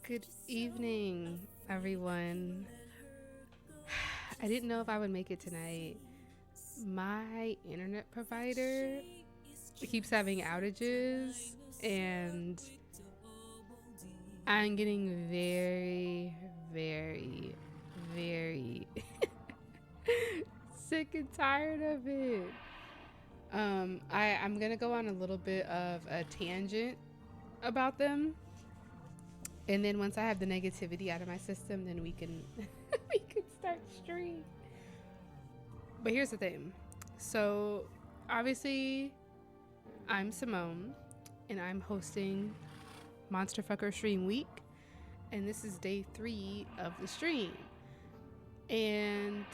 Good evening, everyone. I didn't know if I would make it tonight. My internet provider keeps having outages, and I'm getting very, very, very sick and tired of it. I'm gonna go on a little bit of a tangent about them, and then once I have the negativity out of my system, then we can we can start stream. But here's the thing. So obviously, I'm Simone, and I'm hosting Monster Fucker Stream Week, and this is day 3 of the stream. And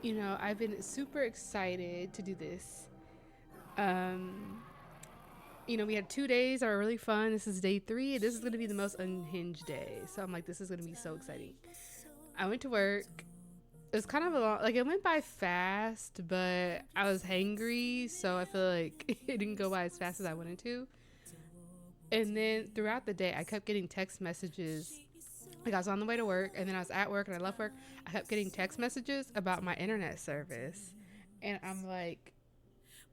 I've been super excited to do this. We had 2 days that were really fun. This is day 3. This is going to be the most unhinged day. So I'm like, this is going to be so exciting. I went to work. It was kind of a long, like, it went by fast, but I was hangry, so I feel like it didn't go by as fast as I wanted to. And then throughout the day, I kept getting text messages. Like, I was on the way to work, and then I was at work, and I left work. I kept getting text messages about my internet service. And I'm like,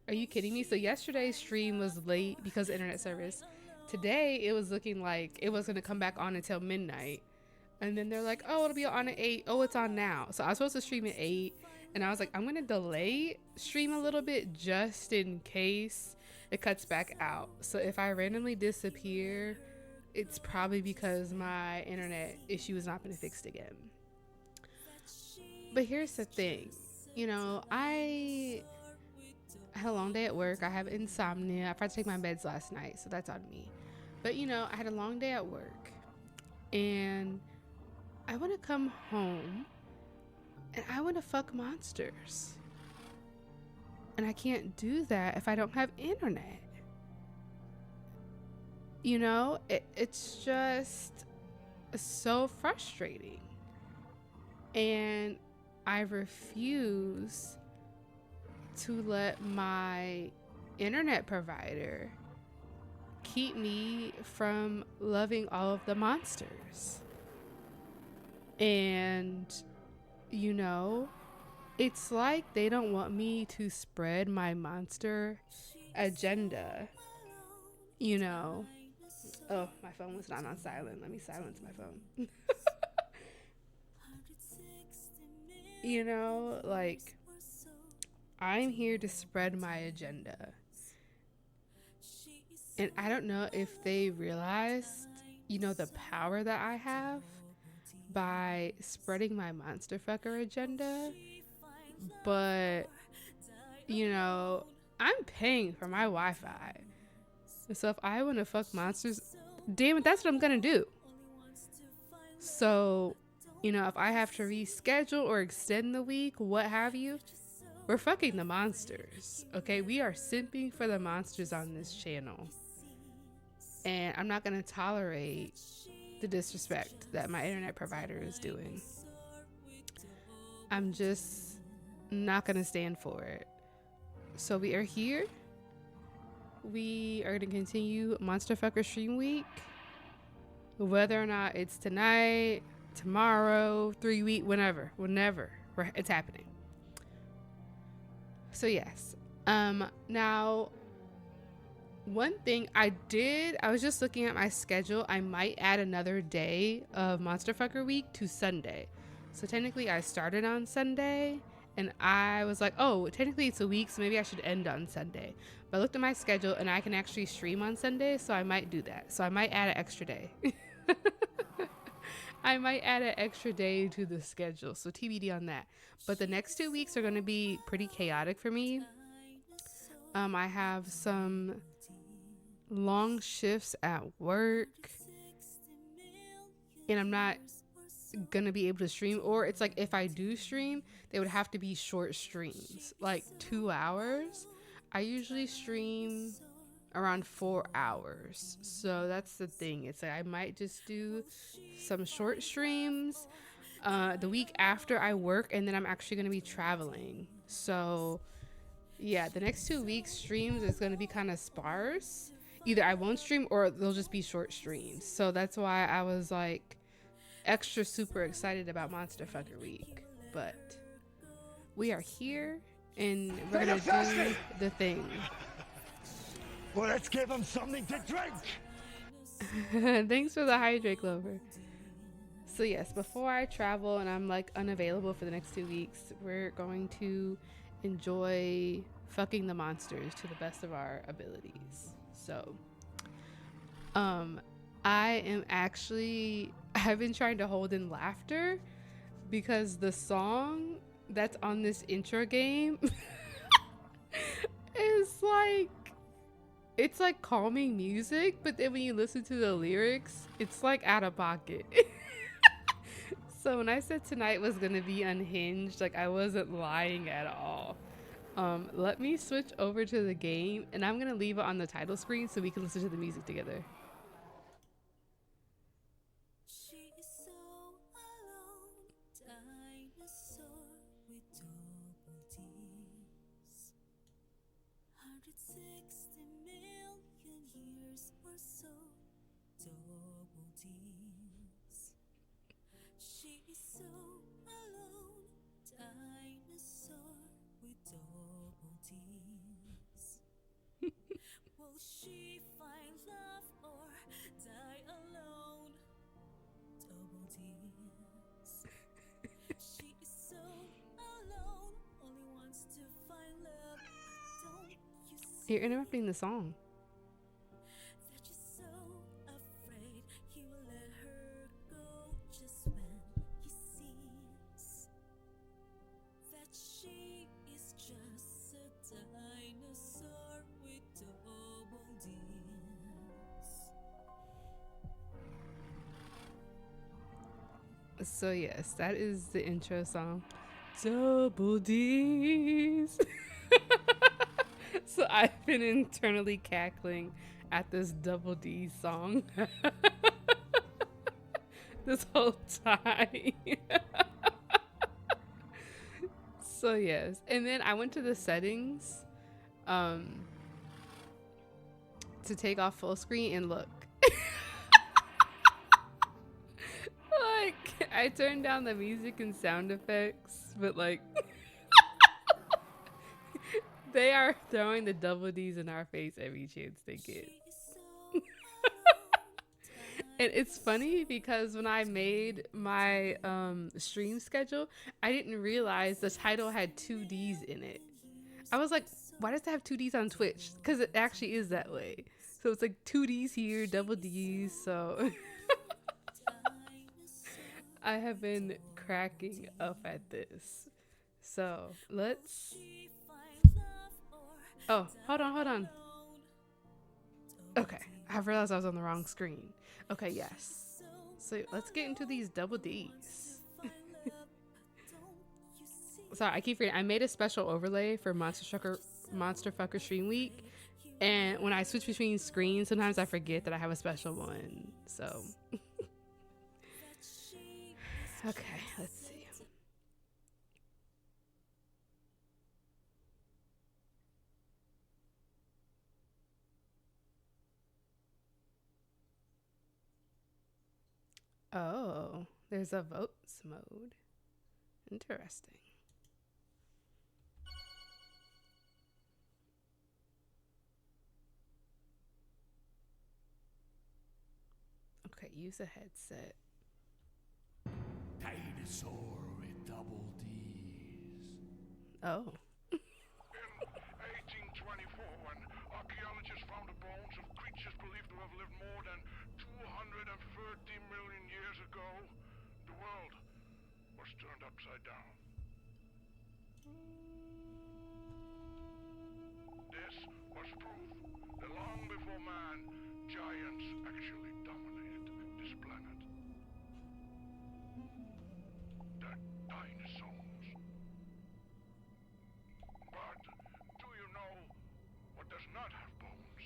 are you kidding me? So yesterday's stream was late because of internet service. Today, it was looking like it was going to come back on until midnight. And then they're like, oh, it'll be on at 8. Oh, it's on now. So I was supposed to stream at 8. And I was like, I'm going to delay stream a little bit just in case it cuts back out. So if I randomly disappear, it's probably because my internet issue is not been fixed again. But here's the thing. I had a long day at work. I have insomnia. I tried to take my meds last night, so that's on me. But, I had a long day at work. And I want to come home and I want to fuck monsters. And I can't do that if I don't have internet. It's just so frustrating. And I refuse to let my internet provider keep me from loving all of the monsters. And, it's like they don't want me to spread my monster agenda. Oh, my phone was not on silent. Let me silence my phone. Like, I'm here to spread my agenda. And I don't know if they realized, the power that I have by spreading my monster fucker agenda. But, I'm paying for my Wi-Fi. So if I want to fuck monsters, damn it, that's what I'm going to do. So, if I have to reschedule or extend the week, what have you, we're fucking the monsters, okay? We are simping for the monsters on this channel. And I'm not going to tolerate the disrespect that my internet provider is doing. I'm just not going to stand for it. So we are here. We are going to continue Monster Fucker Stream Week. Whether or not it's tonight, tomorrow, 3 weeks, whenever, it's happening. So yes. Now, one thing I was just looking at my schedule. I might add another day of Monster Fucker Week to Sunday. So technically I started on Sunday and I was like, oh, technically it's a week, so maybe I should end on Sunday. But I looked at my schedule and I can actually stream on Sunday, so I might do that. So I might add an extra day. I might add an extra day to the schedule, so TBD on that. But the next 2 weeks are going to be pretty chaotic for me. I have some long shifts at work, and I'm not gonna be able to stream, or it's like if I do stream, they would have to be short streams, like 2 hours. I usually stream around 4 hours, so that's the thing. It's like I might just do some short streams the week after I work, and then I'm actually gonna be traveling. So yeah, the next 2 weeks streams is gonna be kind of sparse. either I won't stream or they'll just be short streams. So that's why I was like extra super excited about Monster Fucker Week. But we are here and we're gonna do the thing. Well, let's give them something to drink. Thanks for the hydrate, Clover. So yes, before I travel and I'm like unavailable for the next 2 weeks, we're going to enjoy fucking the monsters to the best of our abilities. So I've been trying to hold in laughter because the song that's on this intro game is like, it's like calming music, but then when you listen to the lyrics, it's like out of pocket. So when I said tonight was gonna be unhinged, like I wasn't lying at all. Let me switch over to the game and I'm gonna leave it on the title screen so we can listen to the music together. She is so alone, dinosaur with double D's. 160 million years or so, double D's. She is so alone, dinosaur with double D's. Will she find love or die alone? Double D's. She is so alone, only wants to find love. Don't you see You're interrupting the song. that you're so afraid he will let her go just when he sees that she is just a dinosaur with double D's. So yes, that is the intro song. Double D's. So I've been internally cackling at this Double D song this whole time. So yes, and then I went to the settings to take off full screen and look. Like I turned down the music and sound effects, but like they are throwing the Double D's in our face every chance they She get. is so alone, And it's funny because when I made my stream schedule, I didn't realize the title had 2 D's in it. I was like, why does it have 2 D's on Twitch? Because it actually is that way. So it's like 2 D's here, Double D's. So I have been cracking up at this. So let's. she find love or Oh, hold on. alone. Okay, I realized I was on the wrong screen. Okay, yes. So let's get into these Double D's. Sorry, I keep forgetting. I made a special overlay for Monster Fucker Stream Week, and when I switch between screens, sometimes I forget that I have a special one. So, okay, let's see. Oh, there's a votes mode. Interesting. Okay, use a headset. Dinosaur with double D's. Oh. In 1824, when archaeologists found the bones of creatures believed to have lived more than 230 million years ago, the world was turned upside down. This was proof that long before man, giants actually dominated this planet. The dinosaurs. But do you know what does not have bones?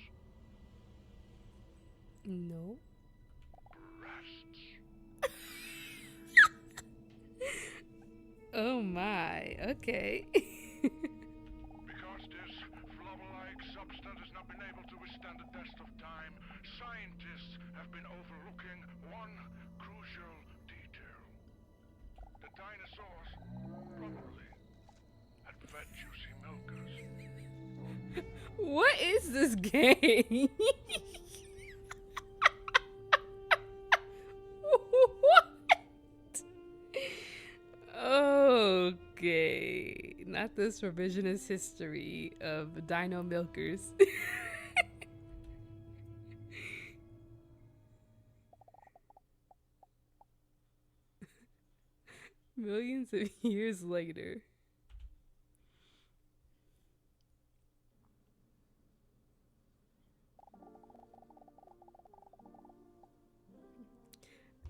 No. Breasts. Oh my. Okay. Because this flubber-like substance has not been able to withstand the test of time. dinosaurs, probably, had fed juicy milkers. What is this game? What? Okay, not this revisionist history of dino milkers. Millions of years later.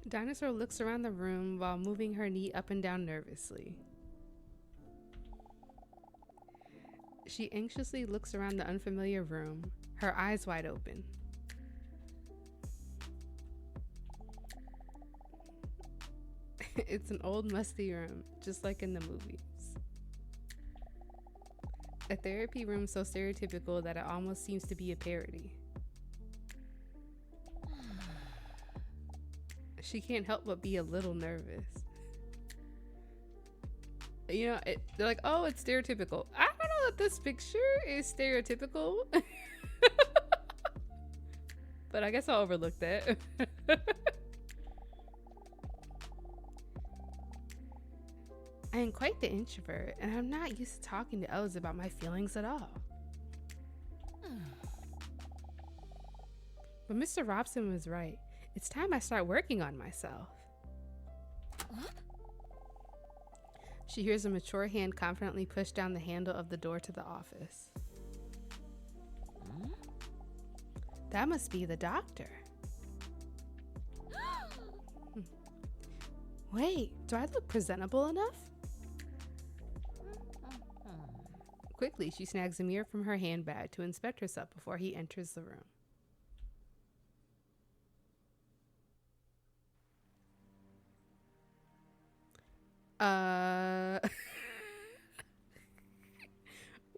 Dinosaur looks around the room while moving her knee up and down nervously. She anxiously looks around the unfamiliar room, her eyes wide open. It's an old, musty room, just like in the movies. A therapy room so stereotypical that it almost seems to be a parody. She can't help but be a little nervous. You know, they're like, oh, it's stereotypical. I don't know that this picture is stereotypical. But I guess I'll overlook that. I am quite the introvert, and I'm not used to talking to others about my feelings at all. But Mr. Robson was right. It's time I start working on myself. What? She hears a mature hand confidently push down the handle of the door to the office. That must be the doctor. Wait, do I look presentable enough? Quickly, she snags a mirror from her handbag to inspect herself before he enters the room.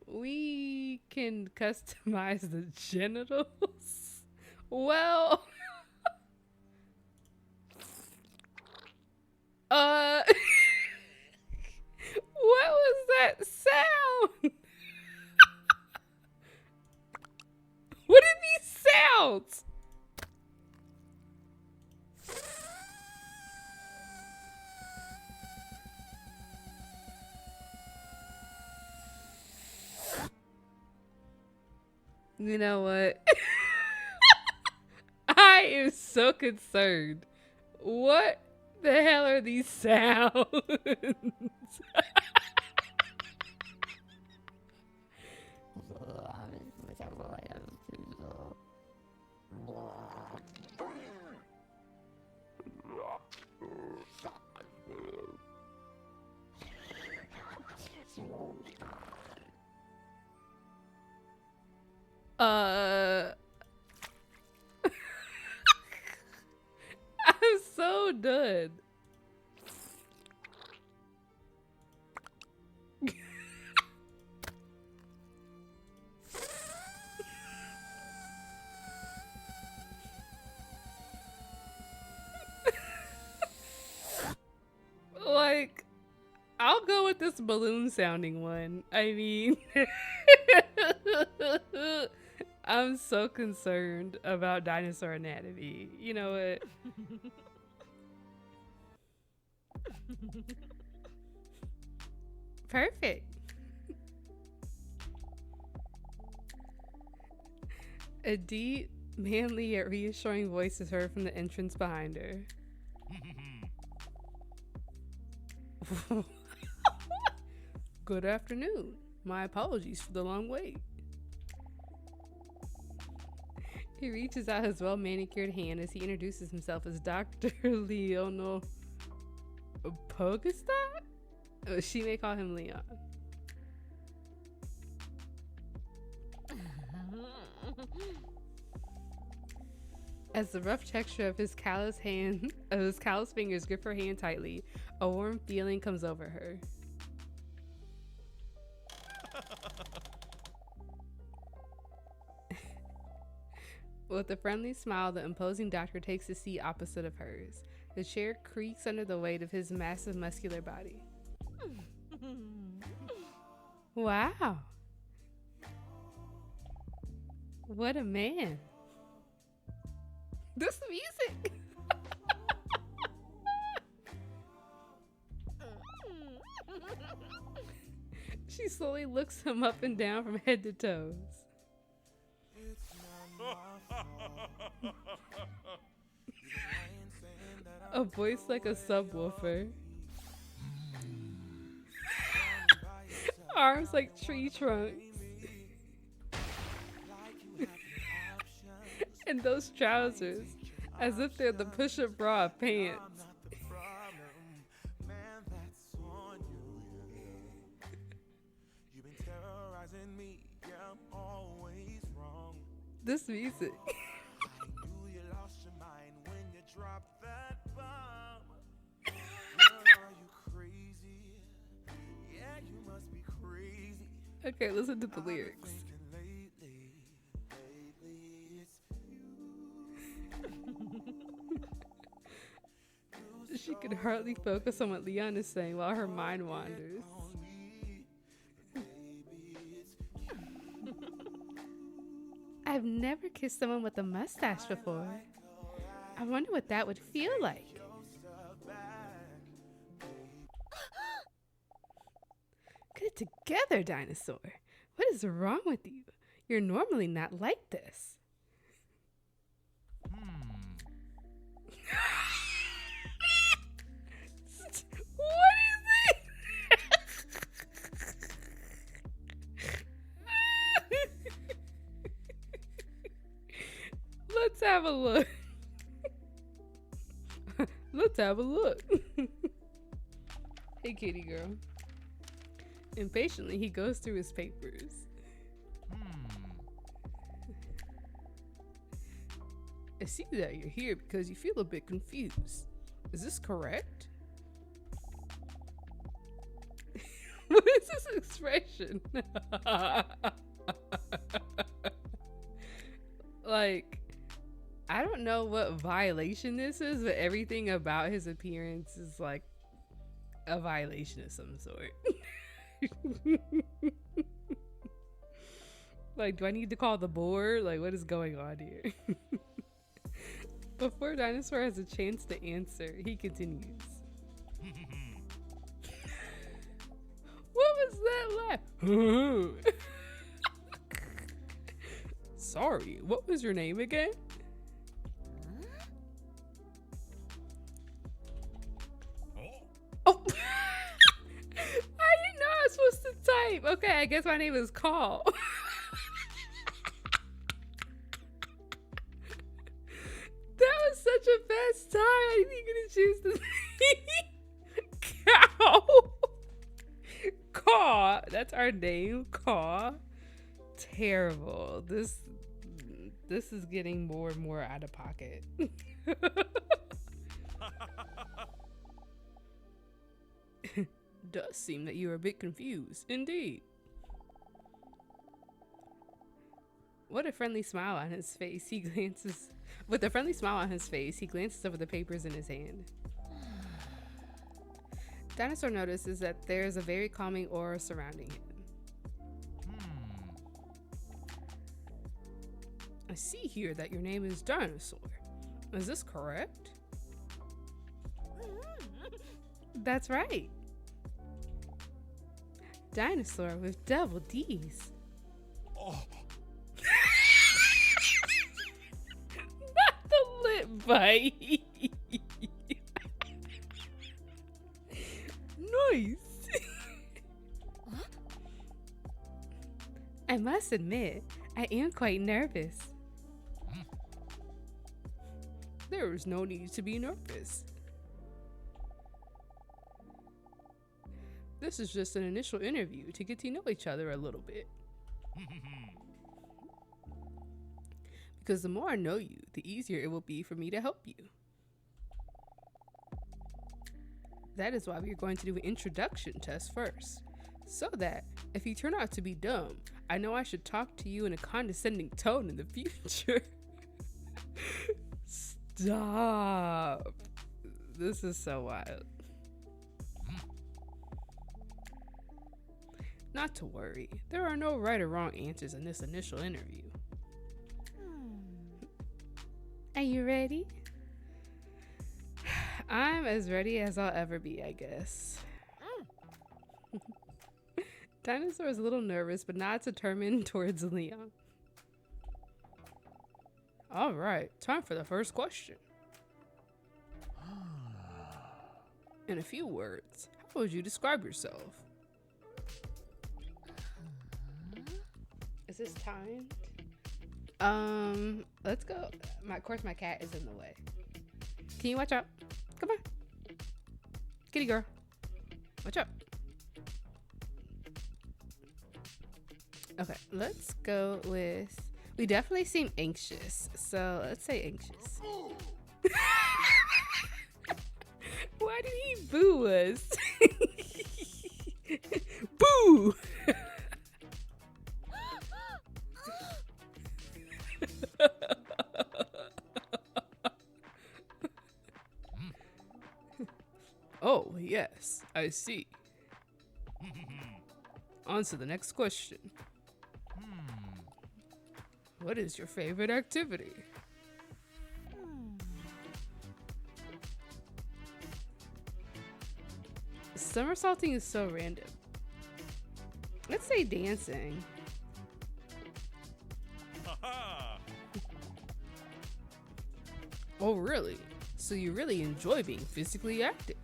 We can customize the genitals. Well, what was that sound? What are these sounds? You know what? I am so concerned. What the hell are these sounds? I'm so done. Like, I'll go with this balloon sounding one. I mean, I'm so concerned about dinosaur anatomy. You know what? Perfect. A deep, manly yet reassuring voice is heard from the entrance behind her. Good afternoon. My apologies for the long wait. He reaches out his well-manicured hand as he introduces himself as Dr. Leonel Pogastat? Oh, she may call him Leon. As the rough texture of his callous fingers grip her hand tightly, a warm feeling comes over her. With a friendly smile, the imposing doctor takes a seat opposite of hers. The chair creaks under the weight of his massive muscular body. Wow. What a man. This music. She slowly looks him up and down from head to toes. A voice like a subwoofer. Arms like tree trunks. And those trousers, as if they're the push-up bra of pants. This music. Okay, listen to the lyrics. She can hardly focus on what Leon is saying while her mind wanders. I've never kissed someone with a mustache before. I wonder what that would feel like. Get it together, Dinosaur. What is wrong with you? You're normally not like this. What is it? Let's have a look. Let's have a look. Hey, kitty girl. Impatiently, he goes through his papers. I see that you're here because you feel a bit confused. Is this correct? What is this expression? Like, I don't know what violation this is, but everything about his appearance is like a violation of some sort. Like, do I need to call the board? Like, what is going on here? Before Dinosaur has a chance to answer, he continues. What was that laugh? Sorry, what was your name again? Oh. I didn't know I was supposed to type. Okay, I guess my name is Call. That was such a fast time. I didn't even choose the cow. Caw. That's our name. Caw. Terrible. This is getting more and more out of pocket. Does seem that you are a bit confused. Indeed. With a friendly smile on his face, he glances over the papers in his hand. Dinosaur notices that there is a very calming aura surrounding him. I see here that your name is Dinosaur. Is this correct? That's right. Dinosaur with double D's. Oh. Not the lip bite. Nice. I must admit, I am quite nervous. There is no need to be nervous. This is just an initial interview to get to know each other a little bit. Because the more I know you, the easier it will be for me to help you. That is why we are going to do an introduction test first. So that, if you turn out to be dumb, I know I should talk to you in a condescending tone in the future. Stop. This is so wild. Not to worry, there are no right or wrong answers in this initial interview. Are you ready? I'm as ready as I'll ever be, I guess. Dinosaur is a little nervous, but not determined towards Leon. All right, time for the first question. In a few words, how would you describe yourself? Is this timed? Let's go. Of course, my cat is in the way. Can you watch out? Come on. Kitty girl. Watch out. Okay, let's go with... We definitely seem anxious, so let's say anxious. Why did he boo us? Boo! Oh, yes, I see. On to the next question. What is your favorite activity? Somersaulting is so random. Let's say dancing. Oh, really? So you really enjoy being physically active?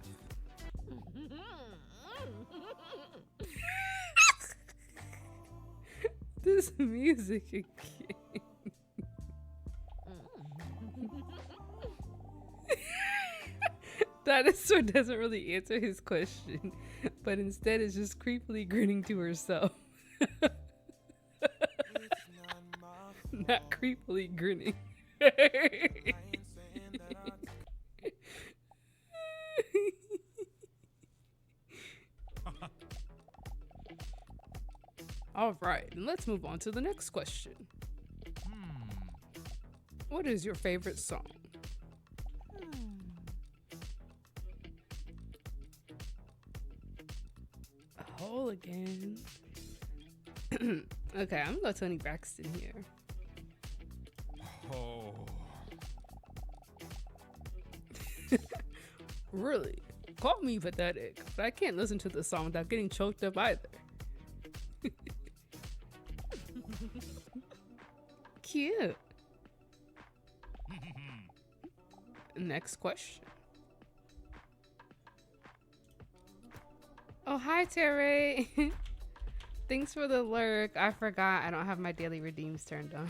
This music again. Dinosaur doesn't really answer his question, but instead is just creepily grinning to herself. Not creepily grinning. All right, and let's move on to the next question. What is your favorite song? A hole again. Okay, I'm gonna go Tony Braxton here. Oh. Really? Call me pathetic, but I can't listen to the song without getting choked up either. Cute. Next question. Oh, hi, Terry. Thanks for the lurk. I forgot I don't have my daily redeems turned on.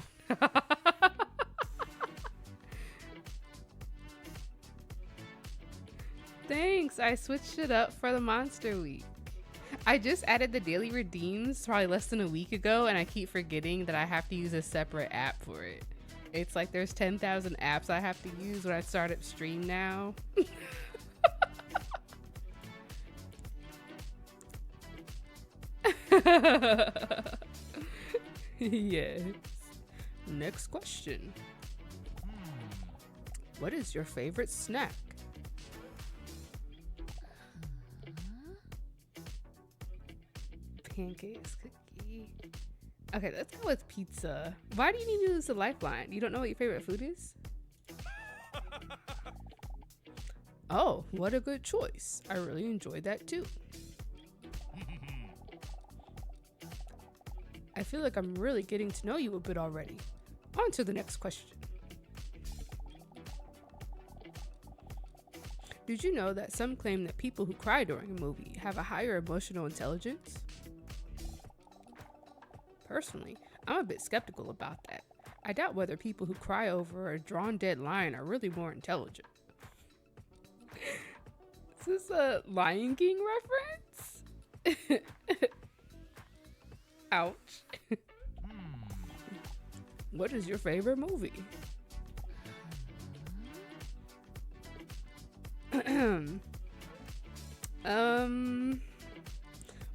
Thanks. I switched it up for the Monster Week. I just added the daily redeems probably less than a week ago, and I keep forgetting that I have to use a separate app for it. It's like there's 10,000 apps I have to use when I start up stream now. Yes. Next question. What is your favorite snack? Pancakes, cookie. Okay, let's go with pizza. Why do you need to use the lifeline? You don't know what your favorite food is? Oh, what a good choice. I really enjoyed that too. I feel like I'm really getting to know you a bit already. On to the next question. Did you know that some claim that people who cry during a movie have a higher emotional intelligence? Personally, I'm a bit skeptical about that. I doubt whether people who cry over a drawn dead lion are really more intelligent. Is this a Lion King reference? Ouch. What is your favorite movie? We'll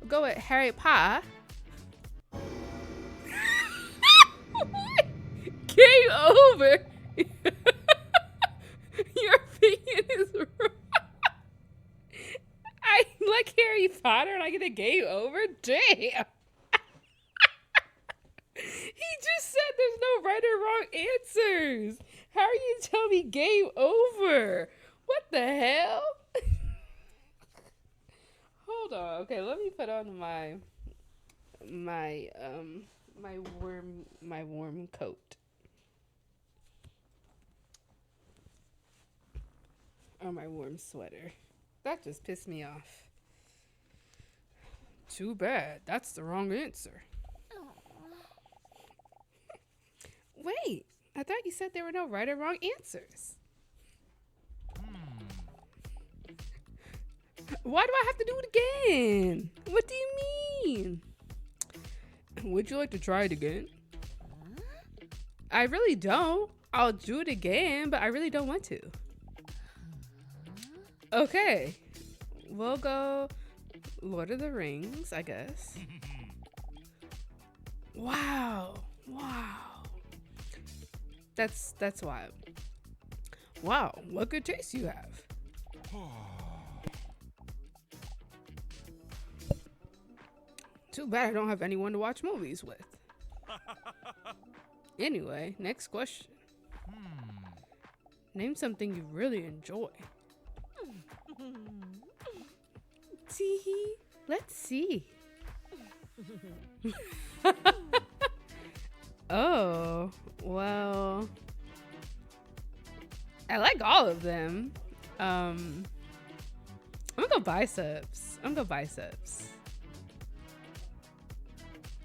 go with Harry Potter. Game over. Your opinion is wrong. like Harry Potter and I get a game over? Damn. He just said there's no right or wrong answers. How are you telling me game over? What the hell? Hold on. Okay, let me put on my warm coat. Or my warm sweater. That just pissed me off. Too bad. That's the wrong answer. Wait, I thought you said there were no right or wrong answers. Why do I have to do it again? What do you mean? Would you like to try it again? I really don't. I'll do it again, but I really don't want to. Okay. We'll go Lord of the Rings, I guess. Wow. That's wild. Wow, what good taste you have. Too bad I don't have anyone to watch movies with. Anyway, next question. Name something you really enjoy. Tee, let's see. Oh, well, I like all of them. I'm gonna go biceps.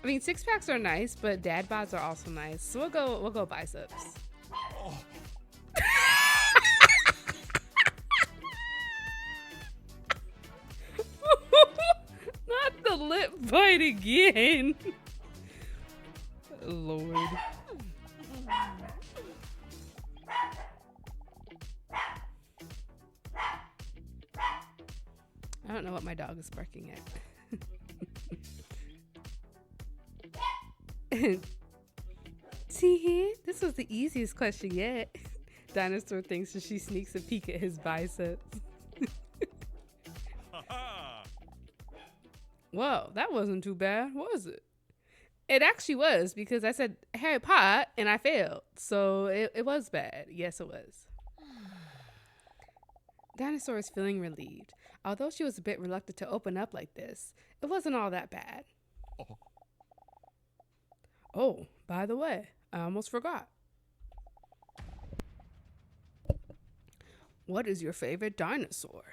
I mean, six packs are nice, but dad bods are also nice. So we'll go biceps. Oh. Not the lip bite again. Lord. I don't know what my dog is barking at. See here? This was the easiest question yet. Dinosaur thinks that she sneaks a peek at his biceps. Whoa, that wasn't too bad, was it? It actually was, because I said Harry Potter and I failed. So it was bad. Yes, it was. Dinosaur is feeling relieved. Although she was a bit reluctant to open up like this, it wasn't all that bad. Oh, by the way, I almost forgot. What is your favorite dinosaur?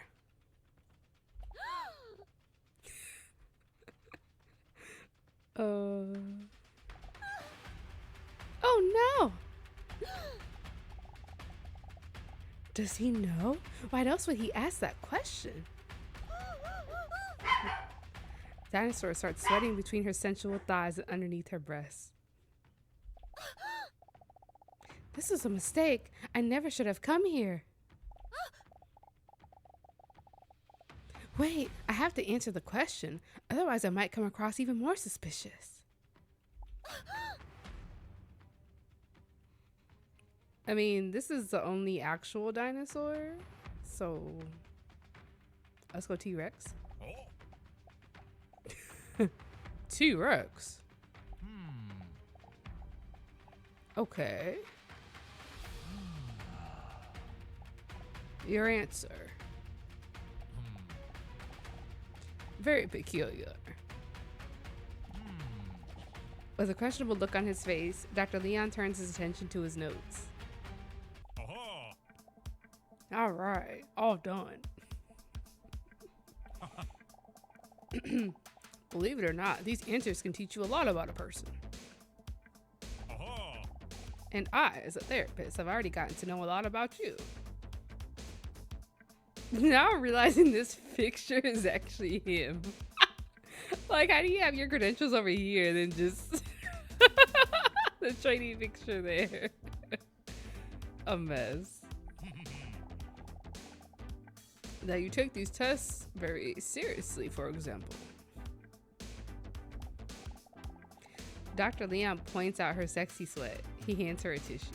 Oh no! Does he know? Why else would he ask that question? Dinosaur starts sweating between her sensual thighs and underneath her breasts. This is a mistake. I never should have come here. Wait, I have to answer the question. Otherwise, I might come across even more suspicious. I mean, this is the only actual dinosaur. So, let's go T-Rex. T-Rex? Okay. Your answer. Very peculiar. With a questionable look on his face, Dr. Leon turns his attention to his notes. All right, all done. Believe it or not, these answers can teach you a lot about a person. And I, as a therapist, have already gotten to know a lot about you. Now I'm realizing this picture is actually him. Like, how do you have your credentials over here than just the trainee picture there? A mess. Now you take these tests very seriously, for example. Dr. Leon points out her sexy sweat. He hands her a tissue.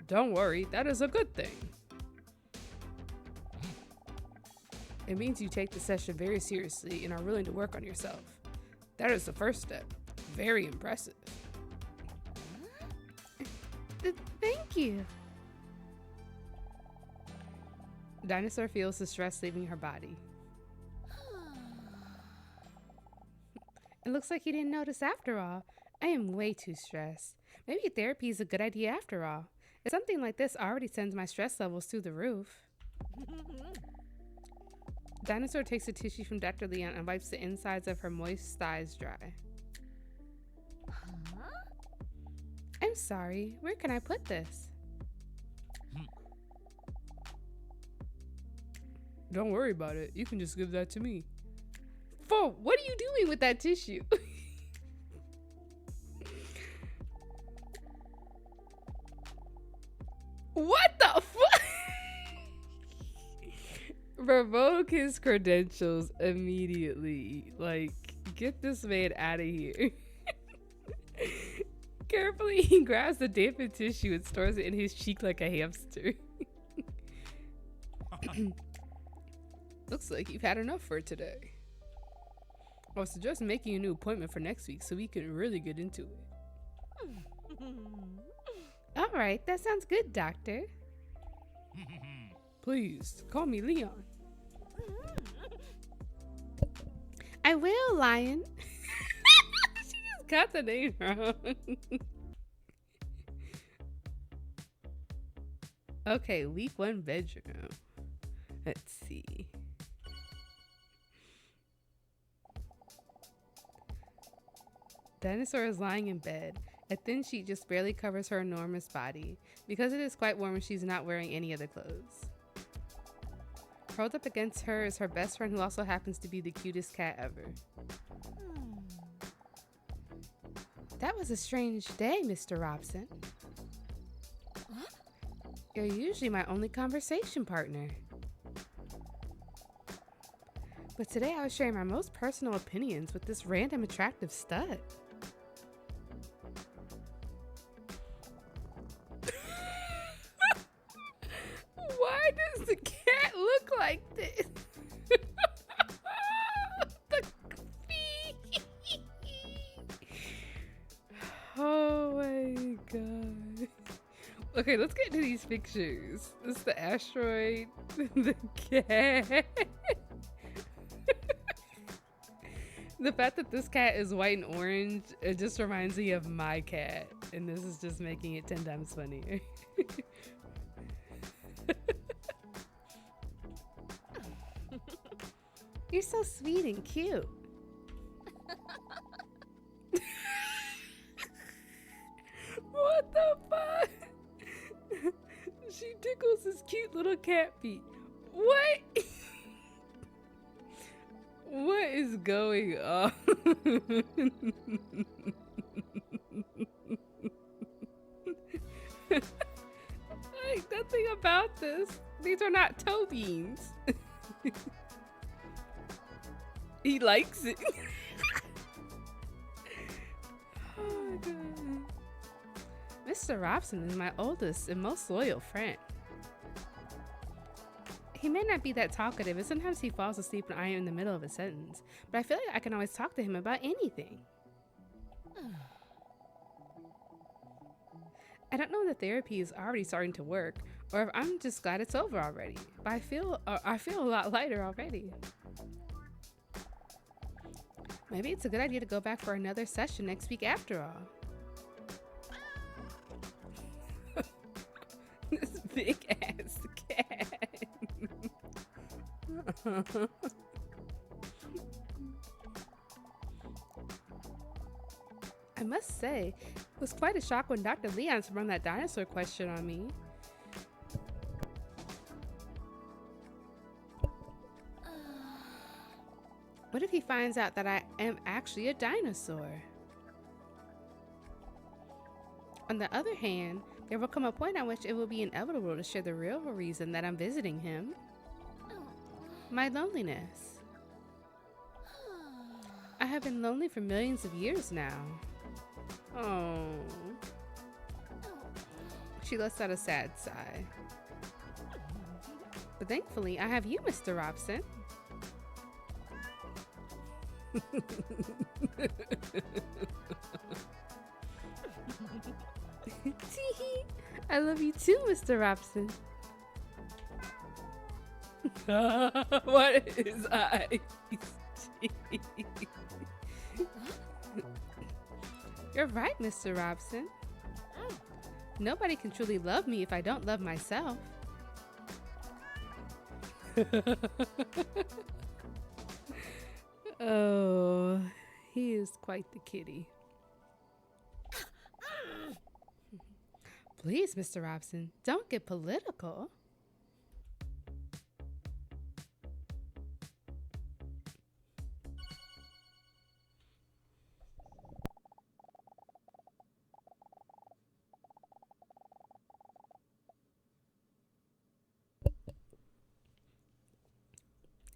Don't worry, that is a good thing. It means you take the session very seriously and are willing to work on yourself. That is the first step. Very impressive. Thank you. Dinosaur feels the stress leaving her body. It looks like you didn't notice after all. I am way too stressed. Maybe therapy is a good idea after all. Something like this already sends my stress levels through the roof. Dinosaur takes a tissue from Dr. Leon and wipes the insides of her moist thighs dry. I'm sorry, where can I put this? Don't worry about it. You can just give that to me. Fo, what are you doing with that tissue? What the fuck? Revoke his credentials immediately. Like, get this man out of here. Carefully, he grabs the dampened tissue and stores it in his cheek like a hamster. Looks like you've had enough for today. I would suggest making a new appointment for next week so we can really get into it. All right, that sounds good, Doctor. Please, call me Leon. I will, Lion. She just got the name wrong. Okay, week 1 bedroom. Let's see. Dinosaur is lying in bed. A thin sheet just barely covers her enormous body. Because it is quite warm and she's not wearing any other clothes. Curled up against her is her best friend, who also happens to be the cutest cat ever. That was a strange day, Mr. Robson. You're usually my only conversation partner. But today I was sharing my most personal opinions with this random attractive stud. Why does the cat look like this? The feet. Oh my god. Okay, let's get into these pictures. This is the asteroid, the cat. The fact that this cat is white and orange, it just reminds me of my cat. And this is just making it 10 times funnier. You're so sweet and cute. What the fuck? She tickles his cute little cat feet. What? What is going on? Like, nothing about this. These are not toe beans. He likes it. Oh my god. Mr. Robson is my oldest and most loyal friend. He may not be that talkative, and sometimes he falls asleep when I am in the middle of a sentence, but I feel like I can always talk to him about anything. I don't know if the therapy is already starting to work, or if I'm just glad it's over already, but I feel a lot lighter already. Maybe it's a good idea to go back for another session next week after all. This big ass cat. I must say, it was quite a shock when Dr. Leon sprung that dinosaur question on me. What if he finds out that I am actually a dinosaur? On the other hand, there will come a point at which it will be inevitable to share the real reason that I'm visiting him. My loneliness. I have been lonely for millions of years now. Oh. She lets out a sad sigh. But thankfully, I have you, Mr. Robson. Tee-hee. I love you too, Mr. Robson. What is I? You're right, Mr. Robson. Nobody can truly love me if I don't love myself. Oh, he is quite the kitty. Please, Mr. Robson, don't get political.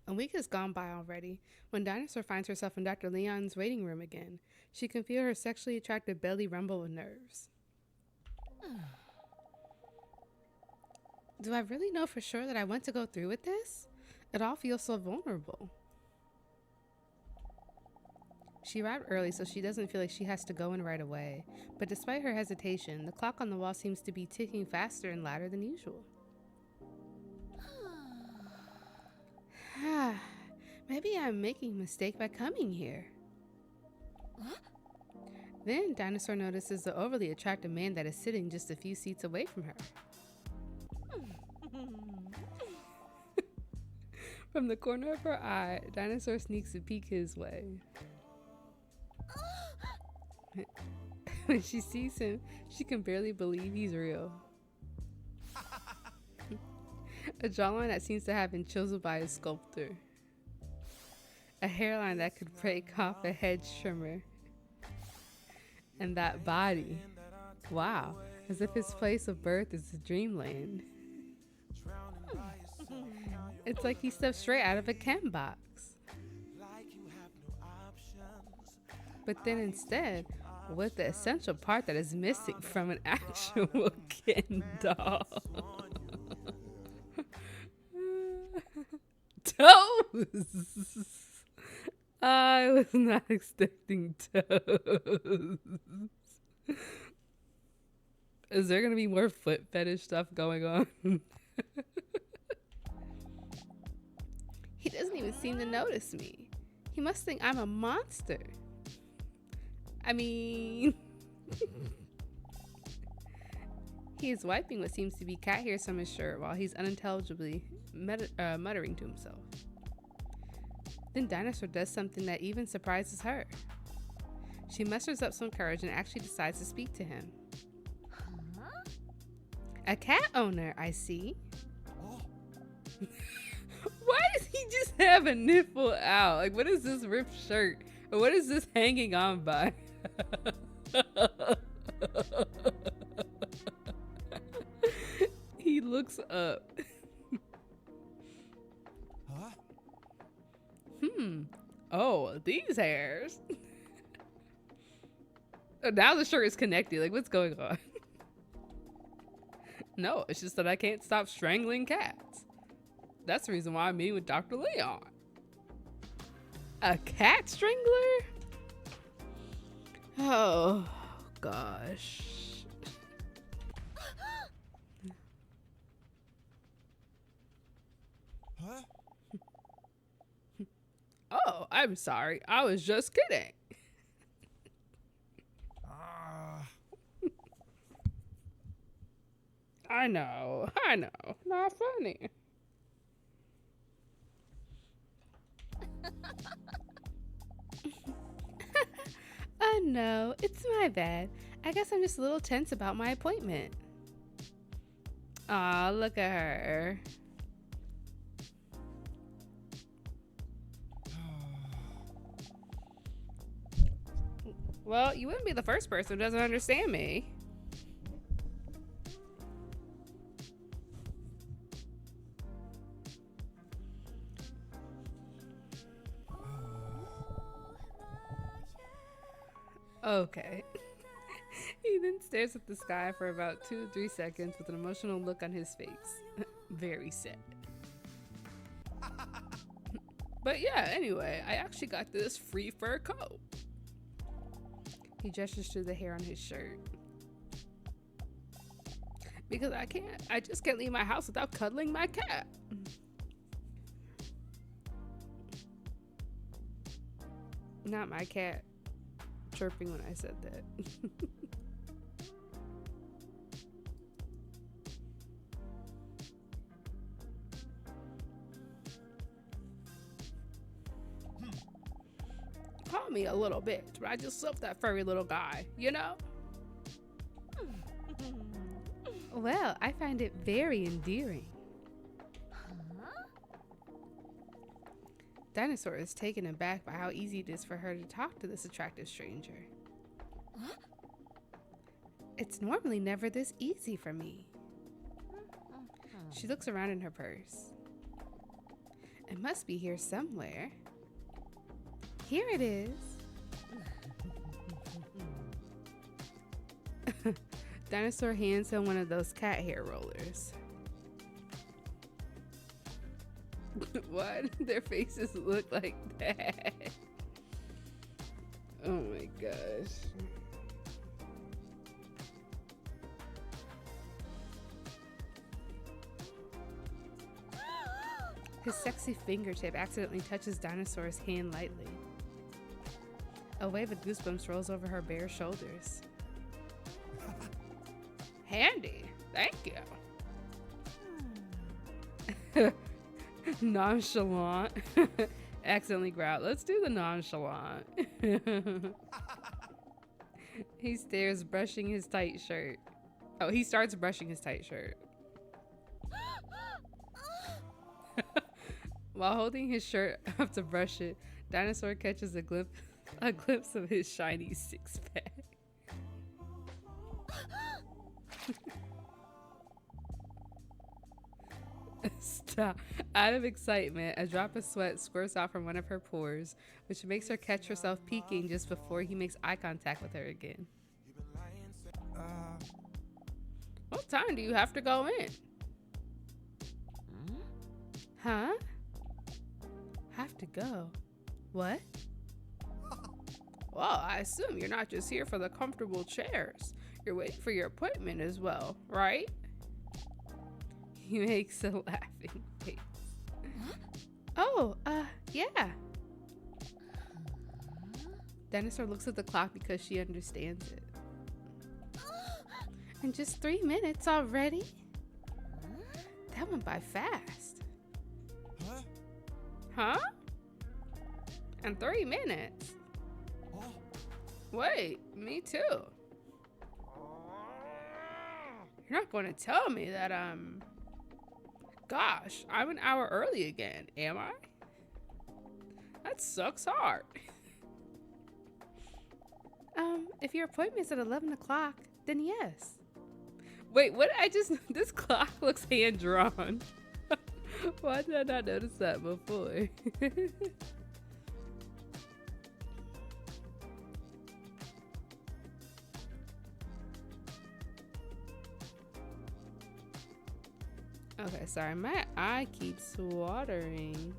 A week has gone by already when Dinosaur finds herself in Dr. Leon's waiting room again. She can feel her sexually attractive belly rumble with nerves. Do I really know for sure that I want to go through with this? It all feels so vulnerable. She arrived early so she doesn't feel like she has to go in right away. But despite her hesitation, the clock on the wall seems to be ticking faster and louder than usual. Maybe I'm making a mistake by coming here. Then Dinosaur notices the overly attractive man that is sitting just a few seats away from her. From the corner of her eye, Dinosaur sneaks a peek his way. When she sees him, she can barely believe he's real. A jawline that seems to have been chiseled by a sculptor. A hairline that could break off a hedge trimmer. And that body. Wow, as if his place of birth is a dreamland. It's like he stepped straight out of a Ken box. But then instead, with the essential part that is missing from an actual Ken doll. Toes! I was not expecting toes. Is there gonna be more foot fetish stuff going on? He doesn't even seem to notice me. He must think I'm a monster. I mean... He is wiping what seems to be cat hairs from his shirt while he's unintelligibly muttering to himself. Then Dinosaur does something that even surprises her. She musters up some courage and actually decides to speak to him. A cat owner, I see. Why does he just have a nipple out? Like, what is this ripped shirt? Or what is this hanging on by? He looks up. Huh? Oh, these hairs. Now the shirt is connected. Like, what's going on? No, it's just that I can't stop strangling cats. That's the reason why I'm meeting with Dr. Leon. A cat strangler? Oh, gosh. Huh? Oh, I'm sorry. I was just kidding. I know. Not funny. Oh no, it's my bad. I guess I'm just a little tense about my appointment. Aw, look at her. Well, you wouldn't be the first person who doesn't understand me. Okay. He then stares at the sky for about 2 to 3 seconds with an emotional look on his face. Very sad. But yeah, anyway, I actually got this free fur coat. He gestures to the hair on his shirt. Because I just can't leave my house without cuddling my cat. Not my cat chirping when I said that. Call me a little bitch, but I just love that furry little guy, you know? Well, I find it very endearing. Dinosaur is taken aback by how easy it is for her to talk to this attractive stranger. It's normally never this easy for me. She looks around in her purse. It must be here somewhere. Here it is. Dinosaur hands him one of those cat hair rollers. Why do their faces look like that? Oh my gosh. His sexy fingertip accidentally touches Dinosaur's hand lightly. A wave of goosebumps rolls over her bare shoulders. Handy, thank you. Nonchalant. Accidentally growled. Let's do the nonchalant. He stares, brushing his tight shirt. Oh, he starts brushing his tight shirt. While holding his shirt up to brush it, Dinosaur catches a glimpse of his shiny six-pack. Stop. Out of excitement, a drop of sweat squirts out from one of her pores, which makes her catch herself peeking just before he makes eye contact with her again. What time do you have to go in? Huh? Have to go? What? Well, I assume you're not just here for the comfortable chairs. You're waiting for your appointment as well, right? He makes a laughing face. Oh, yeah. Dinosaur looks at the clock because she understands it. In just 3 minutes already? That went by fast. Huh? In 3 minutes? Wait, me too. You're not going to tell me that, gosh, I'm an hour early again, am I? That sucks hard. If your appointment's at 11 o'clock, then yes. Wait, what did I just, this clock looks hand-drawn. Why did I not notice that before? Okay, sorry, my eye keeps watering.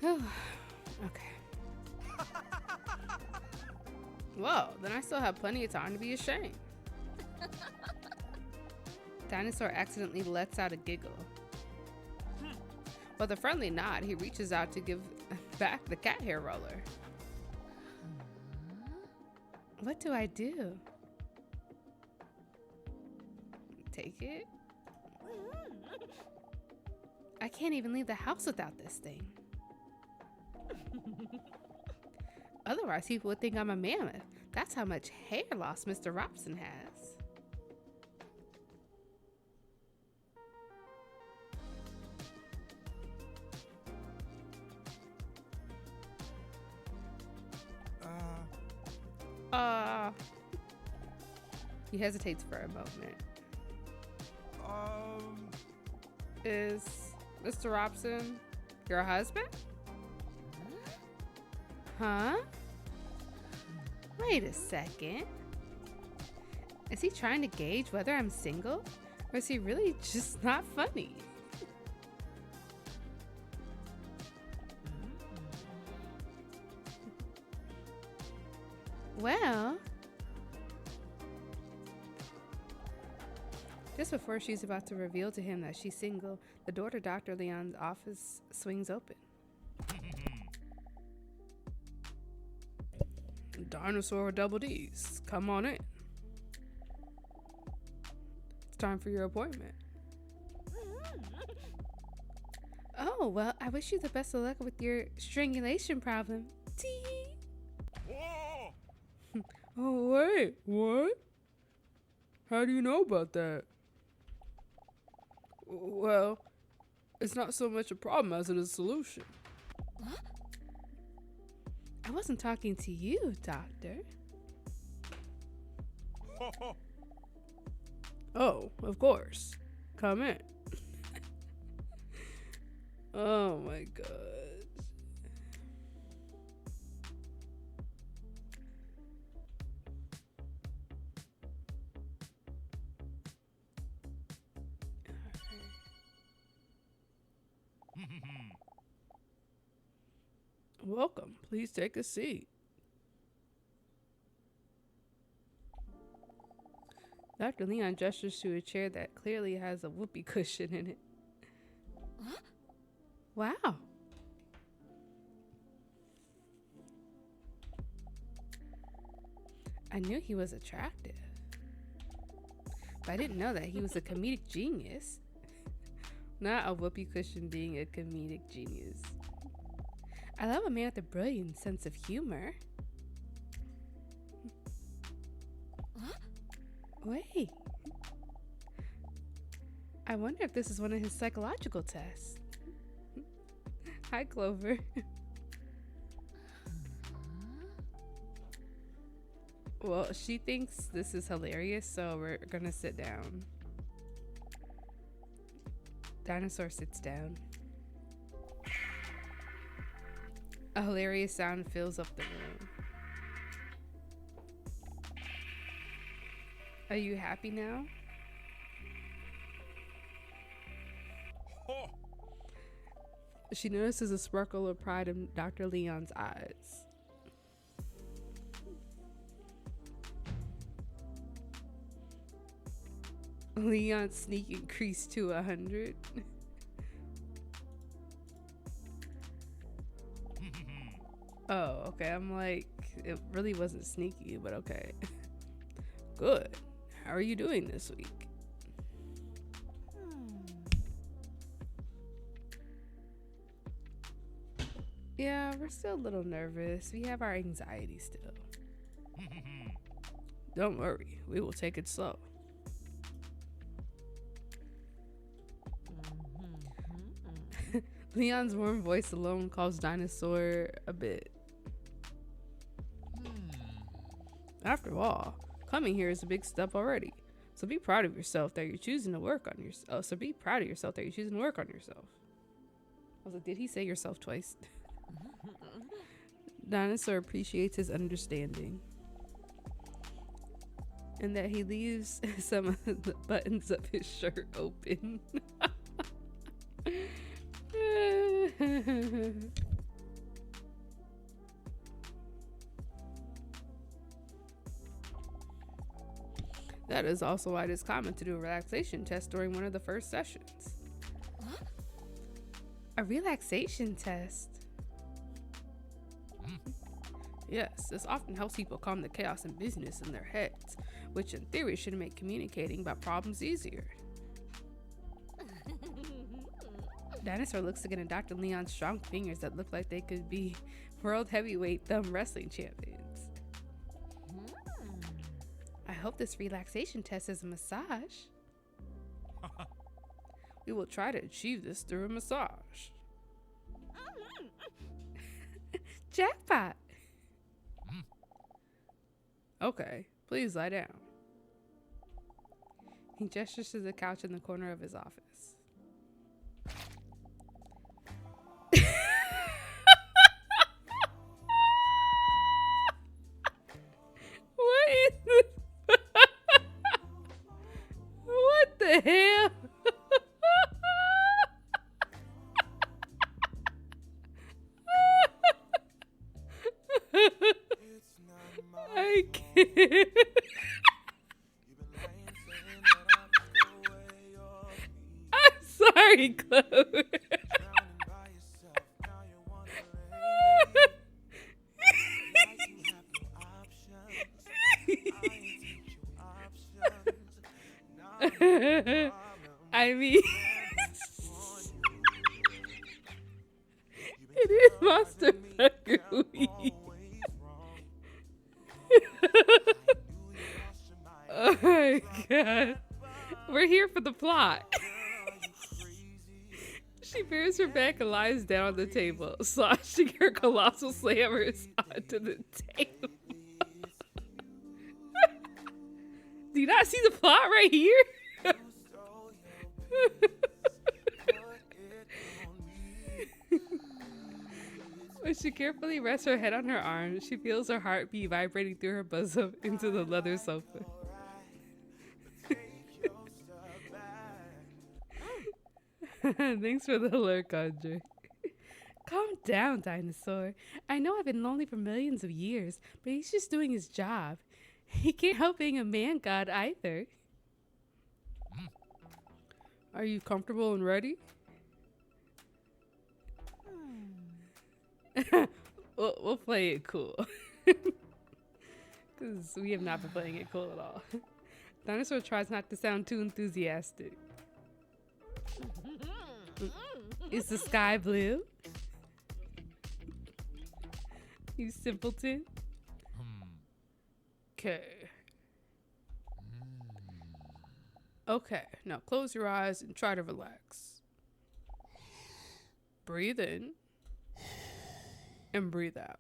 Okay. Well, then I still have plenty of time to be ashamed. Dinosaur accidentally lets out a giggle. With a friendly nod, he reaches out to give back the cat hair roller. What do I do? Take it? I can't even leave the house without this thing. Otherwise, people would think I'm a mammoth. That's how much hair loss Mr. Robson has. He hesitates for a moment. Is Mr. Robson your husband? Huh? Wait a second. Is he trying to gauge whether I'm single? Or is he really just not funny? Well, just before she's about to reveal to him that she's single, the door to Dr. Leon's office swings open. Dinosaur Double D's, come on in. It's time for your appointment. Oh, well, I wish you the best of luck with your strangulation problem. Tee. Oh, wait, what? How do you know about that? Well, it's not so much a problem as it is a solution. What? I wasn't talking to you, Doctor. Oh, of course. Come in. Oh my gosh. Welcome. Please take a seat. Dr. Leon gestures to a chair that clearly has a whoopee cushion in it. Huh? Wow. I knew he was attractive, but I didn't know that he was a comedic genius. Not a whoopee cushion being a comedic genius. I love a man with a brilliant sense of humor. What? Wait. I wonder if this is one of his psychological tests. Hi, Clover. Well, she thinks this is hilarious, so we're gonna sit down. Dinosaur sits down. A hilarious sound fills up the room. Are you happy now? She notices a sparkle of pride in Dr. Leon's eyes. Leon's sneak increased to 100. Oh, okay. I'm like, it really wasn't sneaky, but okay. Good. How are you doing this week? Yeah, we're still a little nervous. We have our anxiety still. Don't worry. We will take it slow. Leon's warm voice alone calls Dinosaur a bit. After all, coming here is a big step already. So be proud of yourself that you're choosing to work on yourself. So be proud of yourself that you're choosing to work on yourself. I was like, did he say yourself twice? Dinosaur appreciates his understanding. And that he leaves some of the buttons of his shirt open. That is also why it is common to do a relaxation test during one of the first sessions. What? A relaxation test? Yes, this often helps people calm the chaos and busyness in their heads, which in theory should make communicating about problems easier. Dinosaur looks again at Dr. Leon's strong fingers that look like they could be world heavyweight thumb wrestling champions. I hope this relaxation test is a massage. We will try to achieve this through a massage. Jackpot! Okay, please lie down. He gestures to the couch in the corner of his office. What is this? What the the hell? I can't. I'm sorry, Chloe. I mean, it is Monster Trucker Week. Oh my god. We're here for the plot. She bares her back and lies down on the table, sloshing her colossal slammers onto the table. Do you not see the plot right here? When she carefully rests her head on her arm, she feels her heartbeat vibrating through her bosom into the leather sofa. Thanks for the alert, Andre. Calm down, Dinosaur. I know I've been lonely for millions of years, but he's just doing his job. He can't help being a man god either. Are you comfortable and ready? We'll play it cool. Because we have not been playing it cool at all. Dinosaur tries not to sound too enthusiastic. Is the sky blue? You simpleton. Okay. Okay, now close your eyes and try to relax. Breathe in and breathe out.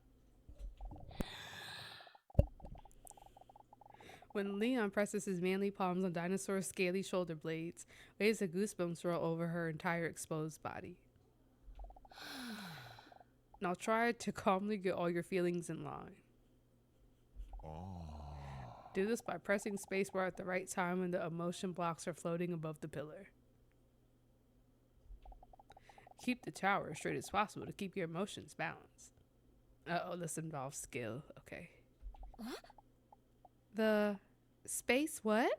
When Leon presses his manly palms on Dinosaur's scaly shoulder blades, waves of goosebumps roll over her entire exposed body. Now try to calmly get all your feelings in line. Do this by pressing spacebar at the right time when the emotion blocks are floating above the pillar. Keep the tower as straight as possible to keep your emotions balanced. Uh-oh, this involves skill. Okay. What? The space what?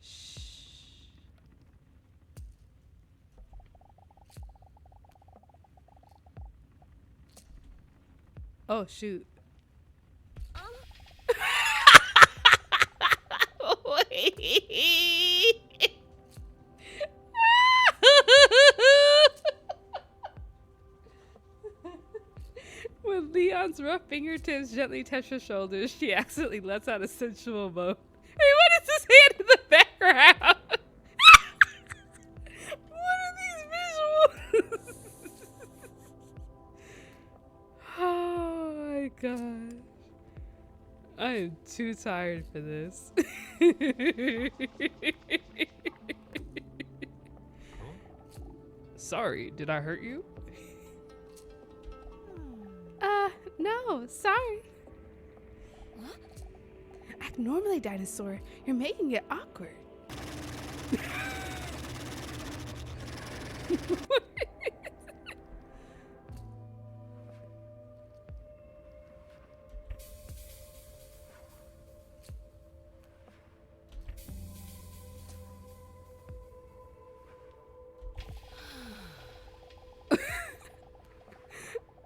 Shh. Oh, shoot. Wait. When Leon's rough fingertips gently touch her shoulders, she accidentally lets out a sensual moan. Hey, what is this hand in the background? What are these visuals? Oh my god. I am too tired for this. Sorry, did I hurt you? No, sorry. What? Act normally, Dinosaur. You're making it awkward.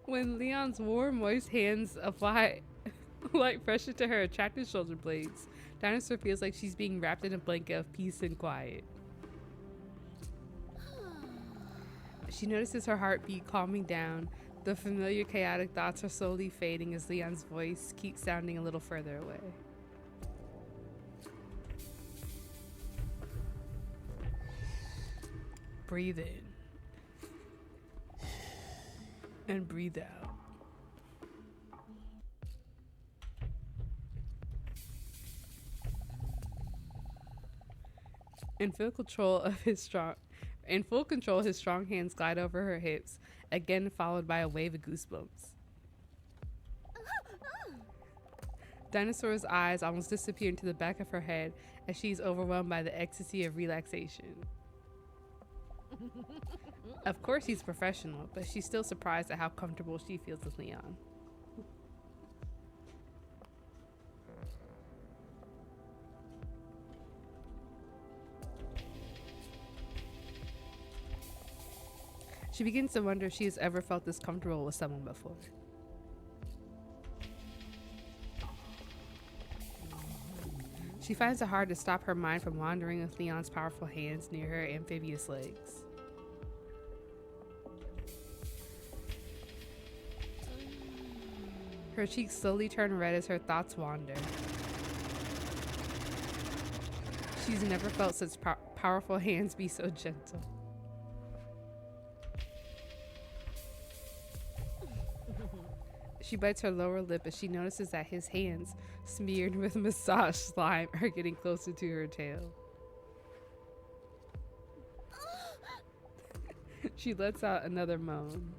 When Leon's warm, moist hands apply light pressure to her attractive shoulder blades, Dinosaur feels like she's being wrapped in a blanket of peace and quiet. She notices her heartbeat calming down. The familiar chaotic thoughts are slowly fading as Leon's voice keeps sounding a little further away. Breathe in. And breathe out. In full control, his strong hands glide over her hips, again followed by a wave of goosebumps. Dinosaur's eyes almost disappear into the back of her head as she's overwhelmed by the ecstasy of relaxation. Of course he's professional, but she's still surprised at how comfortable she feels with Leon. She begins to wonder if she has ever felt this comfortable with someone before. She finds it hard to stop her mind from wandering with Leon's powerful hands near her amphibious legs. Her cheeks slowly turn red as her thoughts wander. She's never felt such powerful hands be so gentle. She bites her lower lip as she notices that his hands, smeared with massage slime, are getting closer to her tail. She lets out another moan.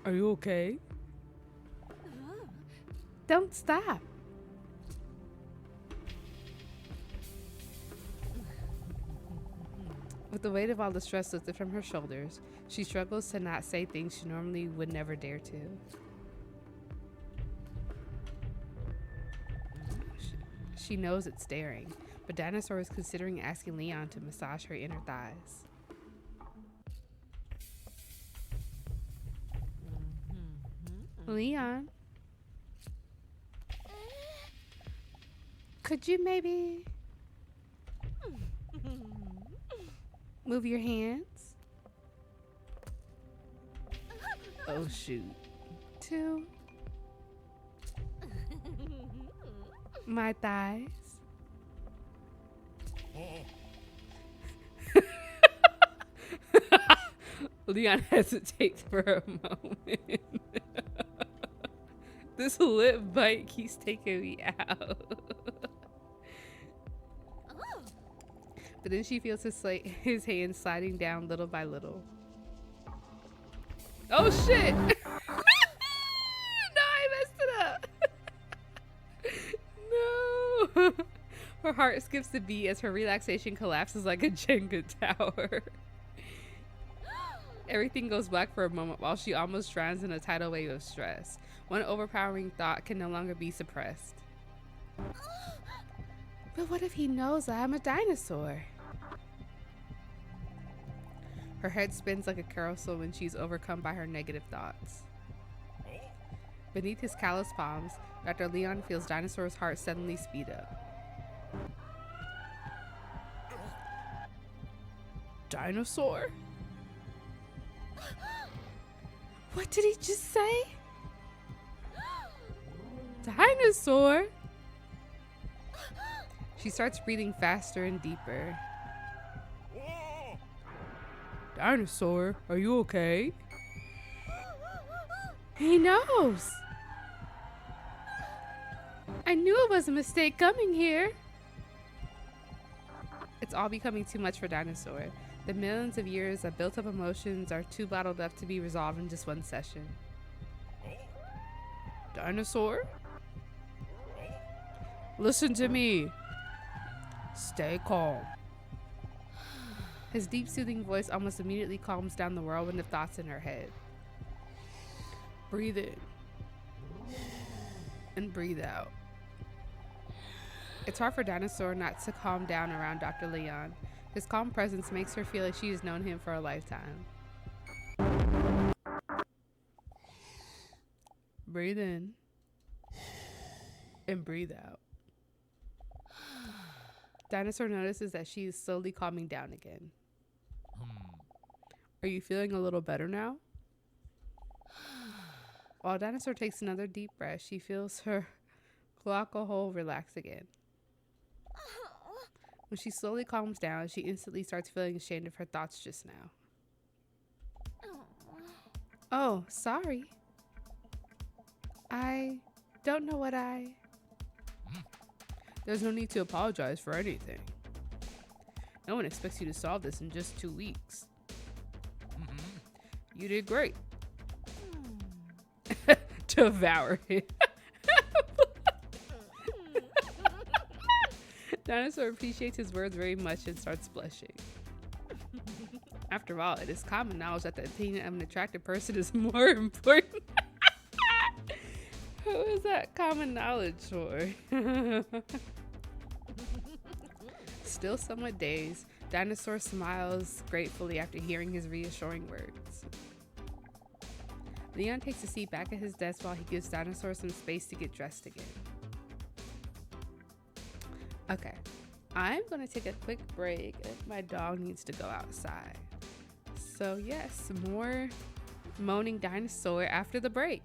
Are you okay? Don't stop. With the weight of all the stress lifted from her shoulders, she struggles to not say things she normally would never dare to. She knows it's daring, but Dinosaur is considering asking Leon to massage her inner thighs. Leon? Could you maybe move your hands? Oh shoot. To my thighs. Leon hesitates for a moment. This lip bite keeps taking me out. But then she feels his hand sliding down little by little. Oh shit! No, I messed it up. No. Her heart skips a beat as her relaxation collapses like a Jenga tower. Everything goes black for a moment while she almost drowns in a tidal wave of stress. One overpowering thought can no longer be suppressed. But what if he knows I'm a dinosaur? Her head spins like a carousel when she's overcome by her negative thoughts. Beneath his calloused palms, Dr. Leon feels Dinosaur's heart suddenly speed up. Dinosaur? What did he just say? Dinosaur? She starts breathing faster and deeper. Dinosaur, are you okay? He knows. I knew it was a mistake coming here. It's all becoming too much for Dinosaur. The millions of years of built up emotions are too bottled up to be resolved in just one session. Dinosaur? Listen to me. Stay calm. His deep, soothing voice almost immediately calms down the whirlwind of thoughts in her head. Breathe in. And breathe out. It's hard for Dinosaur not to calm down around Dr. Leon. His calm presence makes her feel like she has known him for a lifetime. Breathe in. And breathe out. Dinosaur notices that she is slowly calming down again. Are you feeling a little better now? While Dinosaur takes another deep breath, she feels her cloaca hole relax again. When she slowly calms down, she instantly starts feeling ashamed of her thoughts just now. Oh, sorry. I don't know what I... There's no need to apologize for anything. No one expects you to solve this in just 2 weeks. You did great. devour him. Dinosaur appreciates his words very much and starts blushing. After all, it is common knowledge that the opinion of an attractive person is more important. Who is that common knowledge for? Still somewhat dazed, Dinosaur smiles gratefully after hearing his reassuring words. Leon takes a seat back at his desk while he gives Dinosaur some space to get dressed again. Okay, I'm gonna take a quick break if my dog needs to go outside. So yes, more moaning Dinosaur after the break.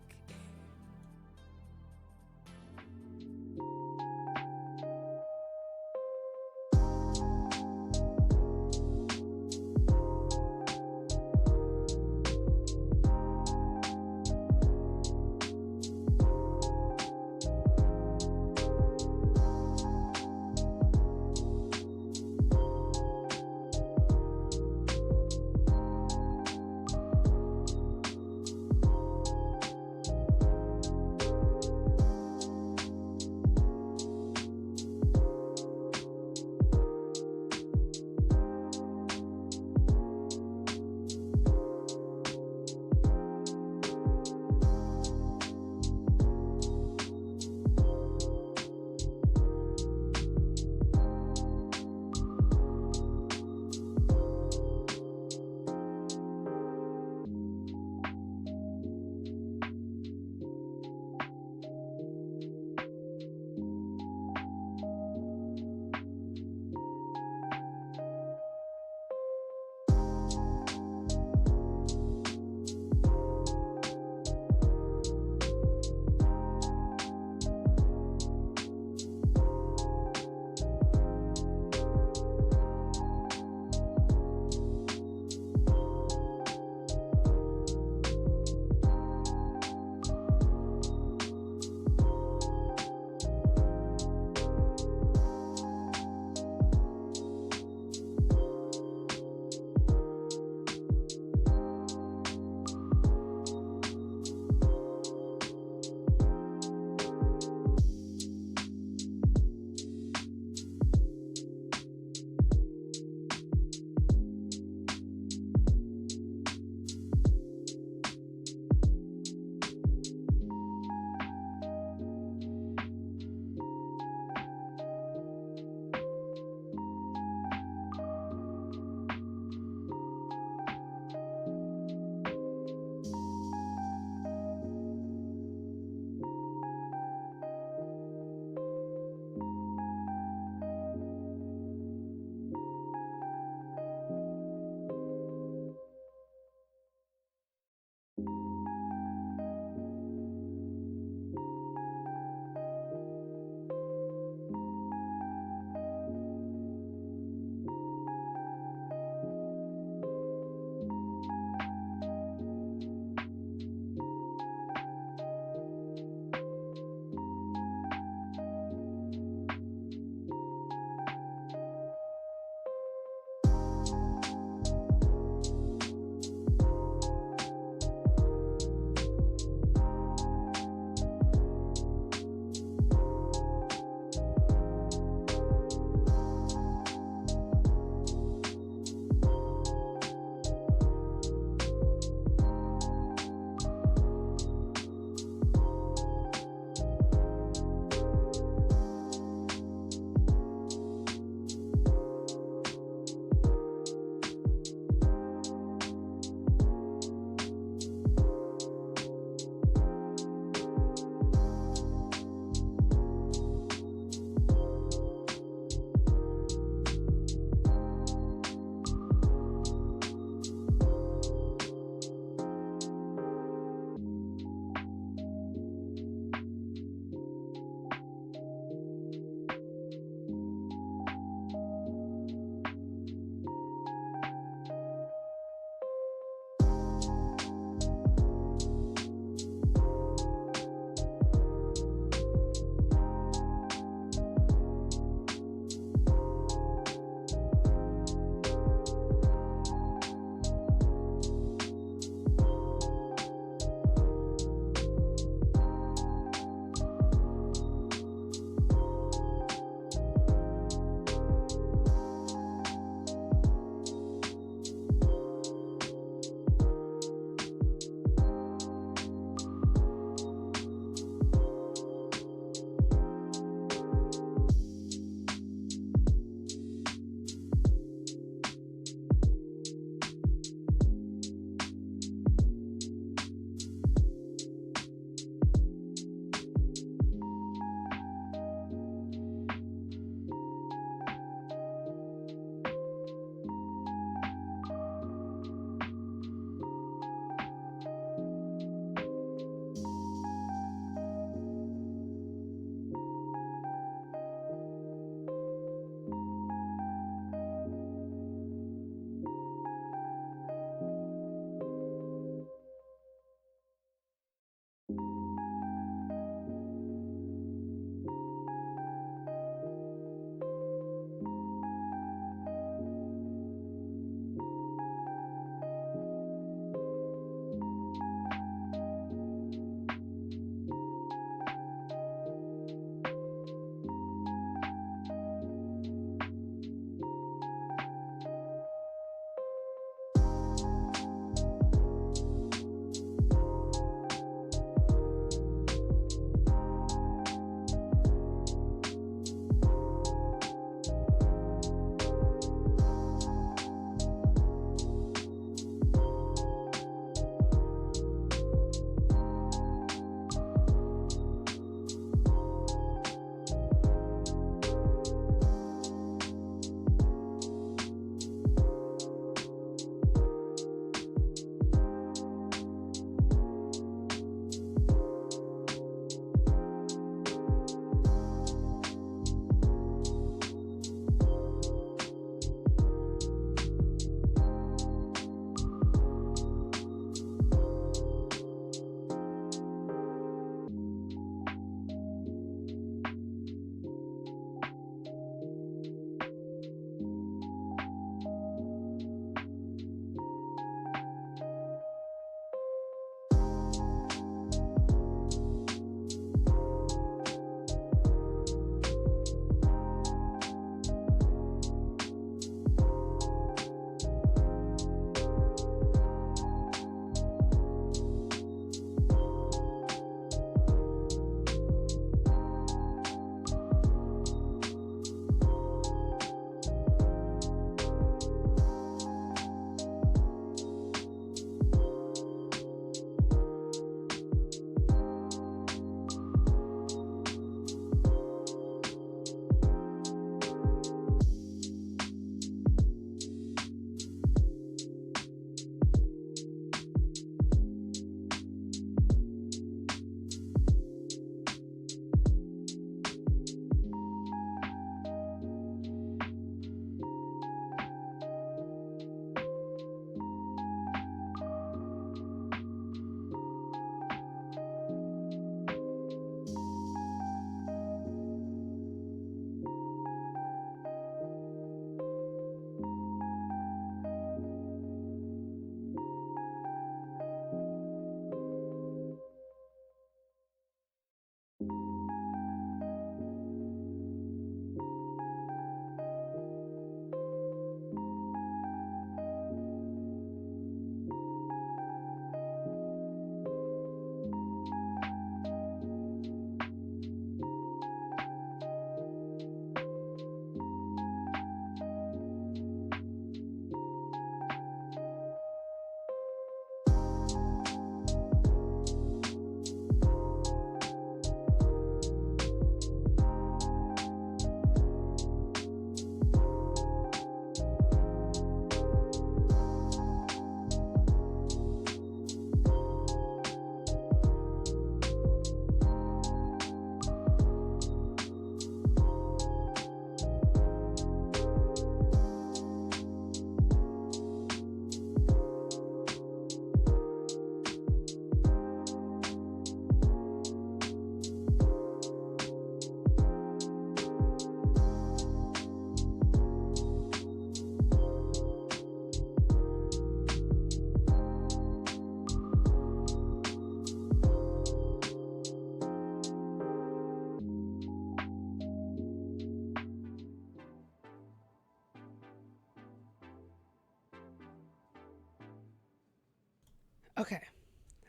Okay,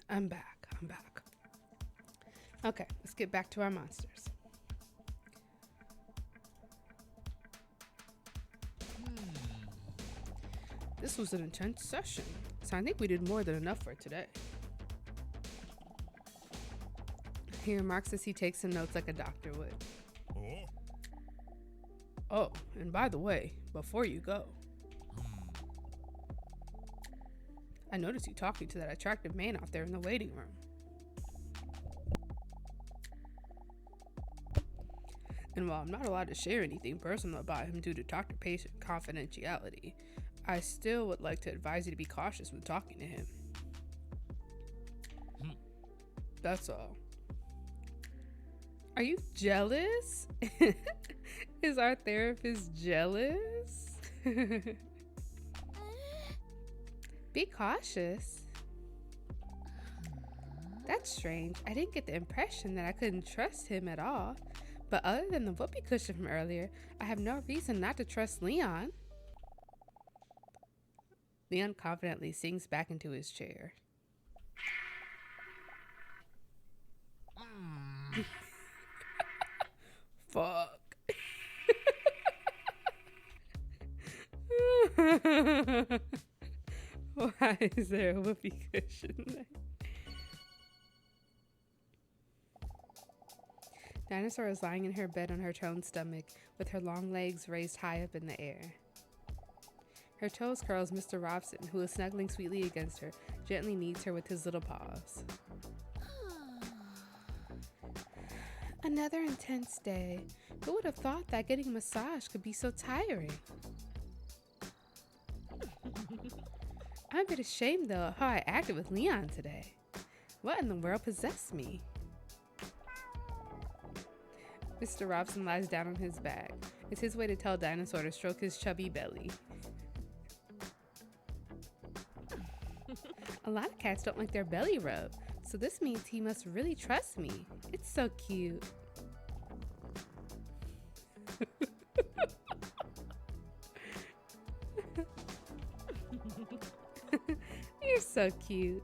I'm back. Okay, let's get back to our monsters. This was an intense session, so I think we did more than enough for today. He remarks as he takes some notes like a doctor would. Oh, and by the way, before you go, I noticed you talking to that attractive man out there in the waiting room. And while I'm not allowed to share anything personal about him due to doctor-patient confidentiality, I still would like to advise you to be cautious when talking to him. That's all. Are you jealous? Is our therapist jealous? Be cautious. That's strange. I didn't get the impression that I couldn't trust him at all. But other than the whoopee cushion from earlier, I have no reason not to trust Leon. Leon confidently sinks back into his chair. Fuck. Why is there a whoopee cushion there? Dinosaur is lying in her bed on her toned stomach, with her long legs raised high up in the air. Her toes curls Mr. Robson, who is snuggling sweetly against her, gently kneads her with his little paws. Another intense day. Who would have thought that getting a massage could be so tiring? I'm a bit ashamed, though, of how I acted with Leon today. What in the world possessed me? Mr. Robson lies down on his back. It's his way to tell Dinosaur to stroke his chubby belly. A lot of cats don't like their belly rubbed, so this means he must really trust me. It's so cute. You're so cute.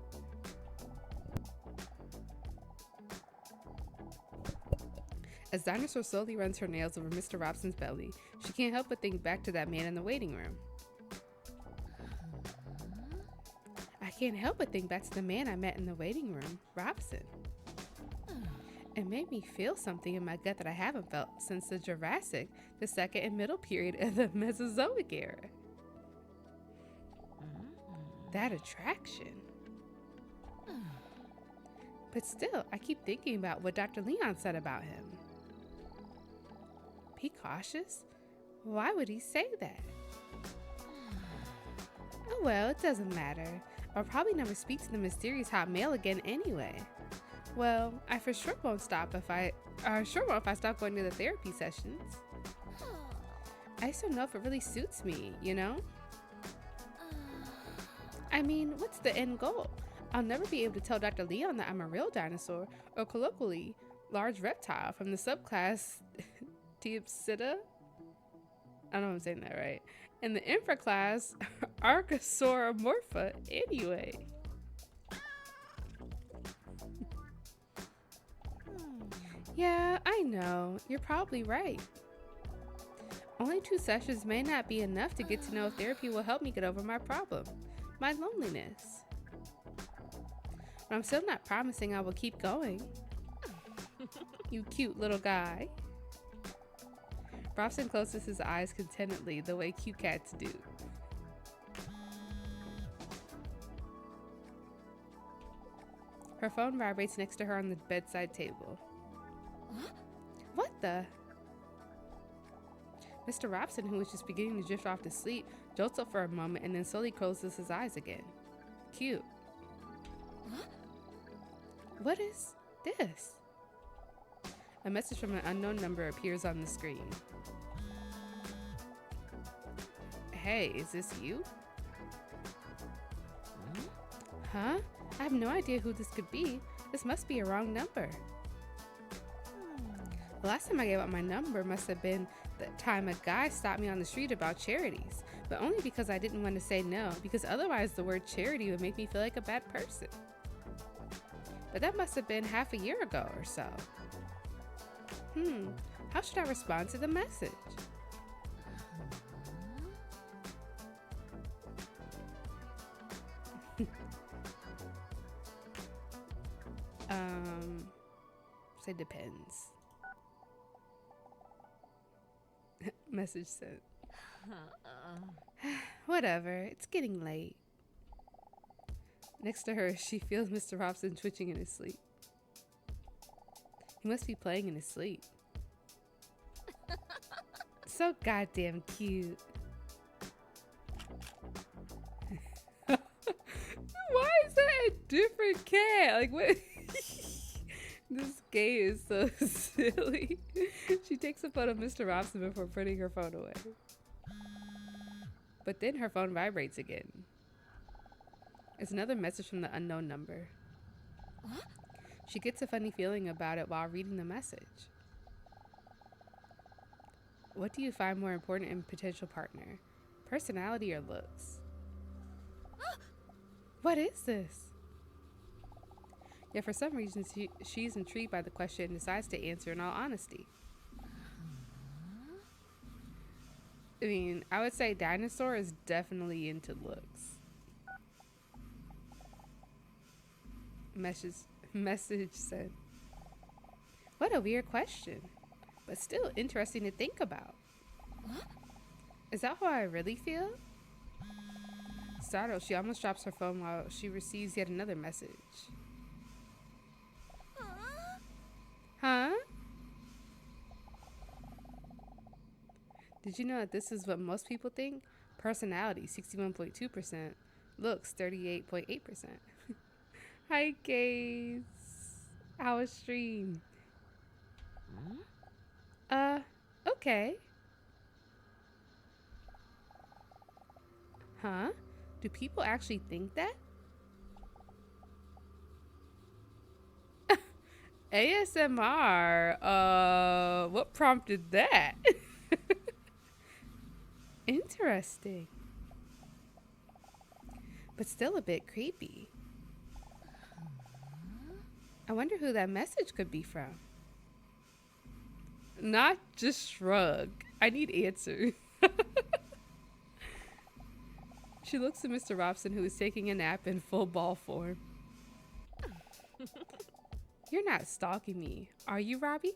As Dinosaur slowly runs her nails over Mr. Robson's belly, she can't help but think back to that man in the waiting room. I can't help but think back to the man I met in the waiting room, Robson. It made me feel something in my gut that I haven't felt since the Jurassic, the second and middle period of the Mesozoic era. That attraction. But still, I keep thinking about what Dr. Leon said about him. Be cautious? Why would he say that? Oh well, it doesn't matter. I'll probably never speak to the mysterious hot male again anyway. Well, I for sure won't stop if I stop going to the therapy sessions. I just don't know if it really suits me, you know? I mean, what's the end goal? I'll never be able to tell Dr. Leon that I'm a real dinosaur, or colloquially, large reptile from the subclass Diopsida? I don't know if I'm saying that right. And the infraclass Archosauromorpha anyway. Yeah, I know. You're probably right. Only 2 sessions may not be enough to get to know if therapy will help me get over my problem, my loneliness. But I'm still not promising I will keep going. You cute little guy. Robson closes his eyes contentedly the way cute cats do. Her phone vibrates next to her on the bedside table. What the? Mr. Robson, who was just beginning to drift off to sleep, jolts up for a moment and then slowly closes his eyes again. Cute. What is this? A message from an unknown number appears on the screen. Hey, is this you? Huh? I have no idea who this could be. This must be a wrong number. The last time I gave out my number must have been the time a guy stopped me on the street about charities. but only because I didn't want to say no, because otherwise the word charity would make me feel like a bad person. But that must have been half a year ago or so. How should I respond to the message? Say depends. Message sent. Whatever, it's getting late. Next to her, she feels Mr. Robson twitching in his sleep. He must be playing in his sleep. So goddamn cute. Why is that a different cat? Like, what? This game is so silly. She takes a photo of Mr. Robson before putting her phone away. But then her phone vibrates again. It's another message from the unknown number. What? She gets a funny feeling about it while reading the message. What do you find more important in a potential partner? Personality or looks? What is this? Yet for some reason, she's intrigued by the question and decides to answer in all honesty. I mean, I would say Dinosaur is definitely into looks. Message said, what a weird question, but still interesting to think about. What? Is that how I really feel? Startled, she almost drops her phone while she receives yet another message. Huh? Did you know that this is what most people think? Personality, 61.2%. Looks, 38.8%. Hi, Gaze. How was stream? Okay. Huh? Do people actually think that? ASMR. What prompted that? Interesting. But still a bit creepy. I wonder who that message could be from. Not just shrug. I need answers. She looks at Mr. Robson, who is taking a nap in full ball form. You're not stalking me, are you, Robbie?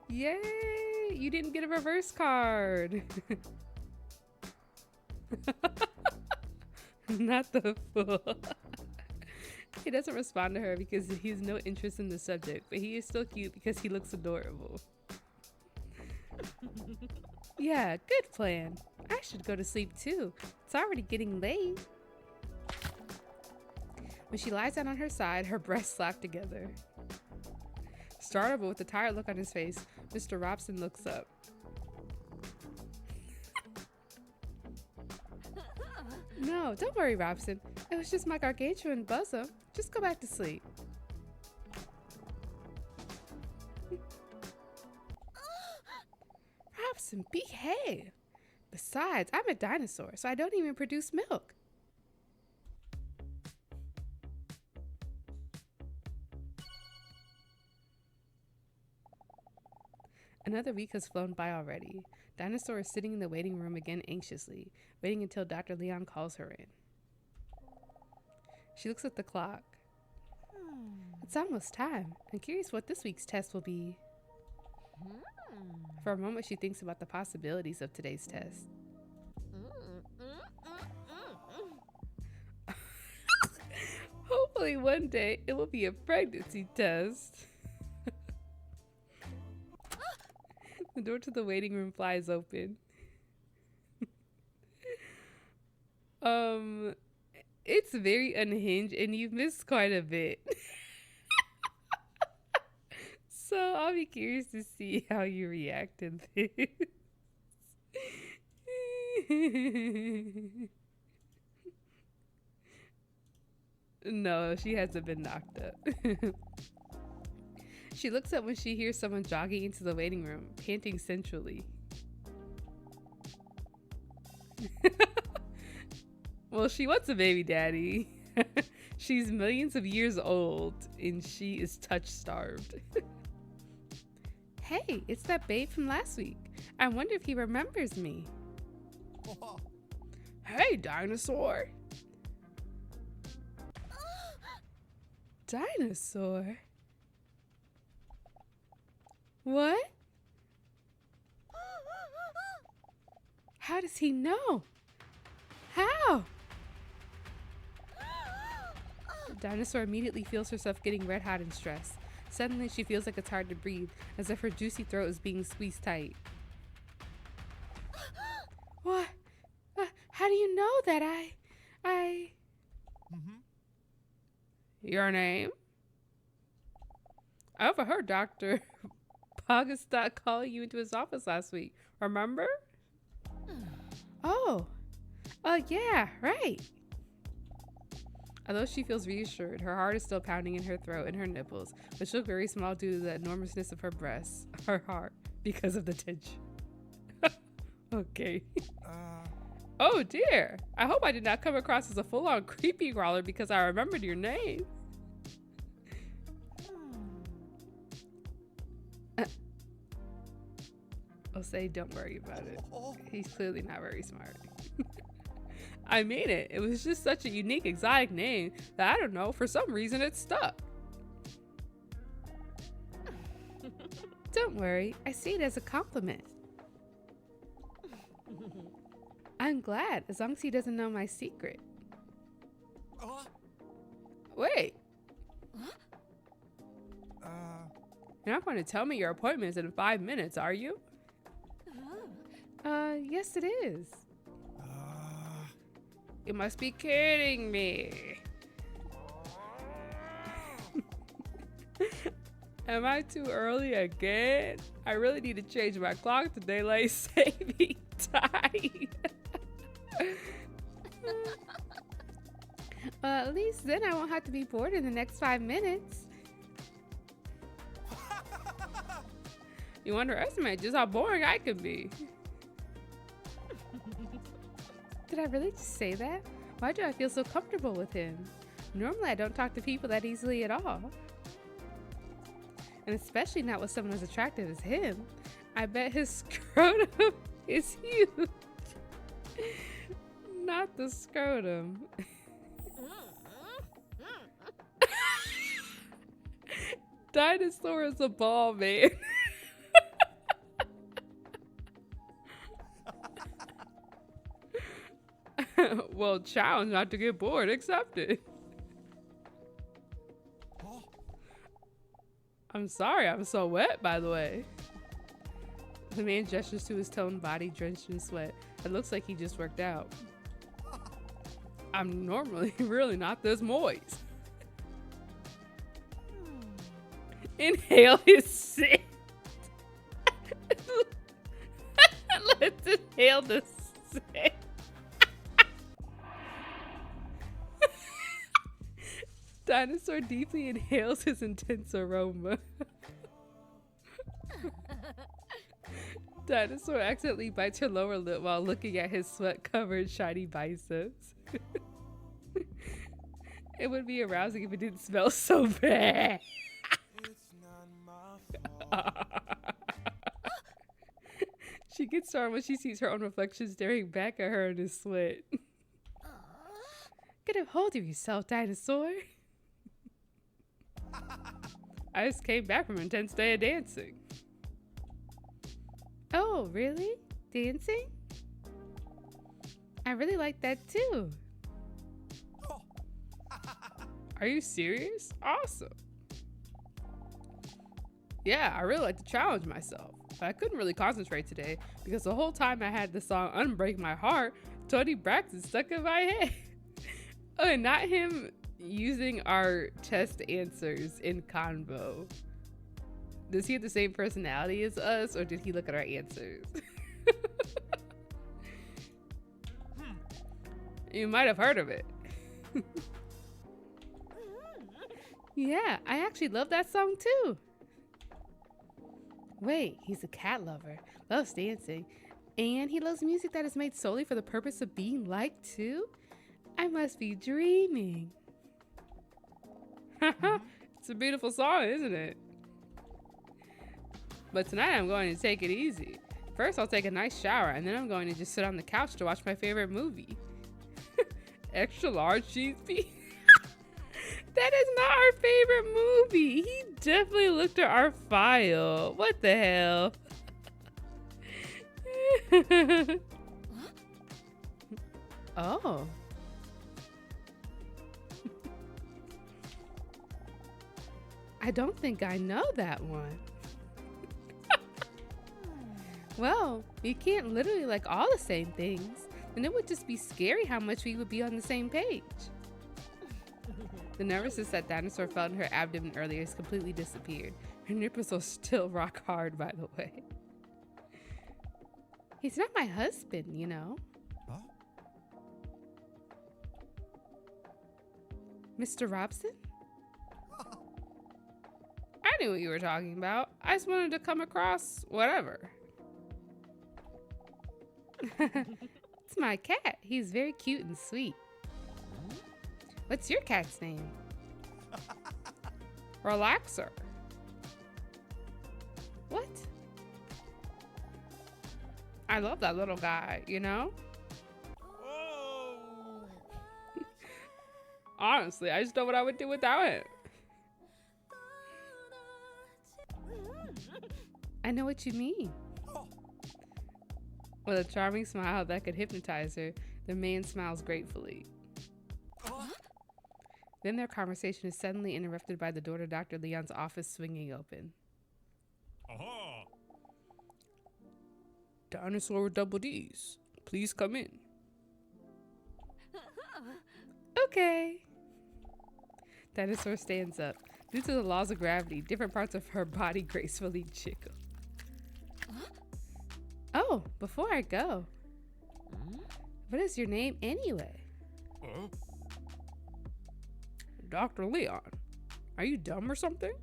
Yay! You didn't get a reverse card. Not the fool. He doesn't respond to her because he has no interest in the subject, but he is still cute because he looks adorable. Yeah, good plan. I should go to sleep too. It's already getting late. When she lies down on her side, her breasts slap together. Startled but with a tired look on his face, Mr. Robson looks up. No, don't worry, Robson. It was just my gargantuan bosom. Just go back to sleep. Robson, behave. Besides, I'm a dinosaur, so I don't even produce milk. Another week has flown by already. Dinosaur is sitting in the waiting room again anxiously, waiting until Dr. Leon calls her in. She looks at the clock. It's almost time. I'm curious what this week's test will be. For a moment, she thinks about the possibilities of today's test. Hopefully one day it will be a pregnancy test. The door to the waiting room flies open. It's very unhinged and you've missed quite a bit. So I'll be curious to see how you react to this. No, she hasn't been knocked up. She looks up when she hears someone jogging into the waiting room, panting sensually. Well, she wants a baby daddy. She's millions of years old, and she is touch-starved. Hey, it's that babe from last week. I wonder if he remembers me. Hey, Dinosaur. Dinosaur? What? How does he know? How? The dinosaur immediately feels herself getting red hot and stressed. Suddenly, she feels like it's hard to breathe, as if her juicy throat is being squeezed tight. What? How do you know that I... Your name? I overheard Dr. Poggestot calling you into his office last week. Remember? Oh, yeah, right. Although she feels reassured, her heart is still pounding in her throat and her nipples, which look very small due to the enormousness of her breasts, her heart, because of the tension. Okay. Oh dear, I hope I did not come across as a full-on creepy crawler because I remembered your name. I'll say don't worry about it. He's clearly not very smart. I mean it. It was just such a unique, exotic name that I don't know, for some reason it stuck. Don't worry. I see it as a compliment. I'm glad, as long as he doesn't know my secret. Wait. You're not going to tell me your appointment is in 5 minutes, are you? Yes it is. You must be kidding me. Am I too early again? I really need to change my clock to daylight saving time. At least then I won't have to be bored in the next 5 minutes. You underestimate just how boring I can be. Did I really just say that? Why do I feel so comfortable with him? Normally I don't talk to people that easily at all. And especially not with someone as attractive as him. I bet his scrotum is huge. Not the scrotum. Dinosaur is a ball man. Well, challenge not to get bored, accepted. I'm sorry, I'm so wet, by the way. The man gestures to his toned body drenched in sweat. It looks like he just worked out. I'm normally really not this moist. Inhale his scent. Let's inhale the scent. Dinosaur deeply inhales his intense aroma. Dinosaur accidentally bites her lower lip while looking at his sweat-covered, shiny biceps. It would be arousing if it didn't smell so bad. She gets startled when she sees her own reflection staring back at her in his sweat. Get a hold of yourself, Dinosaur. I just came back from an intense day of dancing. Oh, really? Dancing? I really like that too. Are you serious? Awesome. Yeah, I really like to challenge myself. But I couldn't really concentrate today because the whole time I had the song Unbreak My Heart, Tony Braxton stuck in my head. Oh, and not him using our test answers in convo. Does he have the same personality as us, or did he look at our answers? You might have heard of it. Yeah, I actually love that song too. Wait, he's a cat lover, loves dancing, and he loves music that is made solely for the purpose of being liked too? I must be dreaming. It's a beautiful song, isn't it? But tonight I'm going to take it easy. First I'll take a nice shower, and then I'm going to just sit on the couch to watch my favorite movie. Extra large cheese pizza. That is not our favorite movie. He definitely looked at our file. What the hell? Oh. I don't think I know that one. Well, we can't literally like all the same things, and it would just be scary how much we would be on the same page. The nervousness that Dinosaur felt in her abdomen earlier has completely disappeared. Her nipples are still rock hard, by the way. He's not my husband, you know. Huh? Mr. Robson? I knew what you were talking about. I just wanted to come across whatever. It's my cat. He's very cute and sweet. What's your cat's name? Relaxer. What? I love that little guy, you know? Oh. Honestly, I just know what I would do without him. I know what you mean. With a charming smile that could hypnotize her, the man smiles gratefully. Then their conversation is suddenly interrupted by the door to Dr. Leon's office swinging open. Aha. Dinosaur with double D's. Please come in. Okay. Dinosaur stands up. Due to the laws of gravity, different parts of her body gracefully jiggle. Oh, before I go, what is your name anyway? Huh? Dr. Leon. Are you dumb or something?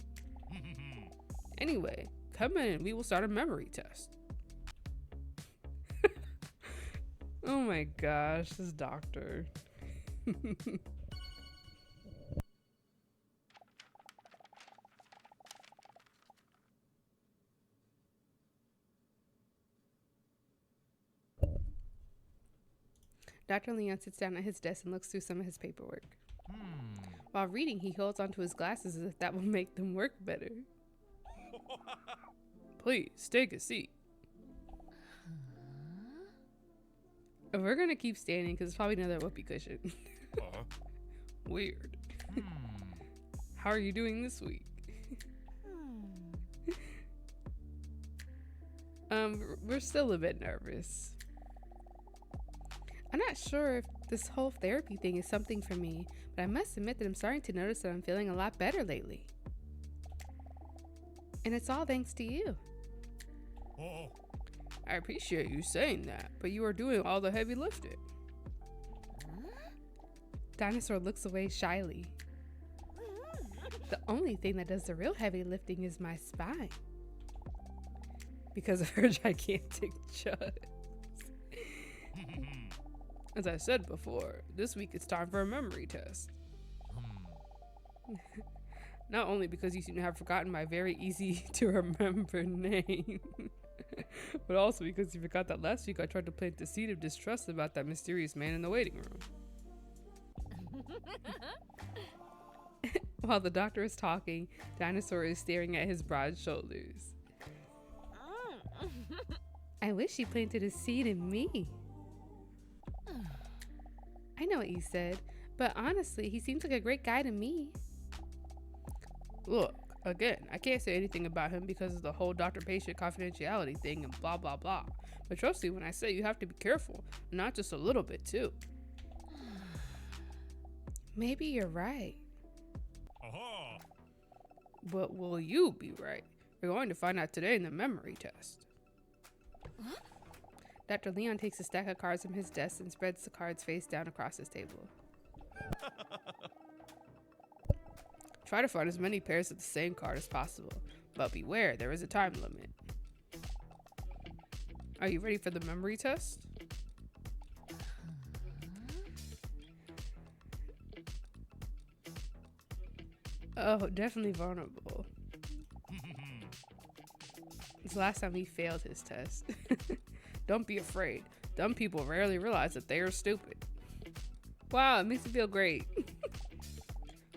Anyway, come in and we will start a memory test. Oh my gosh, this doctor. Dr. Leon sits down at his desk and looks through some of his paperwork. While reading, he holds onto his glasses as if that will make them work better. Please, take a seat. We're gonna keep standing because it's probably another whoopee cushion. Weird. How are you doing this week? We're still a bit nervous. I'm not sure if this whole therapy thing is something for me, but I must admit that I'm starting to notice that I'm feeling a lot better lately. And it's all thanks to you. Oh. I appreciate you saying that, but you are doing all the heavy lifting. Dinosaur looks away shyly. The only thing that does the real heavy lifting is my spine. Because of her gigantic chest. As I said before, this week it's time for a memory test. Not only because you seem to have forgotten my very easy to remember name, but also because you forgot that last week I tried to plant the seed of distrust about that mysterious man in the waiting room. While the doctor is talking, Dinosaur is staring at his broad shoulders. I wish he planted a seed in me. I know what you said, but honestly, he seems like a great guy to me. Look, again, I can't say anything about him because of the whole doctor-patient confidentiality thing and blah, blah, blah. But trust me when I say you have to be careful, not just a little bit, too. Maybe you're right. Aha. But will you be right? We're going to find out today in the memory test. Dr. Leon takes a stack of cards from his desk and spreads the cards face down across his table. Try to find as many pairs of the same card as possible, but beware, there is a time limit. Are you ready for the memory test? Oh, definitely vulnerable. It's the last time he failed his test. Don't be afraid. Dumb people rarely realize that they are stupid. Wow, it makes me feel great.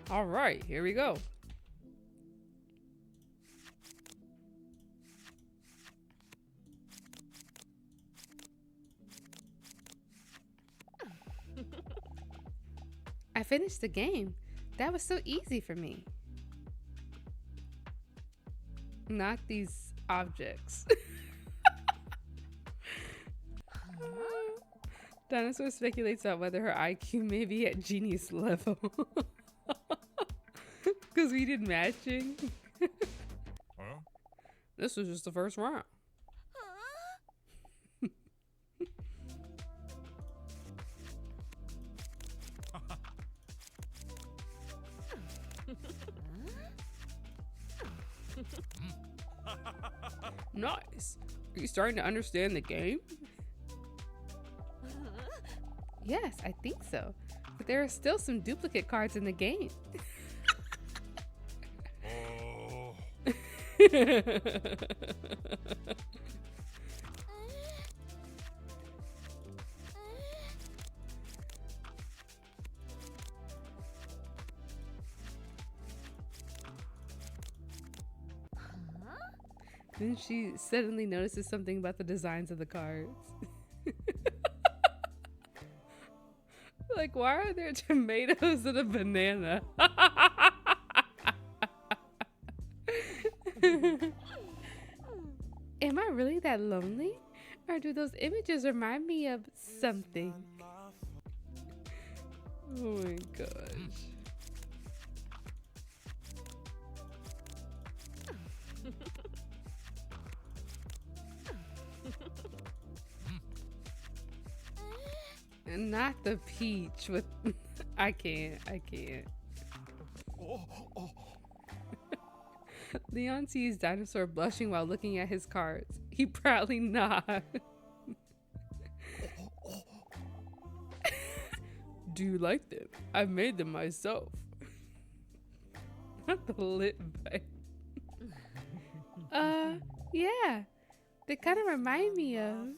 All right, here we go. I finished the game. That was so easy for me. Not these objects. Dinosaur speculates about whether her IQ may be at genius level. Because we did matching. Huh? This was just the first round. Nice. Are you starting to understand the game? Yes, I think so. But there are still some duplicate cards in the game. Oh. Then she suddenly notices something about the designs of the cards. Like, why are there tomatoes and a banana? Am I really that lonely? Or do those images remind me of something? Oh my gosh. And not the peach with I can't. Oh, oh. Leon sees Dinosaur blushing while looking at his cards. He proudly nods. Do you like them? I've made them myself. Not the lip bite. Yeah. They kind of remind me of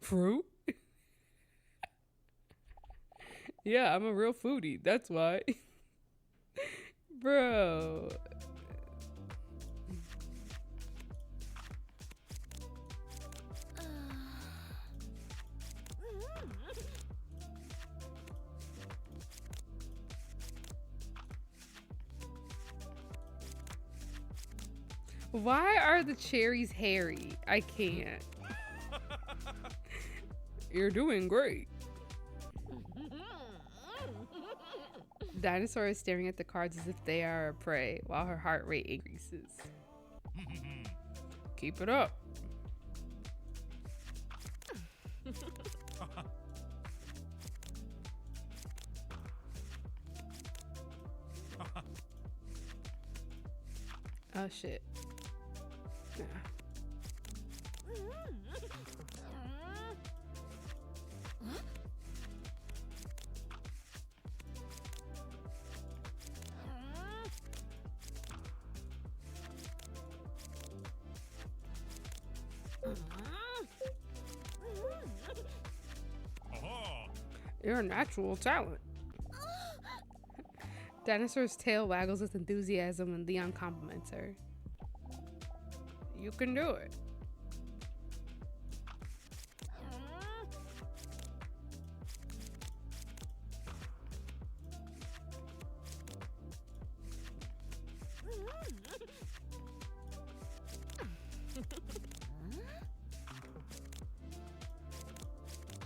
fruit. Yeah, I'm a real foodie. That's why. Bro. Why are the cherries hairy? I can't. You're doing great. Dinosaur is staring at the cards as if they are a prey while her heart rate increases. Keep it up. Oh shit. Yeah. You're a natural talent. Dinosaur's tail waggles with enthusiasm when Leon compliments her. You can do it.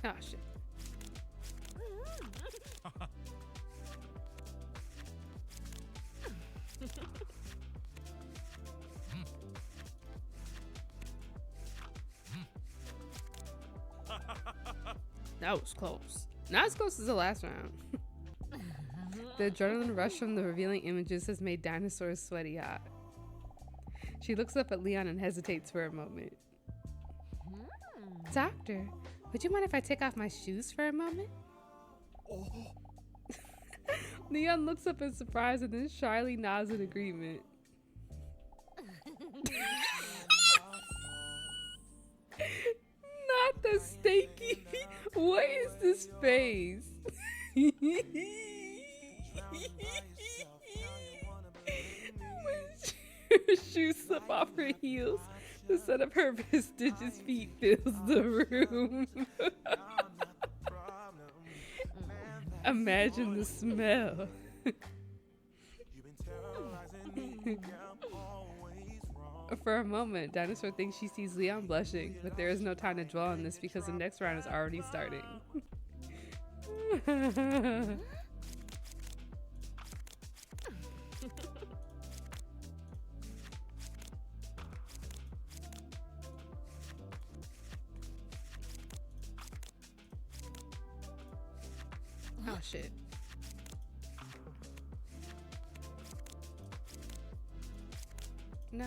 Oh shit. That was close. Not as close as the last round. The adrenaline rush from the revealing images has made Dinosaur sweaty hot. She looks up at Leon and hesitates for a moment. Doctor, would you mind if I take off my shoes for a moment? Leon looks up in surprise and then shyly nods in agreement. Not the stanky feet. What is this face? When her shoes slip off her heels, the set of her prestigious feet fills the room. Imagine the smell. For a moment, Dinosaur thinks she sees Leon blushing, but there is no time to dwell on this because the next round is already starting. Oh shit. No.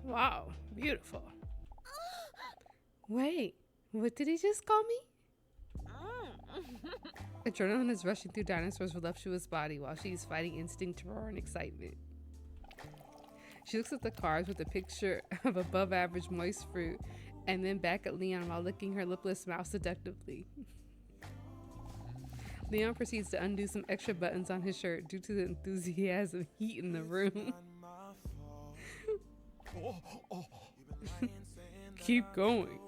Wow, beautiful. Wait, what did he just call me? Adrenaline is rushing through Dinosaur's voluptuous body while she is fighting instinct, roar, and excitement. She looks at the cards with a picture of above average moist fruit and then back at Leon while licking her lipless mouth seductively. Leon proceeds to undo some extra buttons on his shirt due to the enthusiasm heat in the room. Keep going.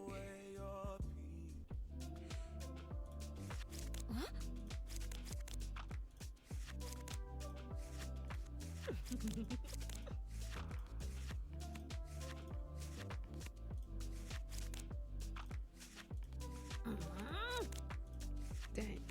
Dang.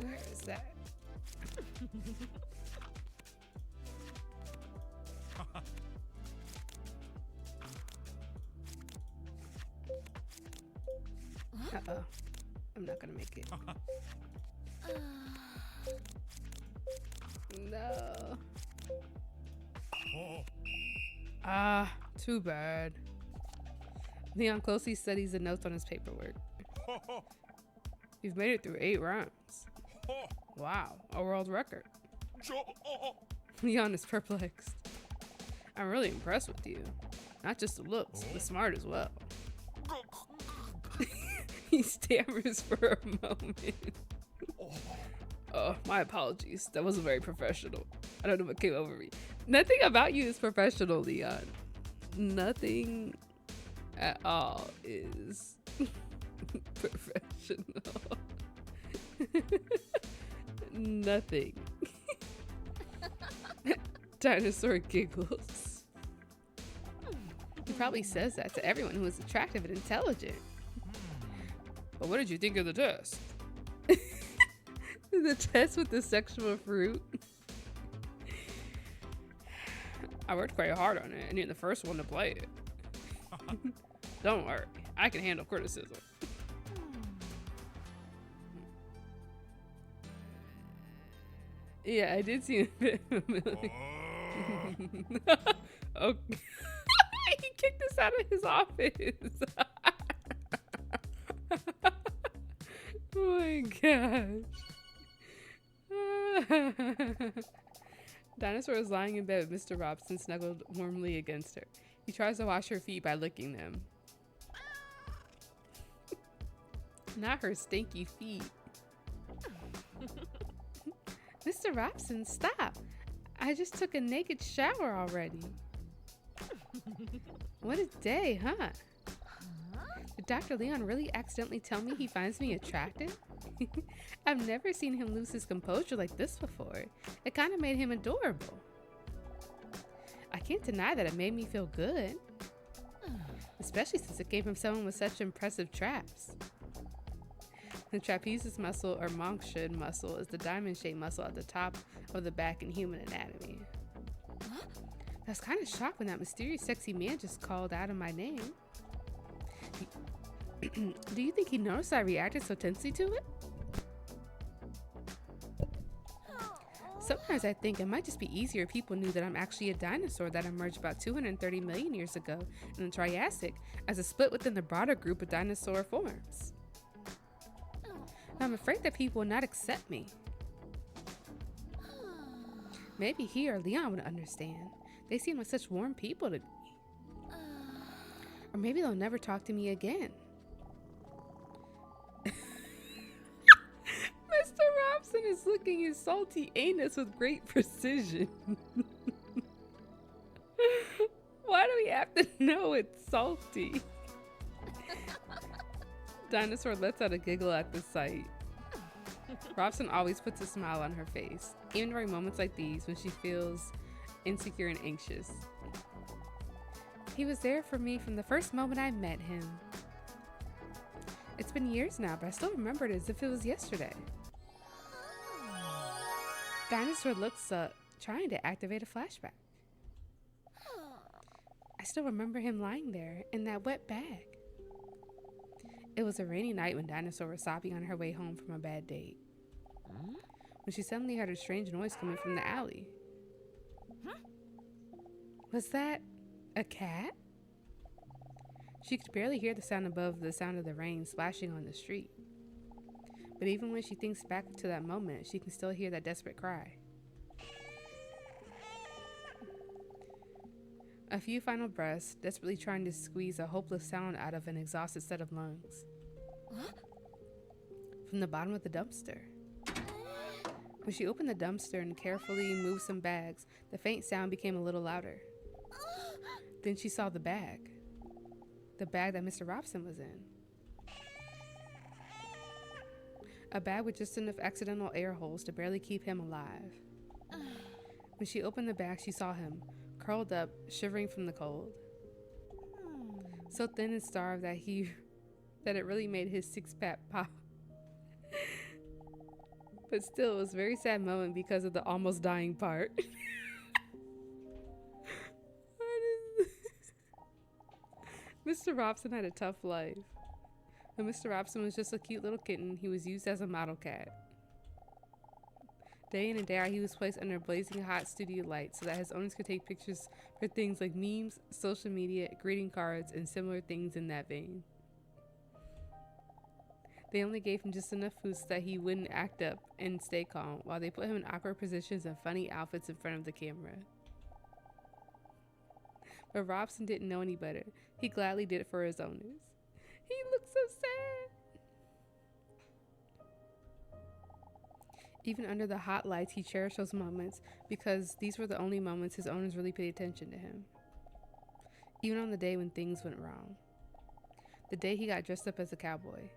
Where is that? Uh-oh. I'm not gonna make it. No. Ah, too bad. Leon closely studies the notes on his paperwork. You've made it through 8 rounds. Wow, a world record. Leon is perplexed. I'm really impressed with you. Not just the looks, but smart as well. He stammers for a moment. Oh, my apologies. That wasn't very professional. I don't know what came over me. Nothing about you is professional, Leon. Nothing at all is professional. Nothing. Dinosaur giggles. He probably says that to everyone who is attractive and intelligent. But what did you think of the test? The test with the sexual fruit? I worked quite hard on it, and you're the first one to play it. Don't worry, I can handle criticism. Yeah, I did see a bit familiar. Okay. He kicked us out of his office. Oh my gosh. Dinosaur is lying in bed with Mr. Robson snuggled warmly against her. He tries to wash her feet by licking them. Not her stinky feet. Mr. Robson, stop. I just took a naked shower already. What a day, huh? Did Dr. Leon really accidentally tell me he finds me attractive? I've never seen him lose his composure like this before. It kind of made him adorable. I can't deny that it made me feel good, especially since it came from someone with such impressive traps. The trapezius muscle, or Monkshood muscle, is the diamond-shaped muscle at the top of the back in human anatomy. I was kind of shocked when that mysterious sexy man just called out of my name. Do you think he noticed I reacted so tensely to it? Sometimes I think it might just be easier if people knew that I'm actually a dinosaur that emerged about 230 million years ago in the Triassic as a split within the broader group of dinosaur forms. I'm afraid that people will not accept me. Maybe he or Leon would understand. They seem like such warm people to me. Or maybe they'll never talk to me again. Mr. Robson is licking his salty anus with great precision. Why do we have to know it's salty? Dinosaur lets out a giggle at the sight. Robson always puts a smile on her face, even during moments like these when she feels insecure and anxious. He was there for me from the first moment I met him. It's been years now, but I still remember it as if it was yesterday. Dinosaur looks up, trying to activate a flashback. I still remember him lying there in that wet bag. It was a rainy night when Dinosaur was sobbing on her way home from a bad date. When she suddenly heard a strange noise coming from the alley. Was that a cat? She could barely hear the sound above the sound of the rain splashing on the street. But even when she thinks back to that moment, she can still hear that desperate cry. A few final breaths, desperately trying to squeeze a hopeless sound out of an exhausted set of lungs. From the bottom of the dumpster. When she opened the dumpster and carefully moved some bags, the faint sound became a little louder. Then she saw the bag. The bag that Mr. Robson was in. A bag with just enough accidental air holes to barely keep him alive. When she opened the bag, she saw him, curled up, shivering from the cold. So thin and starved that it really made his six-pack pop. But still, it was a very sad moment because of the almost dying part. Mr. Robson had a tough life. When Mr. Robson was just a cute little kitten, he was used as a model cat. Day in and day out, he was placed under blazing hot studio lights so that his owners could take pictures for things like memes, social media, greeting cards, and similar things in that vein. They only gave him just enough food so that he wouldn't act up and stay calm, while they put him in awkward positions and funny outfits in front of the camera. But Robson didn't know any better. He gladly did it for his owners. He looked so sad. Even under the hot lights, he cherished those moments because these were the only moments his owners really paid attention to him. Even on the day when things went wrong. The day he got dressed up as a cowboy.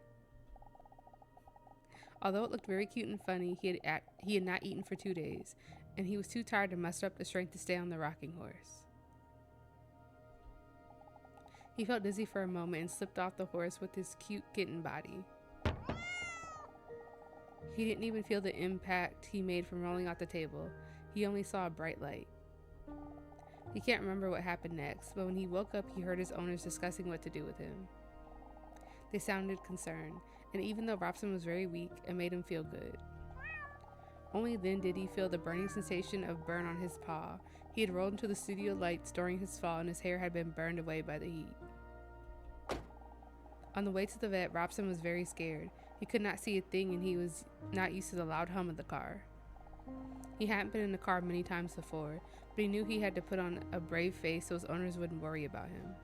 Although it looked very cute and funny, he had not eaten for 2 days, and he was too tired to muster up the strength to stay on the rocking horse. He felt dizzy for a moment and slipped off the horse with his cute kitten body. He didn't even feel the impact he made from rolling off the table. He only saw a bright light. He can't remember what happened next, but when he woke up, he heard his owners discussing what to do with him. They sounded concerned, and even though Robson was very weak, it made him feel good. Only then did he feel the burning sensation of burn on his paw. He had rolled into the studio lights during his fall, and his hair had been burned away by the heat. On the way to the vet, Robson was very scared. He could not see a thing, and he was not used to the loud hum of the car. He hadn't been in a car many times before, but he knew he had to put on a brave face so his owners wouldn't worry about him.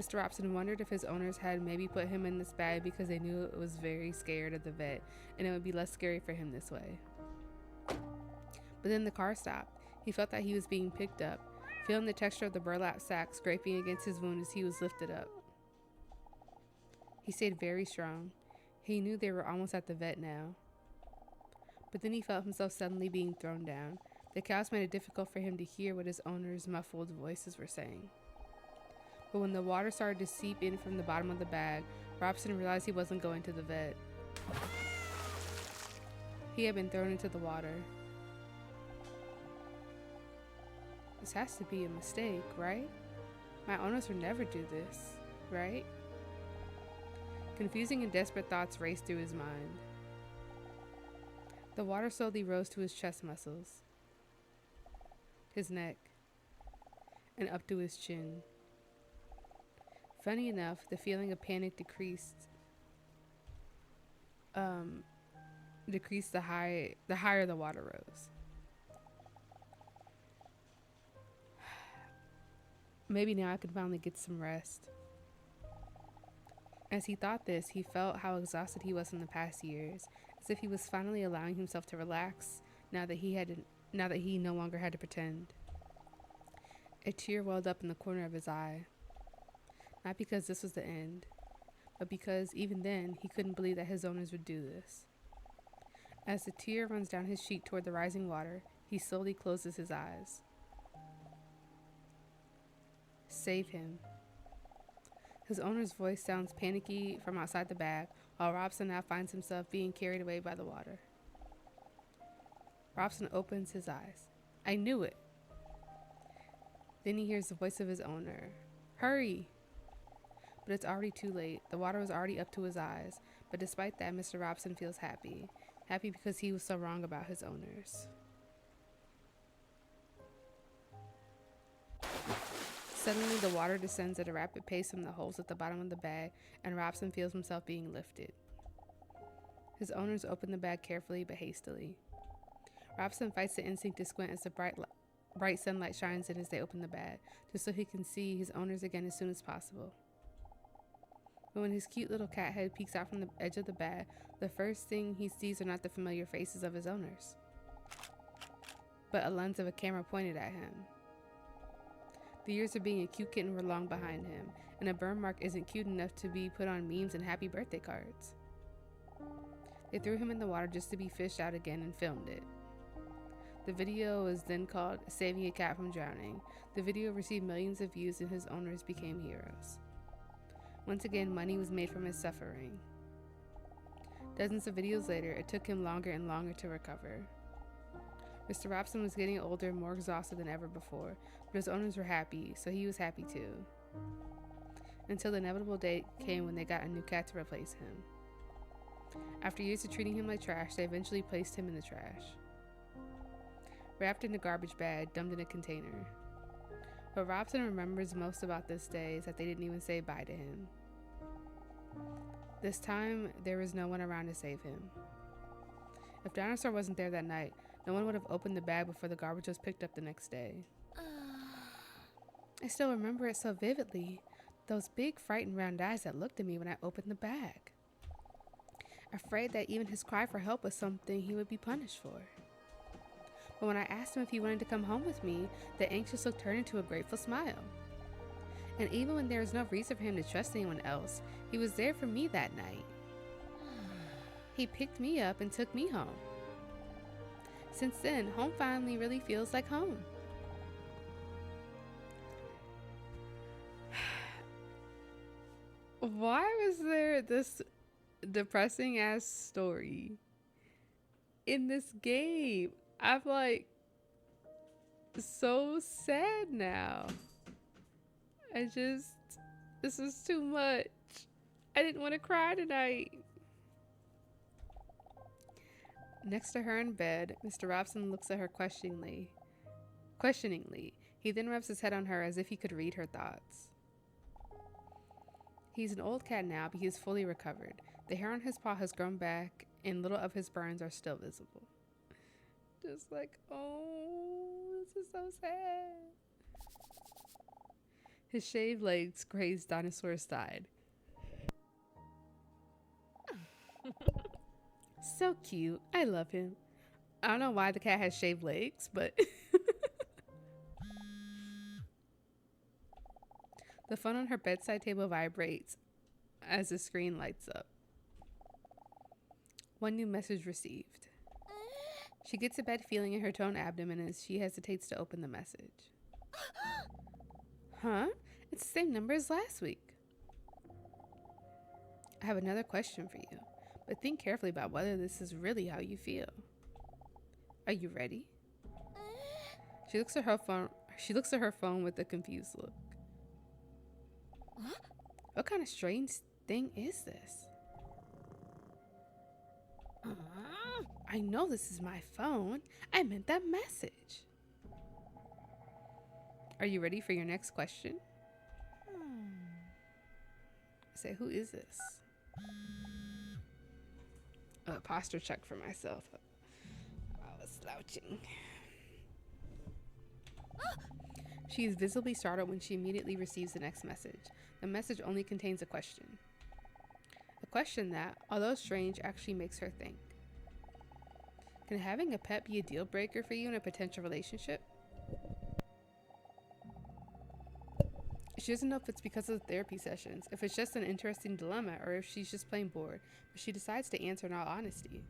Mr. Robson wondered if his owners had maybe put him in this bag because they knew it was very scared of the vet, and it would be less scary for him this way. But then the car stopped. He felt that he was being picked up, feeling the texture of the burlap sack scraping against his wound as he was lifted up. He stayed very strong. He knew they were almost at the vet now. But then he felt himself suddenly being thrown down. The chaos made it difficult for him to hear what his owner's muffled voices were saying. But when the water started to seep in from the bottom of the bag, Robson realized he wasn't going to the vet. He had been thrown into the water. This has to be a mistake, right? My owners would never do this, right? Confusing and desperate thoughts raced through his mind. The water slowly rose to his chest muscles, his neck, and up to his chin. Funny enough, the feeling of panic decreased the higher the water rose. Maybe now I could finally get some rest. As he thought this, he felt how exhausted he was in the past years, as if he was finally allowing himself to relax now that he no longer had to pretend. A tear welled up in the corner of his eye. Not because this was the end, but because even then he couldn't believe that his owners would do this. As the tear runs down his cheek toward the rising water, he slowly closes his eyes. Save him. His owner's voice sounds panicky from outside the bag, while Robson now finds himself being carried away by the water. Robson opens his eyes. I knew it. Then he hears the voice of his owner. Hurry! But it's already too late. The water was already up to his eyes. But despite that, Mr. Robson feels happy. Happy because he was so wrong about his owners. Suddenly, the water descends at a rapid pace from the holes at the bottom of the bag, and Robson feels himself being lifted. His owners open the bag carefully but hastily. Robson fights the instinct to squint as the bright sunlight shines in as they open the bag, just so he can see his owners again as soon as possible. But when his cute little cat head peeks out from the edge of the bag, the first thing he sees are not the familiar faces of his owners, but a lens of a camera pointed at him. The years of being a cute kitten were long behind him, and a burn mark isn't cute enough to be put on memes and happy birthday cards. They threw him in the water just to be fished out again and filmed it. The video was then called Saving a Cat from Drowning. The video received millions of views and his owners became heroes. Once again, money was made from his suffering. Dozens of videos later, it took him longer and longer to recover. Mr. Robson was getting older and more exhausted than ever before, but his owners were happy, so he was happy too. Until the inevitable day came when they got a new cat to replace him. After years of treating him like trash, they eventually placed him in the trash. Wrapped in a garbage bag, dumped in a container. What Robson remembers most about this day is that they didn't even say bye to him. This time, there was no one around to save him. If Dinosaur wasn't there that night, no one would have opened the bag before the garbage was picked up the next day. I still remember it so vividly. Those big, frightened round eyes that looked at me when I opened the bag. Afraid that even his cry for help was something he would be punished for. But when I asked him if he wanted to come home with me, the anxious look turned into a grateful smile. And even when there was no reason for him to trust anyone else, he was there for me that night. He picked me up and took me home. Since then, home finally really feels like home. Why was there this depressing ass story in this game? I'm like so sad now. This is too much. I didn't want to cry tonight. Next to her in bed, Mr. Robson looks at her questioningly. He then rubs his head on her as if he could read her thoughts. He's an old cat now, but he is fully recovered. The hair on his paw has grown back, and little of his burns are still visible. Just like, oh, this is so sad. His shaved legs grazed Dinosaur's side. So cute. I love him. I don't know why the cat has shaved legs, but the phone on her bedside table vibrates as the screen lights up. One new message received. She gets a bad feeling in her toned abdomen as she hesitates to open the message. Huh? It's the same number as last week. I have another question for you, but think carefully about whether this is really how you feel. Are you ready? She looks at her phone. She looks at her phone with a confused look. What kind of strange thing is this? I know this is my phone. I meant that message. Are you ready for your next question? Say, who is this? A posture check for myself. I was slouching. She is visibly startled when she immediately receives the next message. The message only contains a question. A question that, although strange, actually makes her think. Can having a pet be a deal breaker for you in a potential relationship? She doesn't know if it's because of the therapy sessions, if it's just an interesting dilemma, or if she's just plain bored, but she decides to answer in all honesty.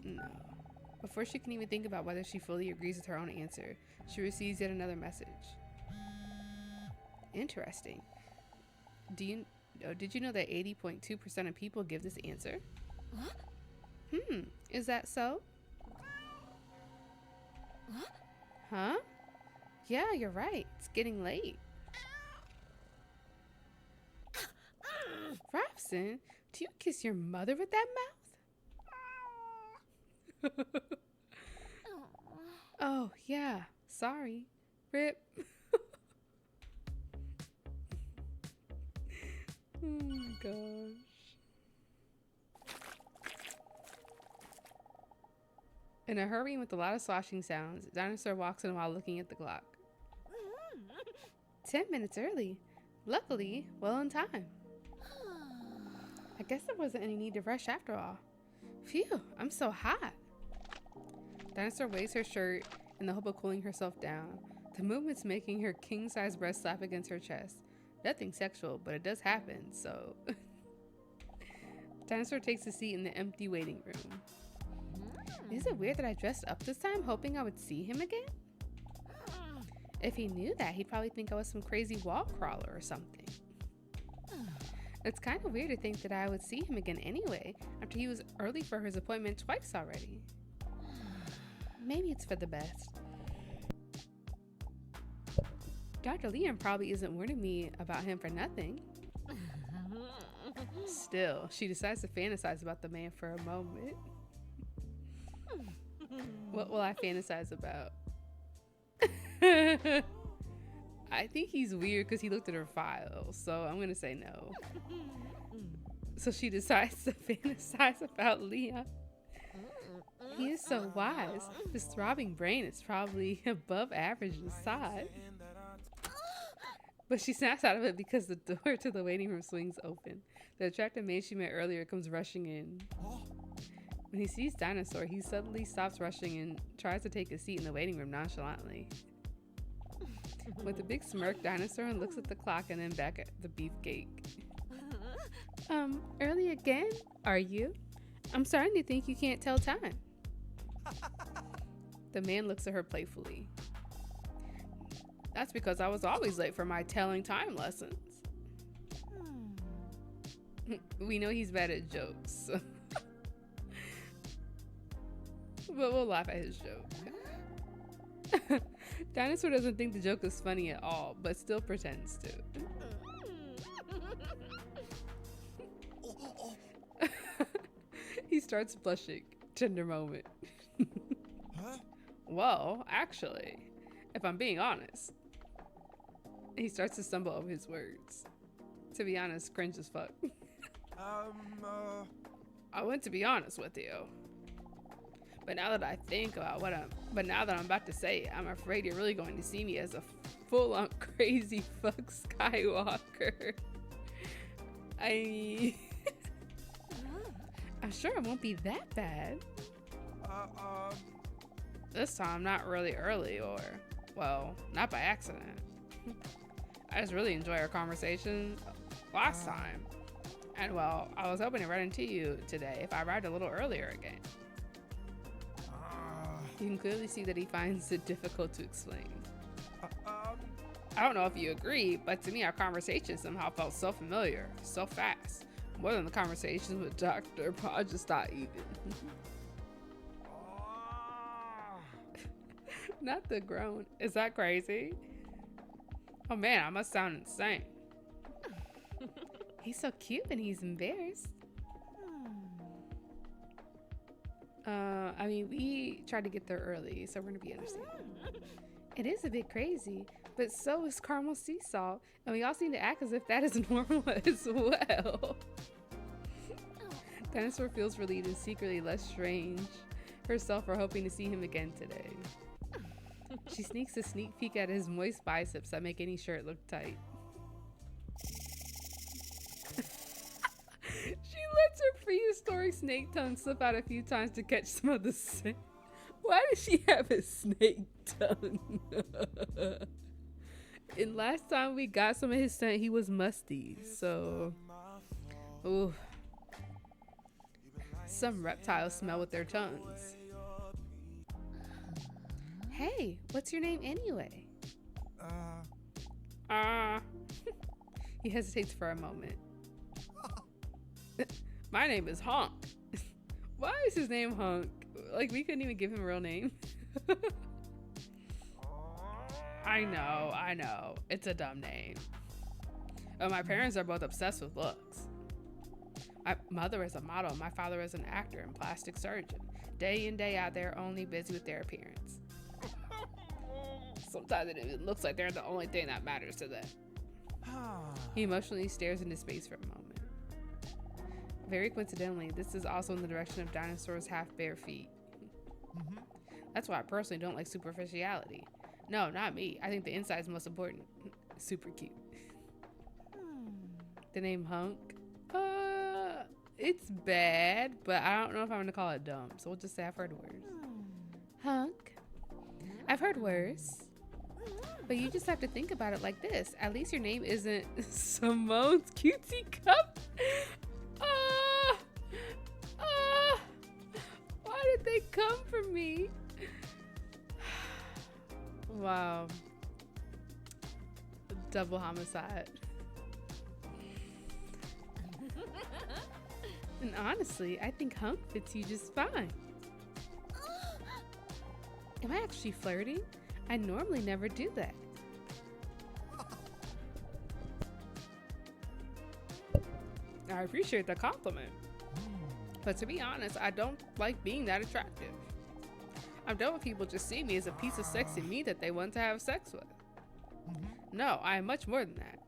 No. Before she can even think about whether she fully agrees with her own answer, she receives yet another message. Interesting. Did you know that 80.2% of people give this answer? Is that so? Huh? Yeah, you're right. It's getting late. Robson, do you kiss your mother with that mouth? Oh, yeah. Sorry. Rip. Oh my gosh. In a hurry with a lot of sloshing sounds, Dinosaur walks in while looking at the clock. 10 minutes early. Luckily, well in time. I guess there wasn't any need to rush after all. Phew, I'm so hot. Dinosaur waves her shirt in the hope of cooling herself down. The movement's making her king-size breast slap against her chest. Nothing sexual, but it does happen, so... Dinosaur takes a seat in the empty waiting room. Is it weird that I dressed up this time, hoping I would see him again? If he knew that, he'd probably think I was some crazy wall crawler or something. It's kind of weird to think that I would see him again anyway, after he was early for his appointment twice already. Maybe it's for the best. Dr. Liam probably isn't warning me about him for nothing. Still, she decides to fantasize about the man for a moment. What will I fantasize about? I think he's weird because he looked at her file, so I'm gonna say no. So she decides to fantasize about Leon. He is so wise. His throbbing brain is probably above average in size. But she snaps out of it because the door to the waiting room swings open. The attractive man she met earlier comes rushing in. When he sees Dinosaur, he suddenly stops rushing and tries to take a seat in the waiting room nonchalantly. With a big smirk, Dinosaur looks at the clock and then back at the beefcake. Early again? Are you? I'm starting to think you can't tell time. The man looks at her playfully. That's because I was always late for my telling time lessons. We know he's bad at jokes. So. But we'll laugh at his joke. Dinosaur doesn't think the joke is funny at all, but still pretends to. He starts blushing. Tender moment. Well, actually, if I'm being honest. He starts to stumble over his words. To be honest, cringe as fuck. I want to be honest with you. But now that I think about now that I'm about to say it, I'm afraid you're really going to see me as a full-on crazy fuck Skywalker. I'm sure it won't be that bad. This time, not really early or, well, not by accident. I just really enjoy our conversation last time. And well, I was hoping to run into you today if I arrived a little earlier again. You can clearly see that he finds it difficult to explain. I don't know if you agree, but to me our conversation somehow felt so familiar, so fast. More than the conversations with Dr. Podgestat even. Not the groan. Is that crazy? Oh man, I must sound insane. He's so cute and he's embarrassed. I mean, we tried to get there early, so we're gonna be understanding. It is a bit crazy, but so is caramel sea salt, and we all seem to act as if that is normal as well. Dinosaur feels relieved and secretly less strange herself for hoping to see him again today. She sneaks a sneak peek at his moist biceps that make any shirt look tight. She lets her prehistoric snake tongue slip out a few times to catch some of the scent. Why does she have a snake tongue? And last time we got some of his scent, he was musty. So, ooh. Some reptiles smell with their tongues. Hey, what's your name anyway? He hesitates for a moment. My name is Honk. Why is his name Honk? Like, we couldn't even give him a real name. I know. It's a dumb name. Oh, my parents are both obsessed with looks. My mother is a model. My father is an actor and plastic surgeon. Day in, day out, they're only busy with their appearance. Sometimes it even looks like they're the only thing that matters to them. He emotionally stares into space for a moment. Very coincidentally, this is also in the direction of Dinosaur's half-bare feet. That's why I personally don't like superficiality. No, not me. I think the inside is most important. Super cute. The name Hunk? It's bad, but I don't know if I'm gonna call it dumb, so we'll just say I've heard worse. Hunk? I've heard worse. But you just have to think about it like this. At least your name isn't Simone's Cutesy Cup. Why did they come for me? Wow. Double homicide. And honestly, I think Hunk fits you just fine. Am I actually flirting? I normally never do that. I appreciate the compliment. But to be honest, I don't like being that attractive. I'm done with people just seeing me as a piece of sexy meat that they want to have sex with. No, I am much more than that.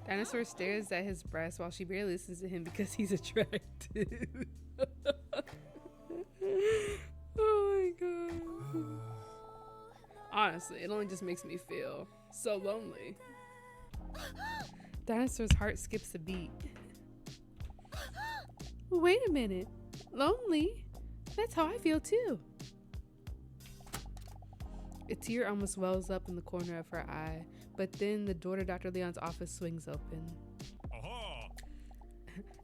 Dinosaur stares at his breast while she barely listens to him because he's attractive. Oh my god. Honestly, it only just makes me feel so lonely. Dinosaur's heart skips a beat. Wait a minute. Lonely? That's how I feel too. A tear almost wells up in the corner of her eye, but then the door to Dr. Leon's office swings open.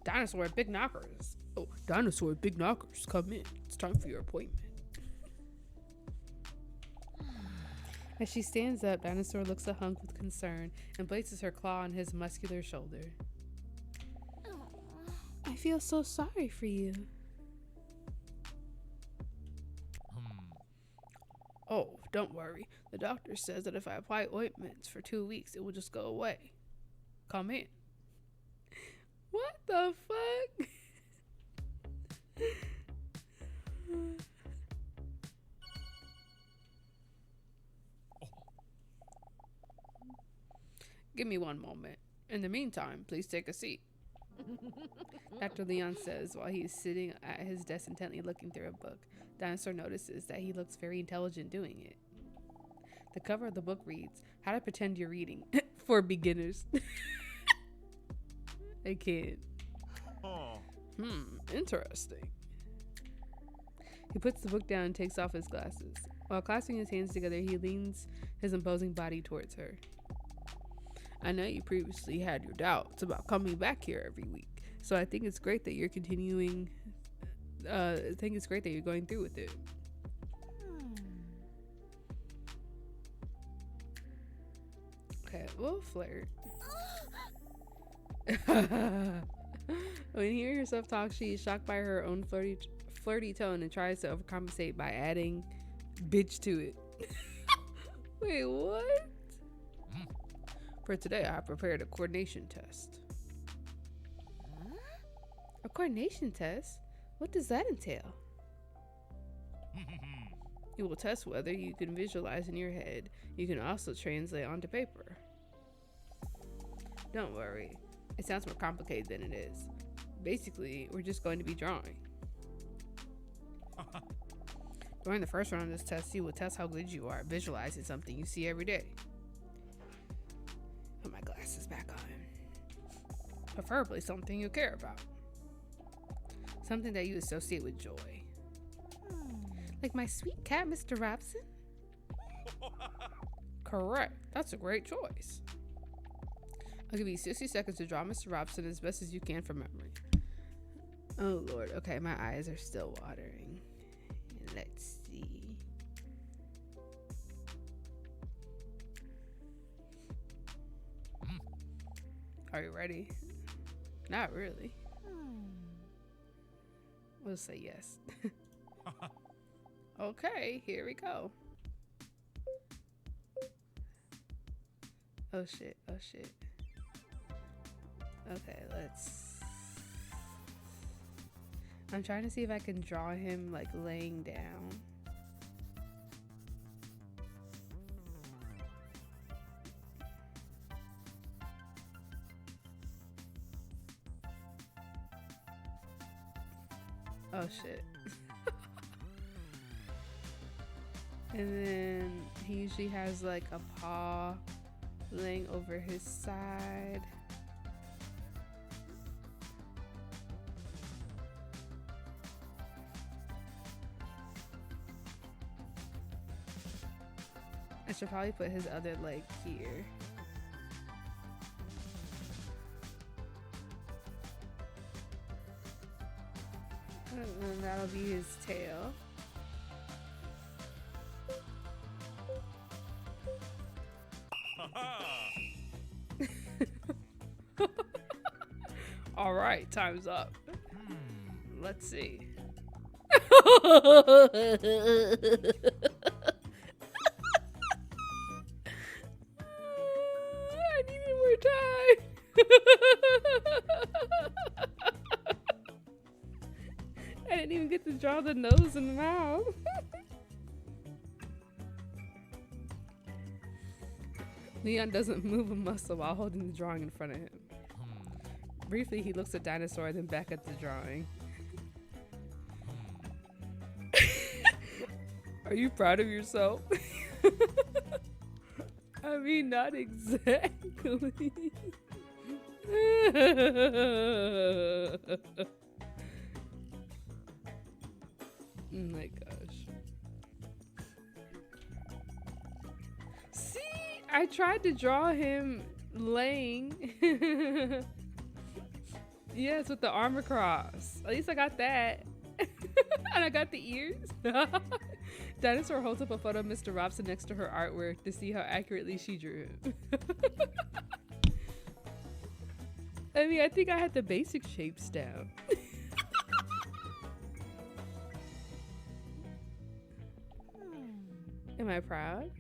Dinosaur, big knockers. Oh, Dinosaur, big knockers, come in. It's time for your appointment. As she stands up, Dinosaur looks at Hunk with concern and places her claw on his muscular shoulder. I feel so sorry for you. Oh, don't worry. The doctor says that if I apply ointments for 2 weeks, it will just go away. Come in. What the fuck? Give me one moment. In the meantime, please take a seat. Dr. Leon says while he is sitting at his desk intently looking through a book. Dinosaur notices that he looks very intelligent doing it. The cover of the book reads, How to Pretend You're Reading for Beginners. I can't. Interesting. He puts the book down and takes off his glasses. While clasping his hands together, he leans his imposing body towards her. I know you previously had your doubts about coming back here every week, so I think it's great that you're continuing. I think it's great that you're going through with it. Okay, we'll flirt. When you hear herself talk, she is shocked by her own flirty tone and tries to overcompensate by adding bitch to it. Wait, what? For today, I prepared a coordination test. A coordination test? What does that entail? It will test whether you can visualize in your head. You can also translate onto paper. Don't worry. It sounds more complicated than it is. Basically, we're just going to be drawing. During the first round of this test, you will test how good you are at visualizing something you see every day. Put my glasses back on. Preferably something you care about. Something that you associate with joy. Like my sweet cat, Mr. Robson? Correct. That's a great choice. I'll give you 60 seconds to draw Mr. Robson as best as you can from memory. Oh, Lord. Okay, my eyes are still watering. Let's see. Are you ready? Not really. We'll say yes. Okay, here we go. Oh shit, oh shit. Okay, I'm trying to see if I can draw him like laying down. Oh shit. And then he usually has like a paw laying over his side. I should probably put his other leg here. And then that'll be his tail. All right, time's up. Let's see. I needed more time. I didn't even get to draw the nose and the mouth. Leon doesn't move a muscle while holding the drawing in front of him. Briefly, he looks at Dinosaur, then back at the drawing. Are you proud of yourself? I mean, not exactly. Oh my gosh. See, I tried to draw him laying. Yes, with the arm across. At least I got that. And I got the ears. Dinosaur holds up a photo of Mr. Robson next to her artwork to see how accurately she drew him. I mean, I think I had the basic shapes down. Am I proud?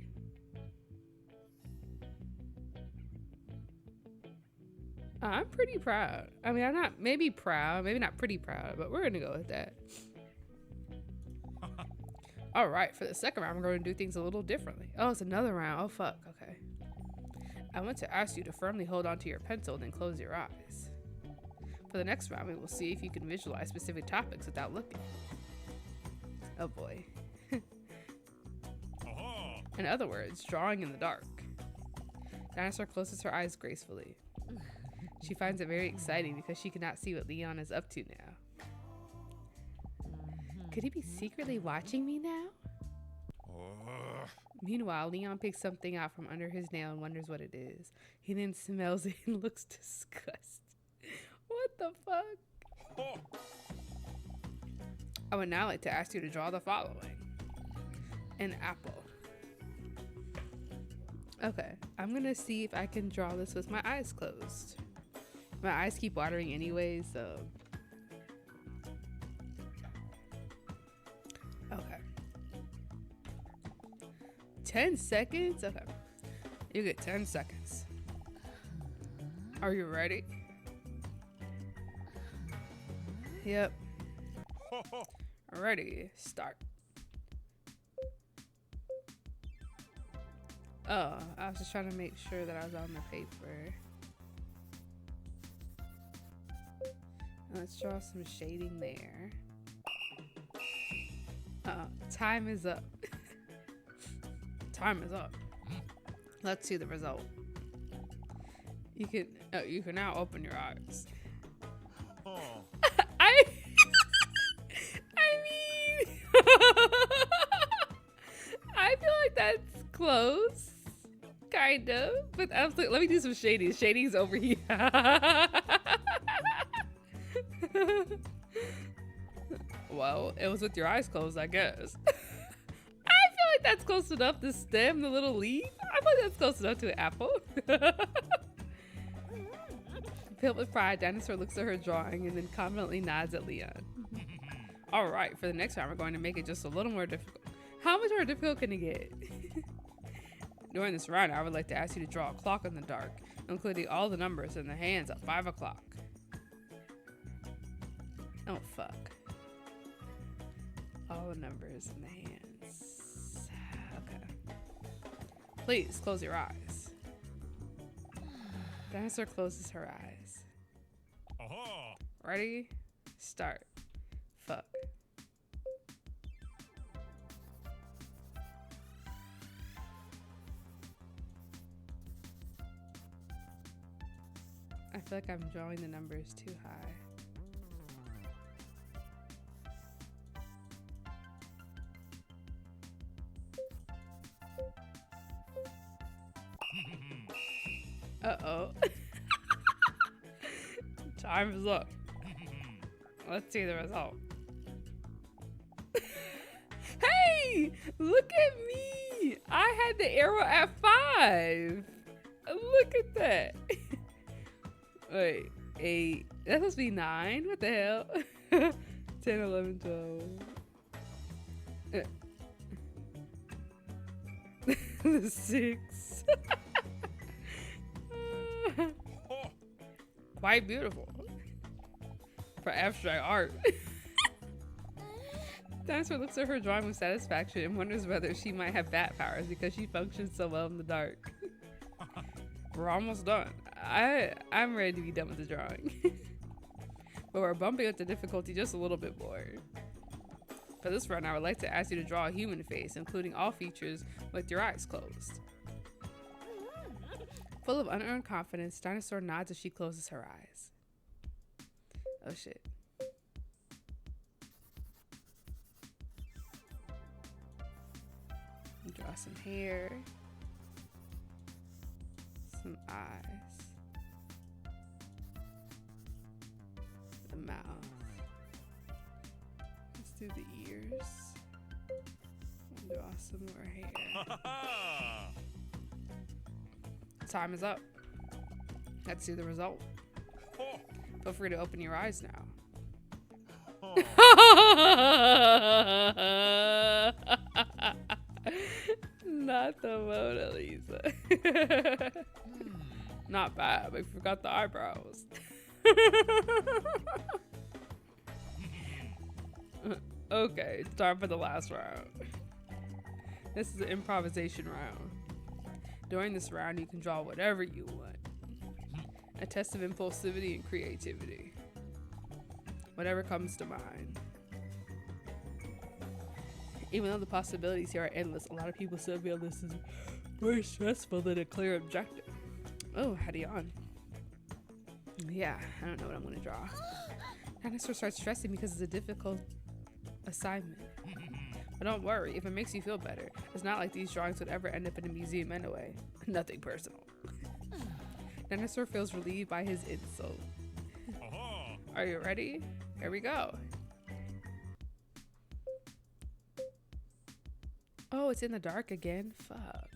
I'm pretty proud. I mean, I'm not maybe proud, maybe not pretty proud, but we're gonna go with that. All right, for the second round, we're going to do things a little differently. Oh, it's another round. Oh, fuck. Okay. I want to ask you to firmly hold onto your pencil, then close your eyes. For the next round, we will see if you can visualize specific topics without looking. Oh, boy. In other words, drawing in the dark. Dinosaur closes her eyes gracefully. She finds it very exciting because she cannot see what Leon is up to now. Could he be secretly watching me now? Meanwhile, Leon picks something out from under his nail and wonders what it is. He then smells it and looks disgusted. What the fuck? I would now like to ask you to draw the following. An apple. Okay, I'm gonna see if I can draw this with my eyes closed. My eyes keep watering anyway, so. Okay. 10 seconds? Okay. You get 10 seconds. Are you ready? Yep. Ready. Start. Oh, I was just trying to make sure that I was on the paper. Let's draw some shading there. Time is up. Time is up. Let's see the result. You can now open your eyes. I mean, I feel like that's close, kind of. But I was like, let me do some shading. Shading's over here. Well, it was with your eyes closed, I guess. I feel like that's close enough. The stem, the little leaf. I feel like that's close enough to an apple. Filled with pride, Dinosaur looks at her drawing and then confidently nods at Leon. All right, for the next round, we're going to make it just a little more difficult. How much more difficult can it get? During this round, I would like to ask you to draw a clock in the dark, including all the numbers in the hands at 5 o'clock. Oh, fuck. All the numbers in the hands. Okay. Please, close your eyes. Dinosaur closes her eyes. Ready? Start. Fuck. I feel like I'm drawing the numbers too high. Uh-oh. Time is up. Let's see the result. Hey! Look at me! I had the arrow at 5. Look at that. Wait, 8. That's supposed to be 9? What the hell? 10, 11, 12. 6. Quite beautiful for abstract art. Dinosaur looks at her drawing with satisfaction and wonders whether she might have bat powers because she functions so well in the dark. We're almost done. I'm ready to be done with the drawing. But we're bumping up the difficulty just a little bit more. For this round, I would like to ask you to draw a human face, including all features with your eyes closed. Full of unearned confidence, Dinosaur nods as she closes her eyes. Oh shit. Draw some hair. Some eyes. The mouth. Let's do the ears. Draw some more hair. Time is up. Let's see the result. Feel free to open your eyes now. Not the Mona Lisa. Not bad, but I forgot the eyebrows. Okay, it's time for the last round. This is an improvisation round. During this round, you can draw whatever you want. A test of impulsivity and creativity. Whatever comes to mind. Even though the possibilities here are endless, a lot of people still feel this is more stressful than a clear objective. Oh, had he on? Yeah, I don't know what I'm gonna draw. Dinosaur starts stressing because it's a difficult assignment. But don't worry, if it makes you feel better. It's not like these drawings would ever end up in a museum anyway. Nothing personal. Dinosaur feels relieved by his insult. Are you ready? Here we go. Oh, it's in the dark again. Fuck.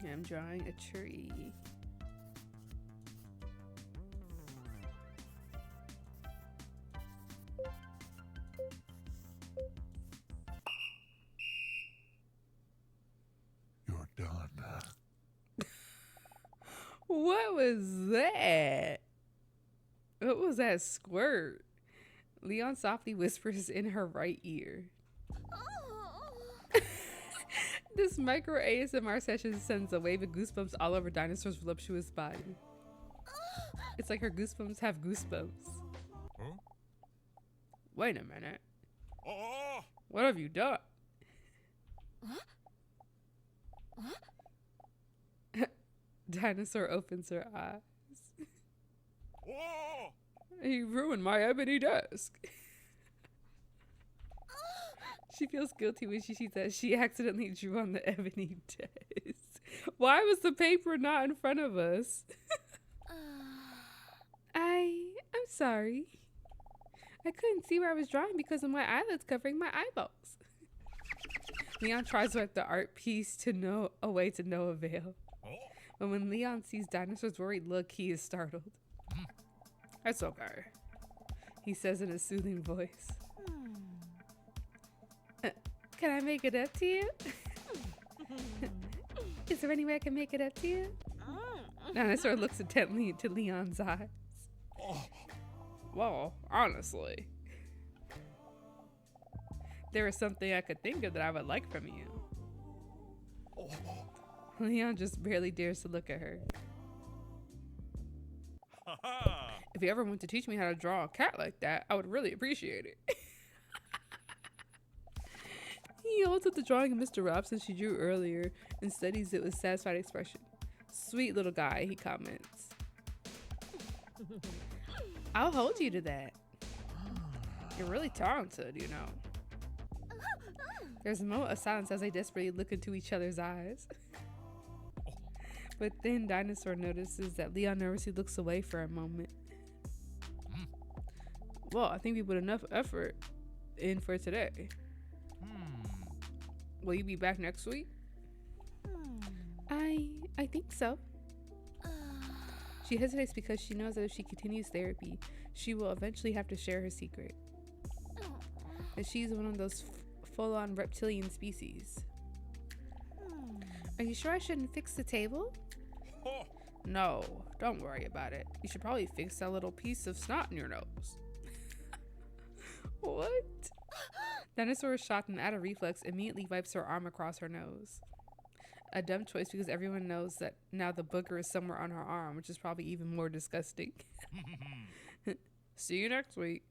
I'm drawing a tree. You're done. What was that? What was that squirt? Leon softly whispers in her right ear. This micro ASMR session sends a wave of goosebumps all over Dinosaur's voluptuous body. It's like her goosebumps have goosebumps. Huh? Wait a minute. Oh! What have you done? Dinosaur opens her eyes. Oh! He ruined my ebony desk. She feels guilty when she sees that she accidentally drew on the ebony desk. Why was the paper not in front of us? I'm sorry. I couldn't see where I was drawing because of my eyelids covering my eyeballs. Leon tries to wipe the art piece to no avail. But when Leon sees Dinosaur's worried look, he is startled. That's okay, he says in a soothing voice. Can I make it up to you? Is there any way I can make it up to you? Dinosaur looks intently into Leon's eyes. Well, honestly, there is something I could think of that I would like from you. Leon just barely dares to look at her. If you ever want to teach me how to draw a cat like that, I would really appreciate it. He holds up the drawing of Mr. Robson she drew earlier and studies it with satisfied expression. Sweet little guy, he comments. I'll hold you to that. You're really talented, you know. There's a moment of silence as they desperately look into each other's eyes. But then Dinosaur notices that Leon nervously looks away for a moment. Well, I think we put enough effort in for today. Will you be back next week? I think so. She hesitates because she knows that if she continues therapy, she will eventually have to share her secret. And she's one of those full-on reptilian species. Are you sure I shouldn't fix the table? No, don't worry about it. You should probably fix that little piece of snot in your nose. What? Dinosaur is shocked and out of reflex immediately wipes her arm across her nose. A dumb choice because everyone knows that now the booger is somewhere on her arm, which is probably even more disgusting. See you next week.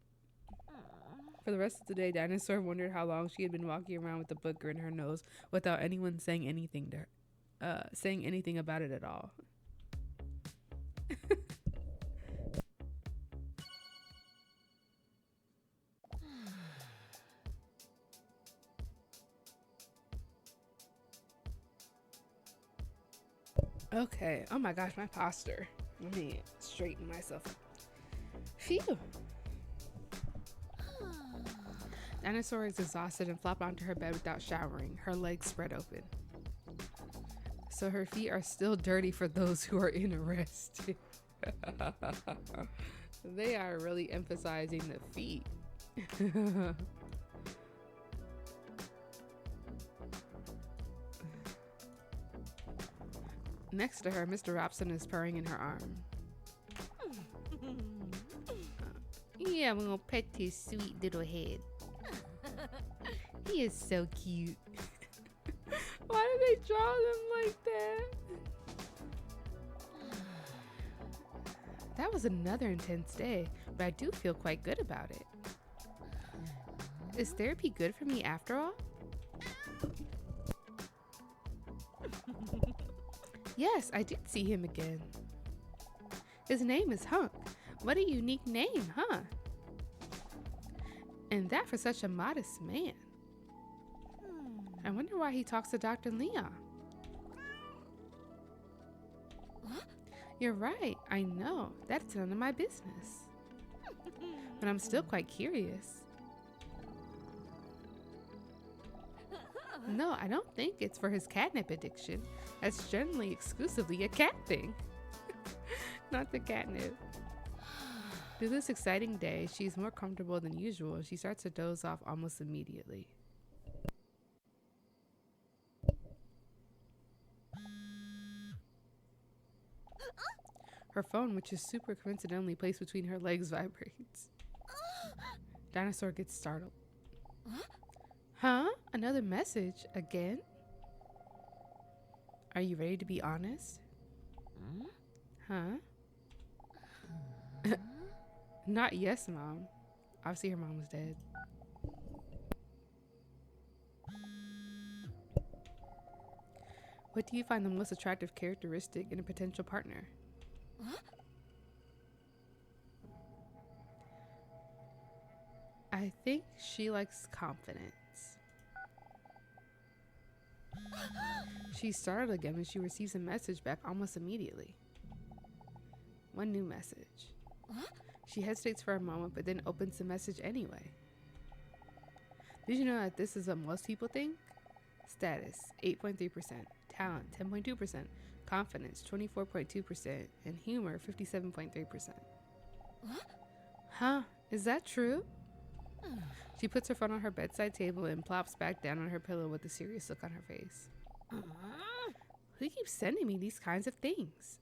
For the rest of the day, Dinosaur wondered how long she had been walking around with the booger in her nose without anyone saying anything to her, saying anything about it at all. Okay. Oh my gosh, my posture. Let me straighten myself up. Phew. Dinosaur is exhausted and flopped onto her bed without showering, her legs spread open. So her feet are still dirty for those who are in arrest. They are really emphasizing the feet. Next to her, Mr. Robson is purring in her arm. Yeah, I'm gonna pet his sweet little head. He is so cute. Why did they draw them like that? That was another intense day, but I do feel quite good about it. Is therapy good for me after all? Yes, I did see him again. His name is Hunk. What a unique name, huh? And that for such a modest man. I wonder why he talks to Dr. Leon. What? You're right, I know. That's none of my business. But I'm still quite curious. No, I don't think it's for his catnip addiction. That's generally exclusively a cat thing. Not the catnip. Through this exciting day, she's more comfortable than usual and she starts to doze off almost immediately. Her phone, which is super coincidentally placed between her legs, vibrates. Dinosaur gets startled. Huh? Another message? Again? Are you ready to be honest? Huh? Not yes, Mom. Obviously her mom was dead. What do you find the most attractive characteristic in a potential partner? I think she likes confidence. She startled again when she receives a message back almost immediately. One new message. She hesitates for a moment but then opens the message anyway. Did you know that this is what most people think? Status 8.3%, talent 10.2%, confidence 24.2%, and humor 57.3%. Huh? Is that true? She puts her phone on her bedside table and plops back down on her pillow with a serious look on her face. Who keeps sending me these kinds of things?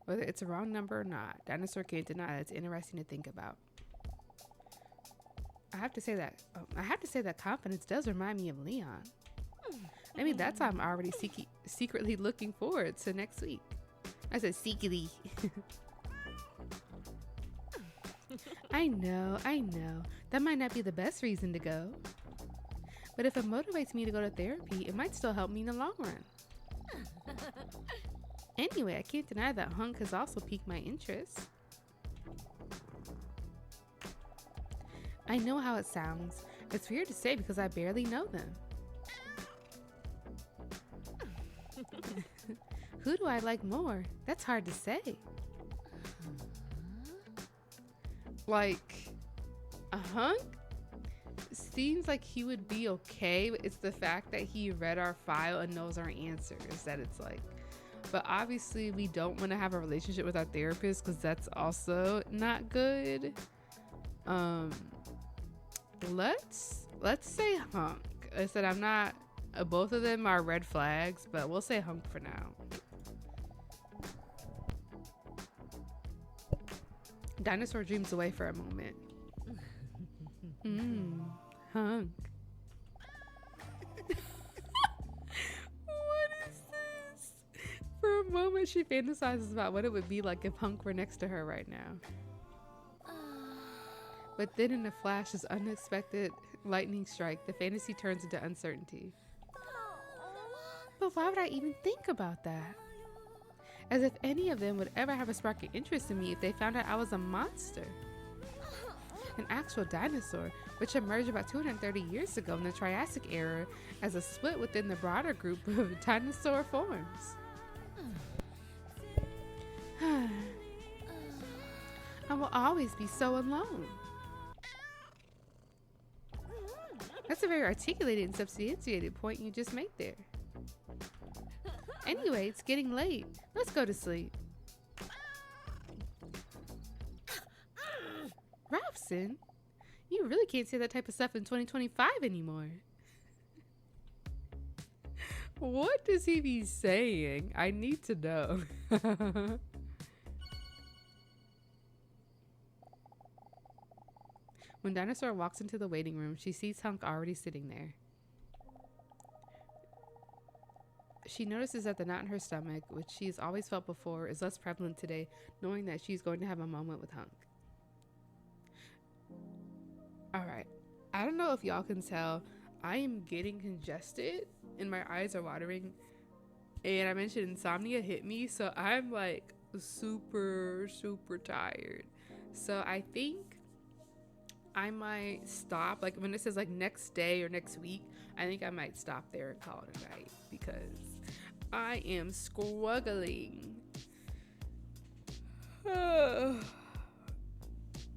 Whether it's a wrong number or not, Dinosaur can't deny that it's interesting to think about. I have to say that confidence does remind me of Leon. I mean, that's why I'm already secretly looking forward to next week. I said secretly. I know. That might not be the best reason to go. But if it motivates me to go to therapy, it might still help me in the long run. Anyway, I can't deny that Hunk has also piqued my interest. I know how it sounds. It's weird to say because I barely know them. Who do I like more? That's hard to say. Like, a Hunk seems like he would be okay, but it's the fact that he read our file and knows our answers that it's like. But obviously we don't want to have a relationship with our therapist because that's also not good. Let's say Hunk. I said I'm not. Both of them are red flags, but we'll say Hunk for now. Dinosaur dreams away for a moment. Hunk. What is this? For a moment, she fantasizes about what it would be like if Hunk were next to her right now. But then in a flash, this unexpected lightning strike, the fantasy turns into uncertainty. But why would I even think about that? As if any of them would ever have a spark of interest in me if they found out I was a monster. An actual dinosaur, which emerged about 230 years ago in the Triassic era as a split within the broader group of dinosaur forms. I will always be so alone. That's a very articulated and substantiated point you just made there. Anyway, it's getting late. Let's go to sleep. Robson, you really can't say that type of stuff in 2025 anymore. What does he be saying? I need to know. When Dinosaur walks into the waiting room, she sees Hunk already sitting there. She notices that the knot in her stomach, which she has always felt before, is less prevalent today, knowing that she's going to have a moment with Hunk. Alright, I don't know if y'all can tell, I am getting congested and my eyes are watering. And I mentioned insomnia hit me, so I'm like super, super tired. So I think I might stop. Like when it says like next day or next week, I think I might stop there and call it a night because I am struggling.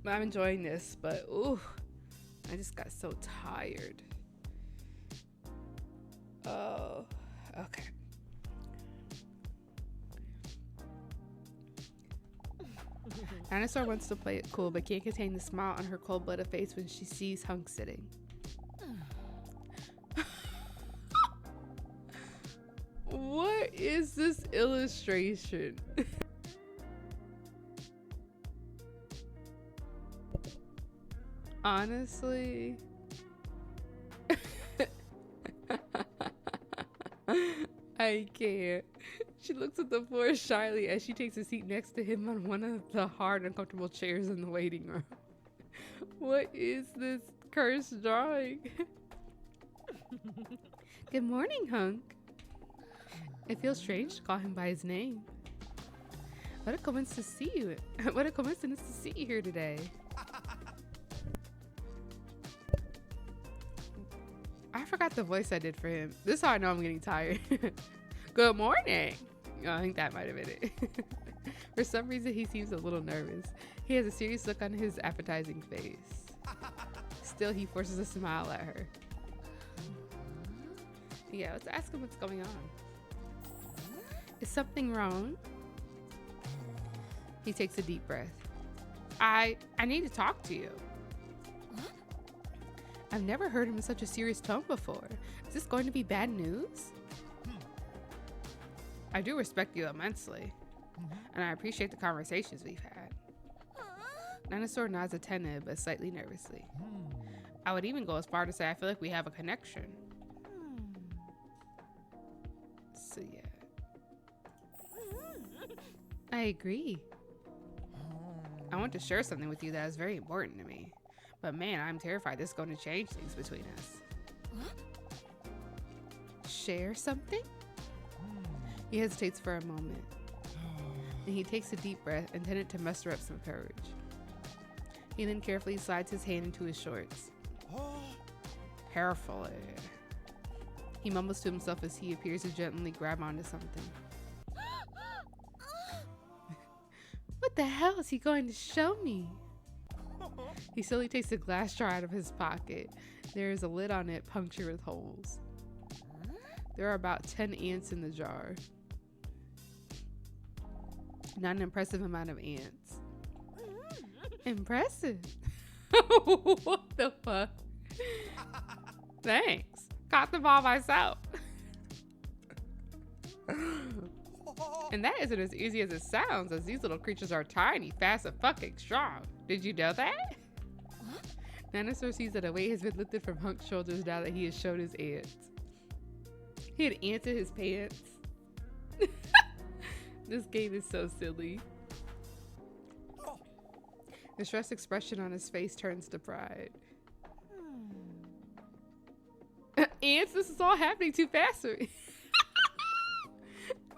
I'm enjoying this, but ooh, I just got so tired. Oh, okay. Dinosaur wants to play it cool, but can't contain the smile on her cold-blooded face when she sees Hunk sitting. What is this illustration? Honestly. I can't. She looks at the floor shyly as she takes a seat next to him on one of the hard, uncomfortable chairs in the waiting room. What is this cursed drawing? Good morning, Hunk. It feels strange to call him by his name. What a coincidence to see you. What a coincidence to see you here today. I forgot the voice I did for him. This is how I know I'm getting tired. Good morning. Oh, I think that might have been it. For some reason, he seems a little nervous. He has a serious look on his appetizing face. Still, he forces a smile at her. Yeah, let's ask him what's going on. Is something wrong? He takes a deep breath. I need to talk to you. What? I've never heard him in such a serious tone before. Is this going to be bad news? I do respect you immensely, and I appreciate the conversations we've had. Dinosaur nods attentive but slightly nervously. I would even go as far to say I feel like we have a connection. So yeah. I agree. I want to share something with you that is very important to me. But man, I'm terrified this is going to change things between us. What? Share something? He hesitates for a moment. And he takes a deep breath, intended to muster up some courage. He then carefully slides his hand into his shorts. Carefully. He mumbles to himself as he appears to gently grab onto something. What the hell is he going to show me? He slowly takes a glass jar out of his pocket. There is a lid on it punctured with holes. There are about 10 ants in the jar. Not an impressive amount of ants. Impressive. What the fuck? Thanks. Caught them all myself. And that isn't as easy as it sounds, as these little creatures are tiny, fast, and fucking strong. Did you know that? What? Dinosaur sees that a weight has been lifted from Hunk's shoulders now that he has showed his ants. He had ants in his pants. This game is so silly. The stressed expression on his face turns to pride. Ants, this is all happening too fast for me.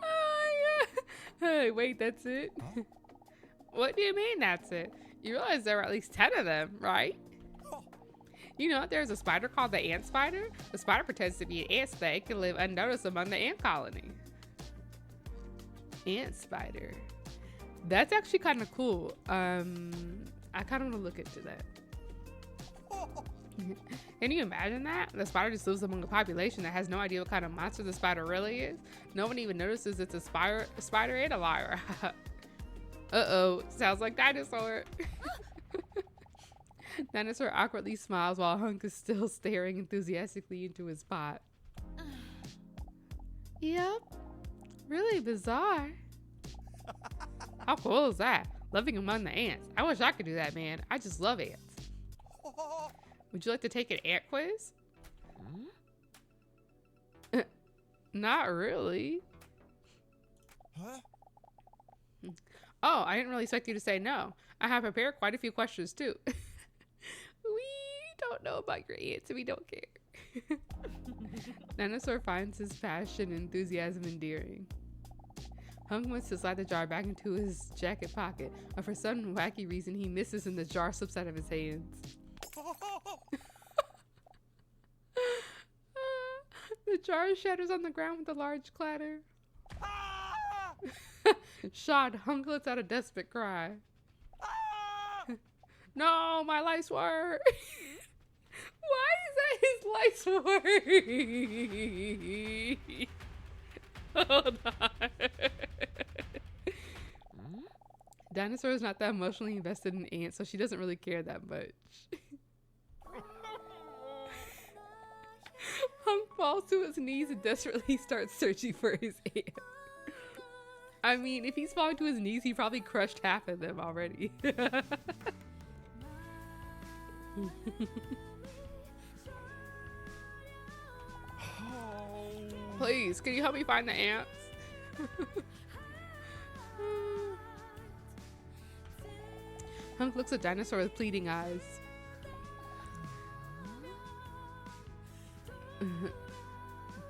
Oh, yeah. Hey, wait, that's it? What do you mean that's it? You realize there are at least 10 of them, right? You know, there's a spider called the ant spider. The spider pretends to be an ant so that it can live unnoticed among the ant colony. Ant spider. That's actually kind of cool. I kind of want to look into that. Can you imagine that? The spider just lives among a population that has no idea what kind of monster the spider really is. No one even notices it's a spider and a liar. Uh-oh, sounds like Dinosaur. Dinosaur awkwardly smiles while Hunk is still staring enthusiastically into his pot. Yep, really bizarre. How cool is that? Living among the ants. I wish I could do that, man. I just love ants. Would you like to take an ant quiz? Not really. Huh? Oh, I didn't really expect you to say no. I have prepared quite a few questions too. We don't know about your ants, and we don't care. Dinosaur finds his passion and enthusiasm endearing. Hunk wants to slide the jar back into his jacket pocket, but for some wacky reason he misses and the jar slips out of his hands. The jar shatters on the ground with a large clatter. Shocked, Hunk lets out a desperate cry. No, my life's work. Why is that his life's work? Hold on. Dinosaur is not that emotionally invested in ants, so she doesn't really care that much. Hunk falls to his knees and desperately starts searching for his ant. I mean, if he's falling to his knees, he probably crushed half of them already. Please, can you help me find the ants? Hunk looks at Dinosaur with pleading eyes.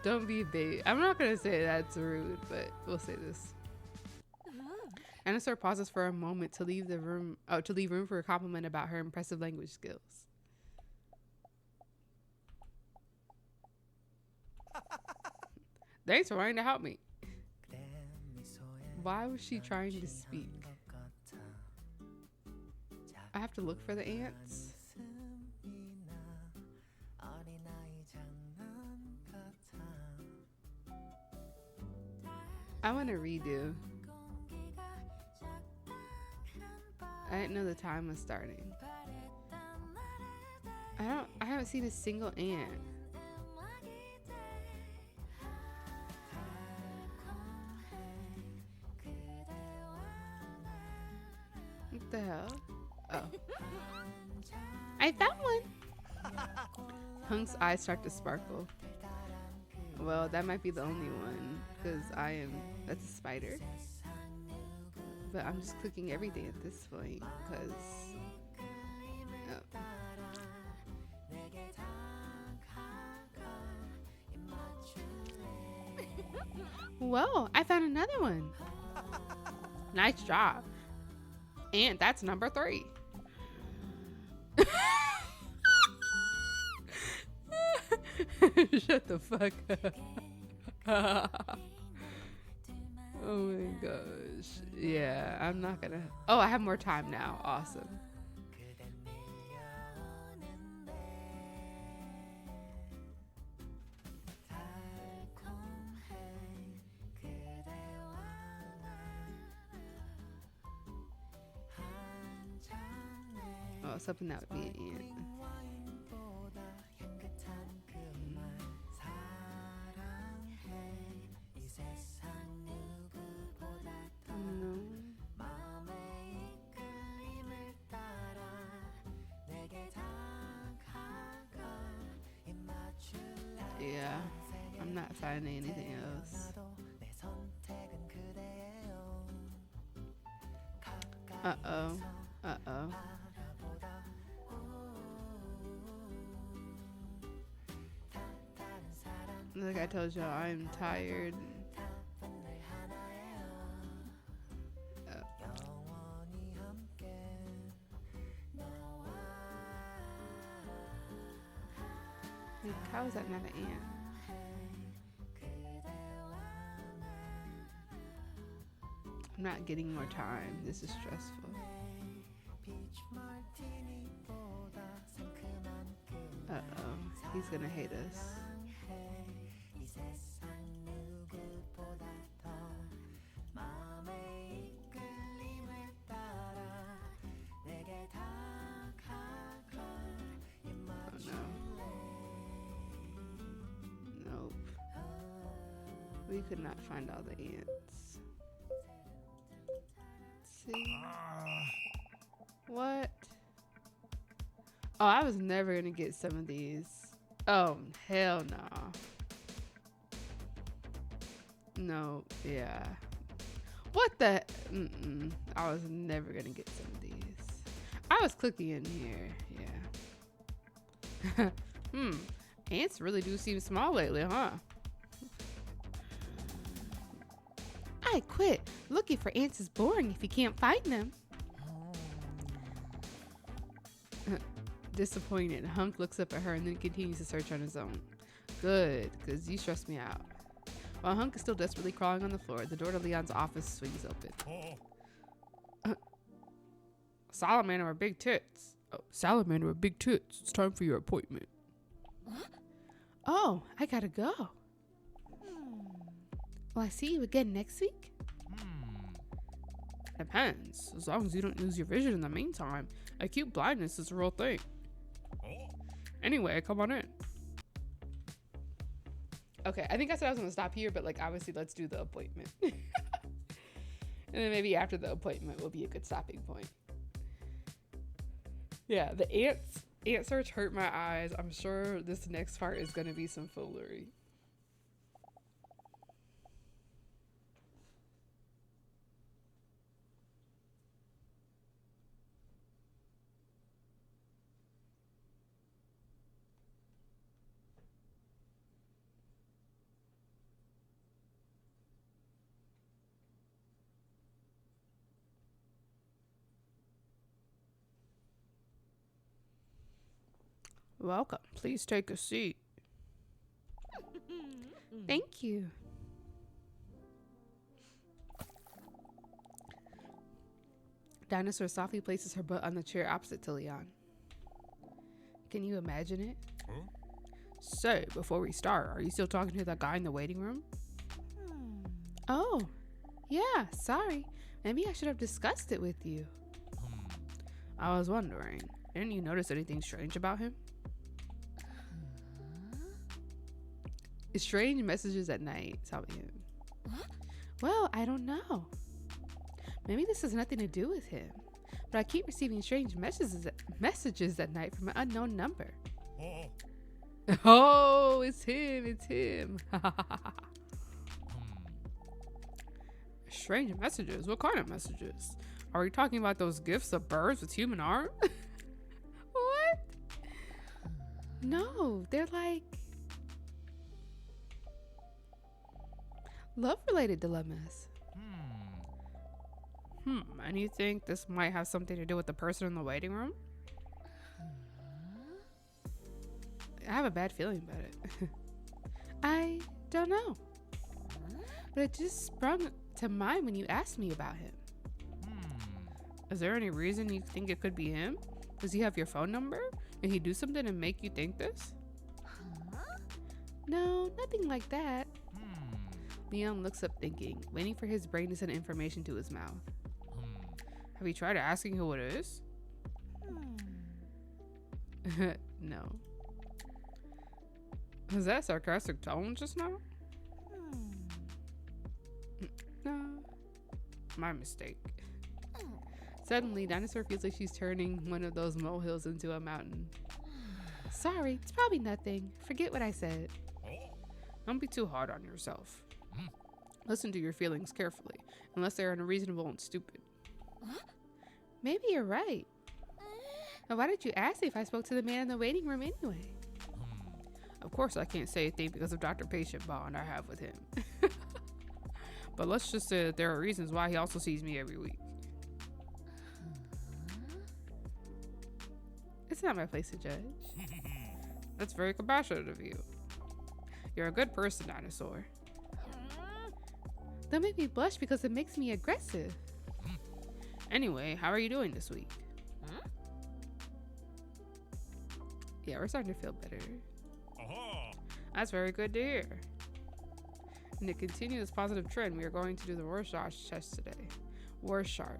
Don't be a baby. I'm not gonna say that's rude, but we'll say this. Dinosaur pauses for a moment to leave the room. Oh, to leave room for a compliment about her impressive language skills. Thanks for wanting to help me. Why was she trying to speak? I have to look for the ants. I want to redo. I didn't know the time was starting. I haven't seen a single ant. What the hell? Oh. I found one! Hunk's eyes start to sparkle. Well, that might be the only one, because that's a spider. But I'm just clicking everything at this point, because... Oh. Whoa, I found another one! Nice job. And that's number 3. Shut the fuck up. Oh my gosh. Yeah, I'm not gonna... Oh, I have more time now. Awesome. Oh, something that would be an ant. Yeah, I'm not finding anything else. Uh-oh. Uh-oh. Like I told y'all, I'm tired. How is that not an ant? I'm not getting more time. This is stressful. Uh-oh. He's gonna hate us. We could not find all the ants. Let's see. What? Oh, I was never gonna get some of these. Oh, hell no. No, yeah. What the? I was never gonna get some of these. I was clicking in here, yeah. Ants really do seem small lately, huh? I quit. Looking for ants is boring if you can't find them. Disappointed, Hunk looks up at her and then continues to search on his own. Good, because you stress me out. While Hunk is still desperately crawling on the floor, the door to Leon's office swings open. Salamander with big tits. Oh, Salamander with big tits. It's time for your appointment. Oh, I gotta go. Will I see you again next week? Depends. As long as you don't lose your vision in the meantime. Acute blindness is a real thing. Anyway, come on in. Okay, I think I said I was gonna stop here, but like obviously let's do the appointment. And then maybe after the appointment will be a good stopping point. Yeah, the ant search hurt my eyes. I'm sure this next part is gonna be some foolery. Welcome. Please take a seat. Thank you. Dinosaur softly places her butt on the chair opposite to Leon. Can you imagine it? Huh? So, before we start, are you still talking to that guy in the waiting room? Oh, yeah, sorry. Maybe I should have discussed it with you. I was wondering, didn't you notice anything strange about him? Strange messages at night. Tell me him. Well, I don't know. Maybe this has nothing to do with him, but I keep receiving strange messages at night from an unknown number. Oh, it's him. It's him. Strange messages? What kind of messages? Are we talking about those gifts of birds with human arms? What? No, they're like love-related dilemmas. And you think this might have something to do with the person in the waiting room? I have a bad feeling about it. I don't know. But it just sprung to mind when you asked me about him. Is there any reason you think it could be him? Does he have your phone number? Did he do something to make you think this? No, nothing like that. Leon looks up thinking, waiting for his brain to send information to his mouth. Have you tried asking who it is? No. Was that a sarcastic tone just now? No. My mistake. Suddenly, Dinosaur feels like she's turning one of those molehills into a mountain. Sorry, it's probably nothing. Forget what I said. Don't be too hard on yourself. Listen to your feelings carefully, unless they're unreasonable and stupid. Maybe you're right. Now, why did you ask if I spoke to the man in the waiting room anyway? Of course I can't say a thing because of doctor-patient bond I have with him. But let's just say that there are reasons why he also sees me every week. It's not my place to judge. That's very compassionate of you. You're a good person, Dinosaur. Don't make me blush because it makes me aggressive. Anyway, how are you doing this week? Yeah, we're starting to feel better. That's very good to hear. And to continue this positive trend, we are going to do the Rorschach test today. Rorschach.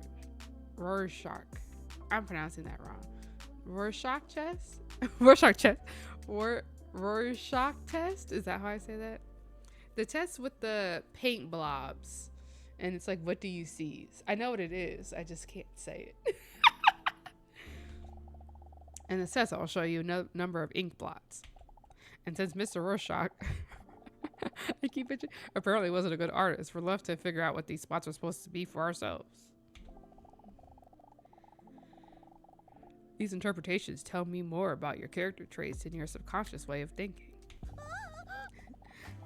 I'm pronouncing that wrong. Rorschach test? Rorschach test. Rorschach test? Is that how I say that? The test with the paint blobs. And it's like, what do you see? I know what it is. I just can't say it. And it says I'll show you a number of ink blots. And since Mr. Rorschach, I keep it, apparently wasn't a good artist, we're left to figure out what these spots are supposed to be for ourselves. These interpretations tell me more about your character traits and your subconscious way of thinking.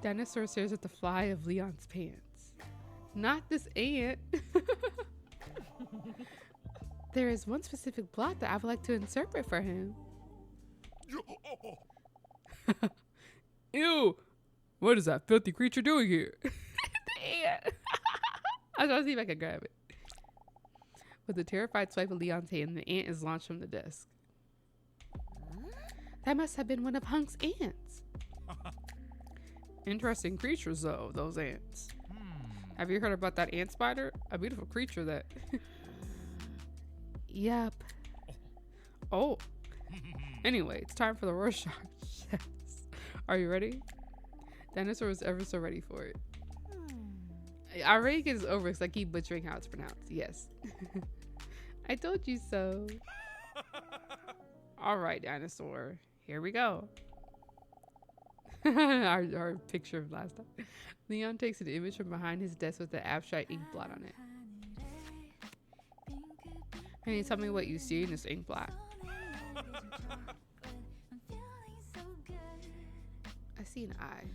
Dinosaur stares at the fly of Leon's pants. Not this ant. There is one specific plot that I would like to interpret for him. Ew! What is that filthy creature doing here? The ant. I was trying to see if I could grab it. With a terrified swipe of Leon's hand, the ant is launched from the desk. That must have been one of Hunk's ants. Interesting creatures, though, those ants. Have you heard about that ant spider? A beautiful creature that... Yup. Oh. Anyway, it's time for the Rorschach test. Are you ready? Dinosaur was ever so ready for it. I already get this over because I keep butchering how it's pronounced. Yes. I told you so. All right, Dinosaur. Here we go. our picture of last time. Leon takes an image from behind his desk with the abstract ink blot on it. Can you tell me what you see in this ink blot? I see an eye.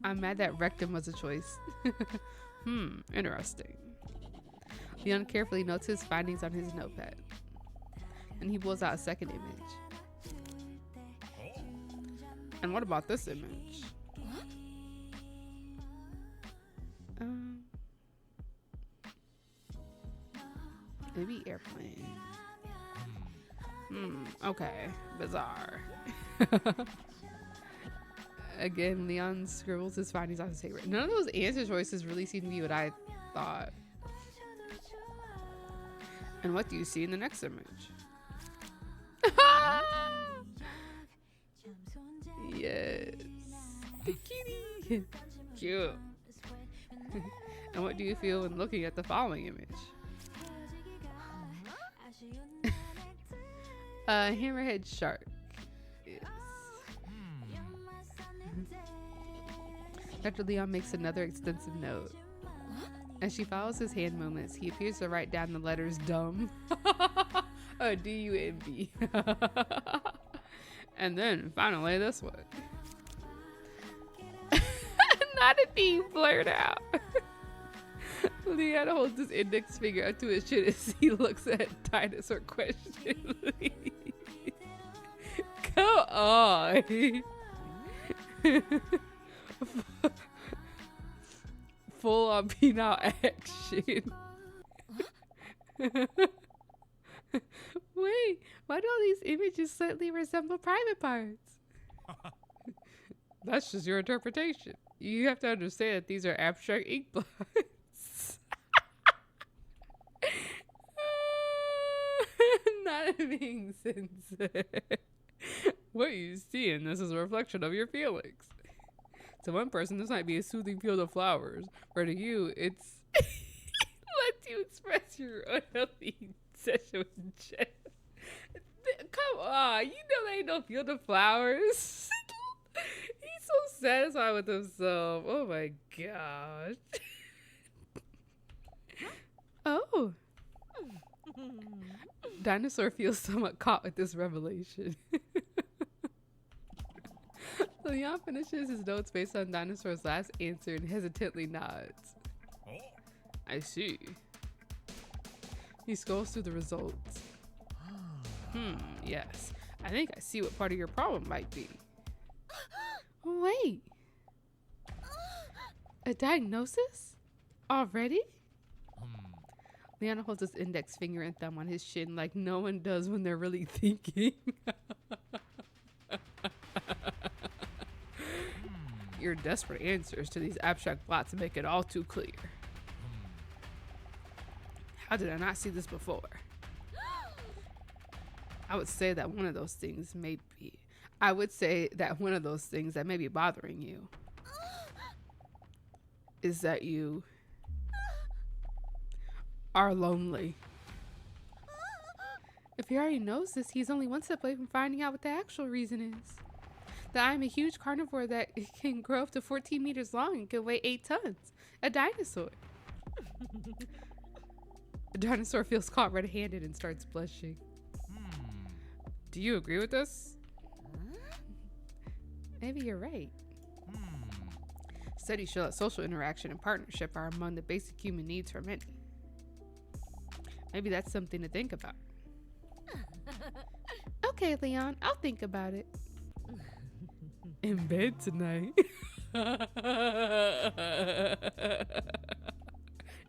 I'm mad that rectum was a choice. Interesting. Leon carefully notes his findings on his notepad. And he pulls out a second image. And what about this image? Maybe airplane. Okay. Bizarre. Again, Leon scribbles his findings on his paper. None of those answer choices really seem to be what I thought. And what do you see in the next image? Yes. The kitty. Cute. And what do you feel when looking at the following image? Hammerhead shark. Yes. Dr. Leon makes another extensive note. As she follows his hand movements, he appears to write down the letters dumb. D-U-M-B. And then finally this one. Not it being blurred out. Leon holds his index finger up to his chin as he looks at Dinosaur questioningly. Come on. Full on penile action. Wait, why do all these images slightly resemble private parts? That's just your interpretation. You have to understand that these are abstract ink blots. Not making sense. What you see in this is a reflection of your feelings. To one person, this might be a soothing field of flowers, where to you, it's lets you express your unhealthy obsession with Jeff. Come on, you know they ain't no field of flowers. He's so satisfied with himself. Oh my gosh. Oh. Dinosaur feels somewhat caught with this revelation. Leon finishes his notes based on Dinosaur's last answer and hesitantly nods. I see. He scrolls through the results. Yes. I think I see what part of your problem might be. Wait. A diagnosis? Already? Leon holds his index finger and thumb on his chin like no one does when they're really thinking. Your desperate answers to these abstract plots make it all too clear. How did I not see this before? I would say that one of those things that may be bothering you is that you are lonely. If he already knows this, he's only one step away from finding out what the actual reason is. That I'm a huge carnivore that can grow up to 14 meters long and can weigh 8 tons. A dinosaur. The dinosaur feels caught red-handed and starts blushing. Do you agree with this? Maybe you're right. Studies show that social interaction and partnership are among the basic human needs for many. Maybe that's something to think about. Okay, Leon, I'll think about it. In bed tonight.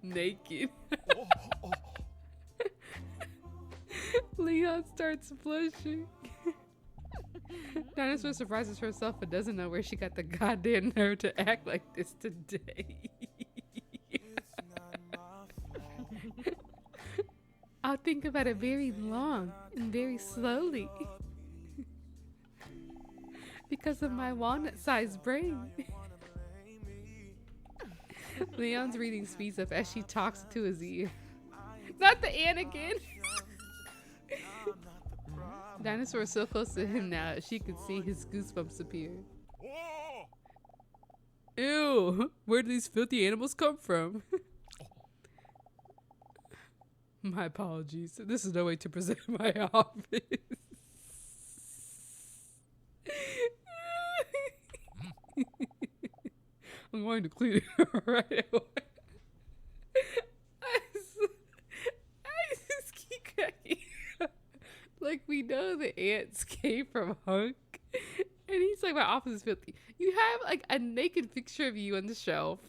Naked. Leon starts blushing. Dinosaur surprises herself and doesn't know where she got the goddamn nerve to act like this today. I'll think about it very long and very slowly. Because of my walnut-sized brain. Leon's reading speeds up as she talks to his ear. Not the Anakin. Dinosaur is so close to him now that she could see his goosebumps appear. Ew, where do these filthy animals come from? My apologies. This is no way to present my office. I'm going to clean it right away. I just keep cracking up. Like, we know the ants came from Hunk. And he's like, my office is filthy. You have, like, a naked picture of you on the shelf.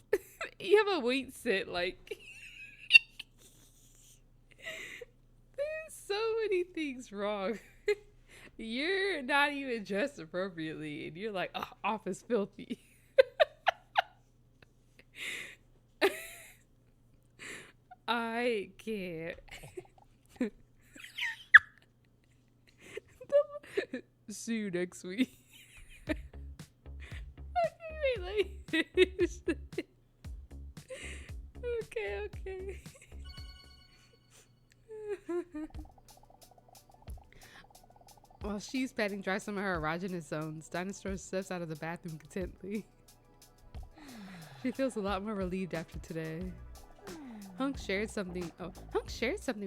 You have a weight set, like... There's so many things wrong. You're not even dressed appropriately. And you're like, oh, office filthy. I can't. See you next week. Okay, wait, okay. While she's patting dry some of her erogenous zones, Dinosaur steps out of the bathroom contently. She feels a lot more relieved after today. Hunk shared something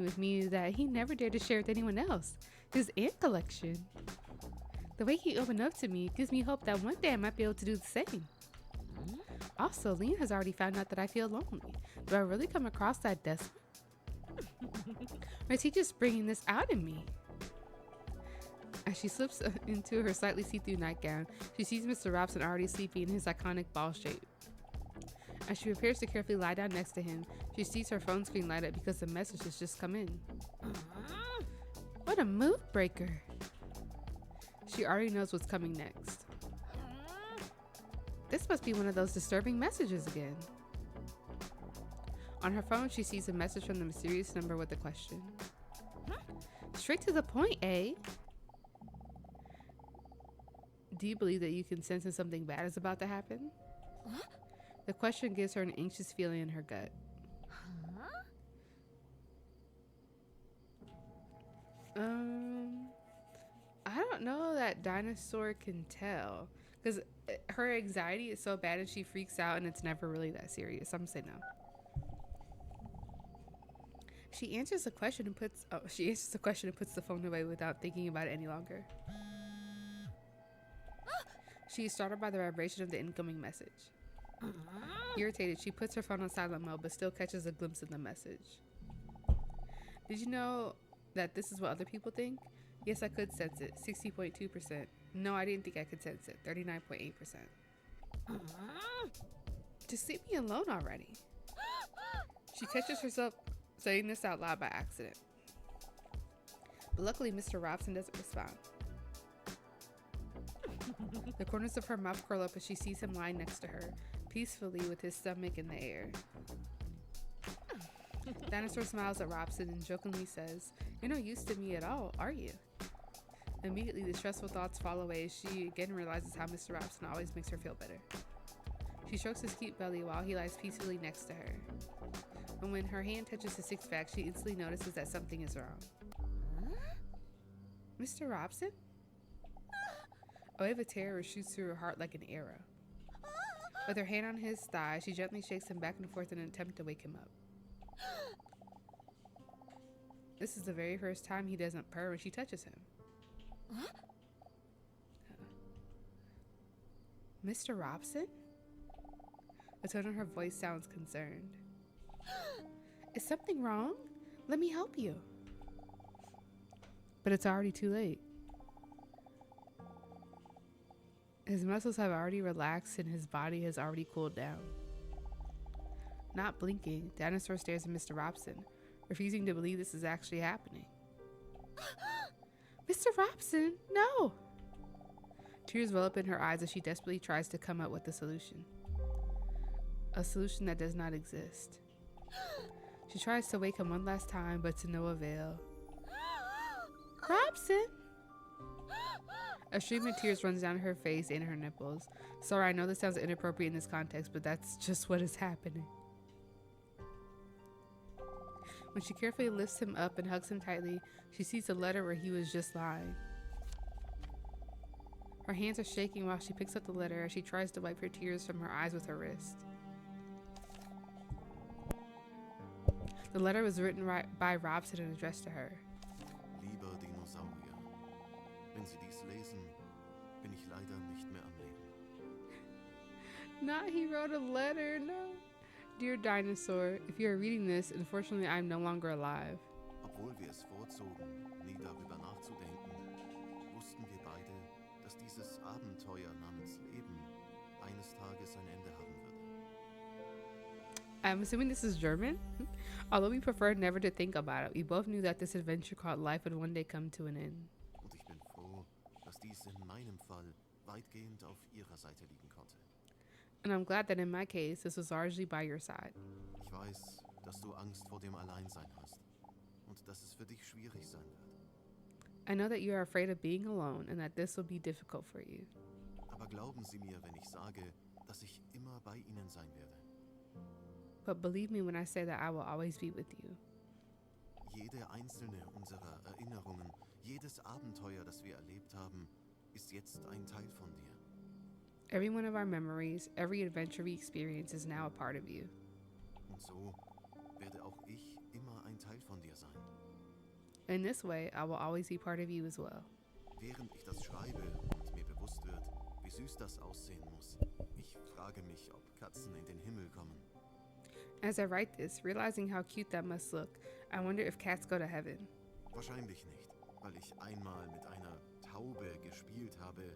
with me that he never dared to share with anyone else. His ant collection. The way he opened up to me gives me hope that one day I might be able to do the same. Also, Leon has already found out that I feel lonely. Do I really come across that desperate? Or is he just bringing this out in me? As she slips into her slightly see-through nightgown, she sees Mr. Robson already sleeping in his iconic ball shape. As she prepares to carefully lie down next to him, she sees her phone screen light up because the message has just come in. What a mood breaker. She already knows what's coming next. This must be one of those disturbing messages again. On her phone, she sees a message from the mysterious number with a question. Straight to the point, eh? Do you believe that you can sense that something bad is about to happen? The question gives her an anxious feeling in her gut. I don't know that Dinosaur can tell. Because her anxiety is so bad and she freaks out and it's never really that serious. I'm gonna say no. She answers the question and puts the phone away without thinking about it any longer. She is startled by the vibration of the incoming message. Irritated, she puts her phone on silent mode but still catches a glimpse of the message. Did you know that this is what other people think? Yes, I could sense it. 60.2%. No, I didn't think I could sense it. 39.8%. Just leave me alone already. She catches herself saying this out loud by accident. But luckily, Mr. Robson doesn't respond. The corners of her mouth curl up as she sees him lying next to her, peacefully with his stomach in the air. Dinosaur smiles at Robson and jokingly says, "You're no use to me at all, are you?" Immediately, the stressful thoughts fall away as she again realizes how Mr. Robson always makes her feel better. She strokes his cute belly while he lies peacefully next to her. And when her hand touches his six-pack, she instantly notices that something is wrong. Mr. Robson? A wave of terror shoots through her heart like an arrow. With her hand on his thigh, she gently shakes him back and forth in an attempt to wake him up. This is the very first time he doesn't purr when she touches him. Mr. Robson? A tone in her voice sounds concerned. Is something wrong? Let me help you. But it's already too late. His muscles have already relaxed and his body has already cooled down. Not blinking, Dinosaur stares at Mr. Robson, refusing to believe this is actually happening. Mr. Robson, no! Tears well up in her eyes as she desperately tries to come up with a solution. A solution that does not exist. She tries to wake him one last time, but to no avail. Robson! A stream of tears runs down her face and her nipples. Sorry, I know this sounds inappropriate in this context, but that's just what is happening. When she carefully lifts him up and hugs him tightly, she sees the letter where he was just lying. Her hands are shaking while she picks up the letter as she tries to wipe her tears from her eyes with her wrist. The letter was written by Robson and addressed to her. Lieber Dinosaurier, wenn Sie dies lesen, bin ich leider nicht mehr am Leben. Not he wrote a letter, no. Dear Dinosaur, if you are reading this, unfortunately I am no longer alive. Obwohl wir es vorzogen, nie darüber nachzudenken, wussten wir beide, dass dieses Abenteuer namens Leben eines Tages ein Ende haben würde. I'm assuming this is German? Although we preferred never to think about it, we both knew that this adventure called life would one day come to an end. Und ich bin froh, dass dies in meinem Fall weitgehend auf Ihrer Seite liegen konnte. And I'm glad that in my case, this was largely by your side. Ich weiß, dass du Angst vor dem Alleinsein hast und dass es für dich schwierig sein wird. I know that you are afraid of being alone and that this will be difficult for you. Aber glauben Sie mir, wenn ich sage, dass ich immer bei Ihnen sein werde. But believe me when I say that I will always be with you. Jede einzelne unserer Erinnerungen, jedes Abenteuer, das wir erlebt haben, ist jetzt ein Teil von dir. Every one of our memories, every adventure we experience is now a part of you. Und so werde auch ich immer ein Teil von dir sein. In this way, I will always be part of you as well. Während ich das schreibe und mir bewusst wird, wie süß das aussehen muss, ich frage mich, ob Katzen in den Himmel kommen. As I write this, realizing how cute that must look, I wonder if cats go to heaven. Wahrscheinlich nicht, weil ich einmal mit einer Taube gespielt habe,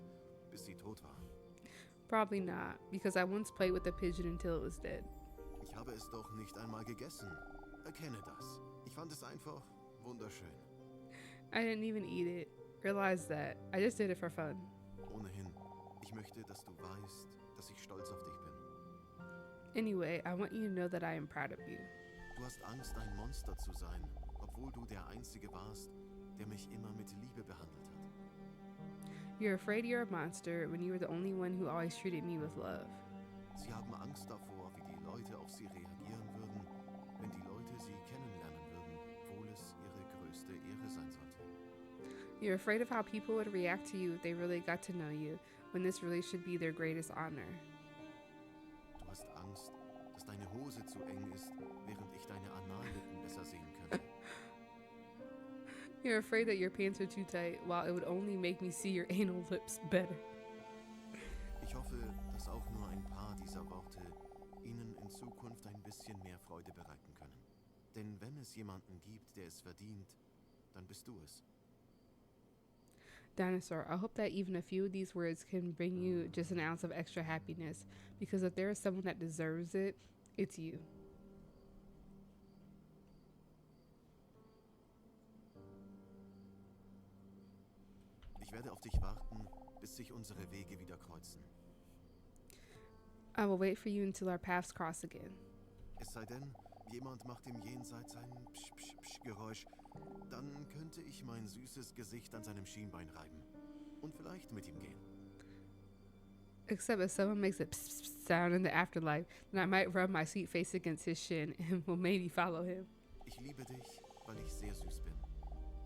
bis sie tot war. Probably not, because I once played with a pigeon until it was dead. Ich habe es doch nicht einmal gegessen. Erkenne das. Ich fand es einfach wunderschön. I didn't even eat it. Realize that. I just did it for fun. Ohnehin, ich möchte, dass du weißt, dass ich stolz auf dich bin. Anyway, I want you to know that I am proud of you. Du hast Angst, ein Monster zu sein, obwohl du der Einzige warst, der mich immer mit Liebe behandelt hat. You're afraid you're a monster when you were the only one who always treated me with love. Sie haben Angst davor, wie die Leute auf sie reagieren würden, wenn die Leute sie kennenlernen würden, obwohl es ihre größte Ehre sein sollte. You're afraid of how people would react to you if they really got to know you, when this really should be their greatest honor. Du hast Angst, dass deine Hose zu eng ist, während ich deine Anallippen besser sehen könnte. You're afraid that your pants are too tight, while it would only make me see your anal lips better. Ich hoffe, dass auch nur ein paar dieser Worte Ihnen in Zukunft ein bisschen mehr Freude bereiten können. Denn wenn es jemanden gibt, der es verdient, dann bist du es. Dinosaur, I hope that even a few of these words can bring you just an ounce of extra happiness, because if there is someone that deserves it, it's you. Ich werde auf dich warten, bis sich unsere Wege wieder kreuzen. I will wait for you until our paths cross again. Es sei denn, jemand macht im Jenseits ein Psch-Psch-Psch-Geräusch, dann könnte ich mein süßes Gesicht an seinem Schienbein reiben und vielleicht mit ihm gehen. Except if someone makes a pss, pss sound in the afterlife, then I might rub my sweet face against his shin and will maybe follow him. Ich liebe dich, weil ich sehr süß bin.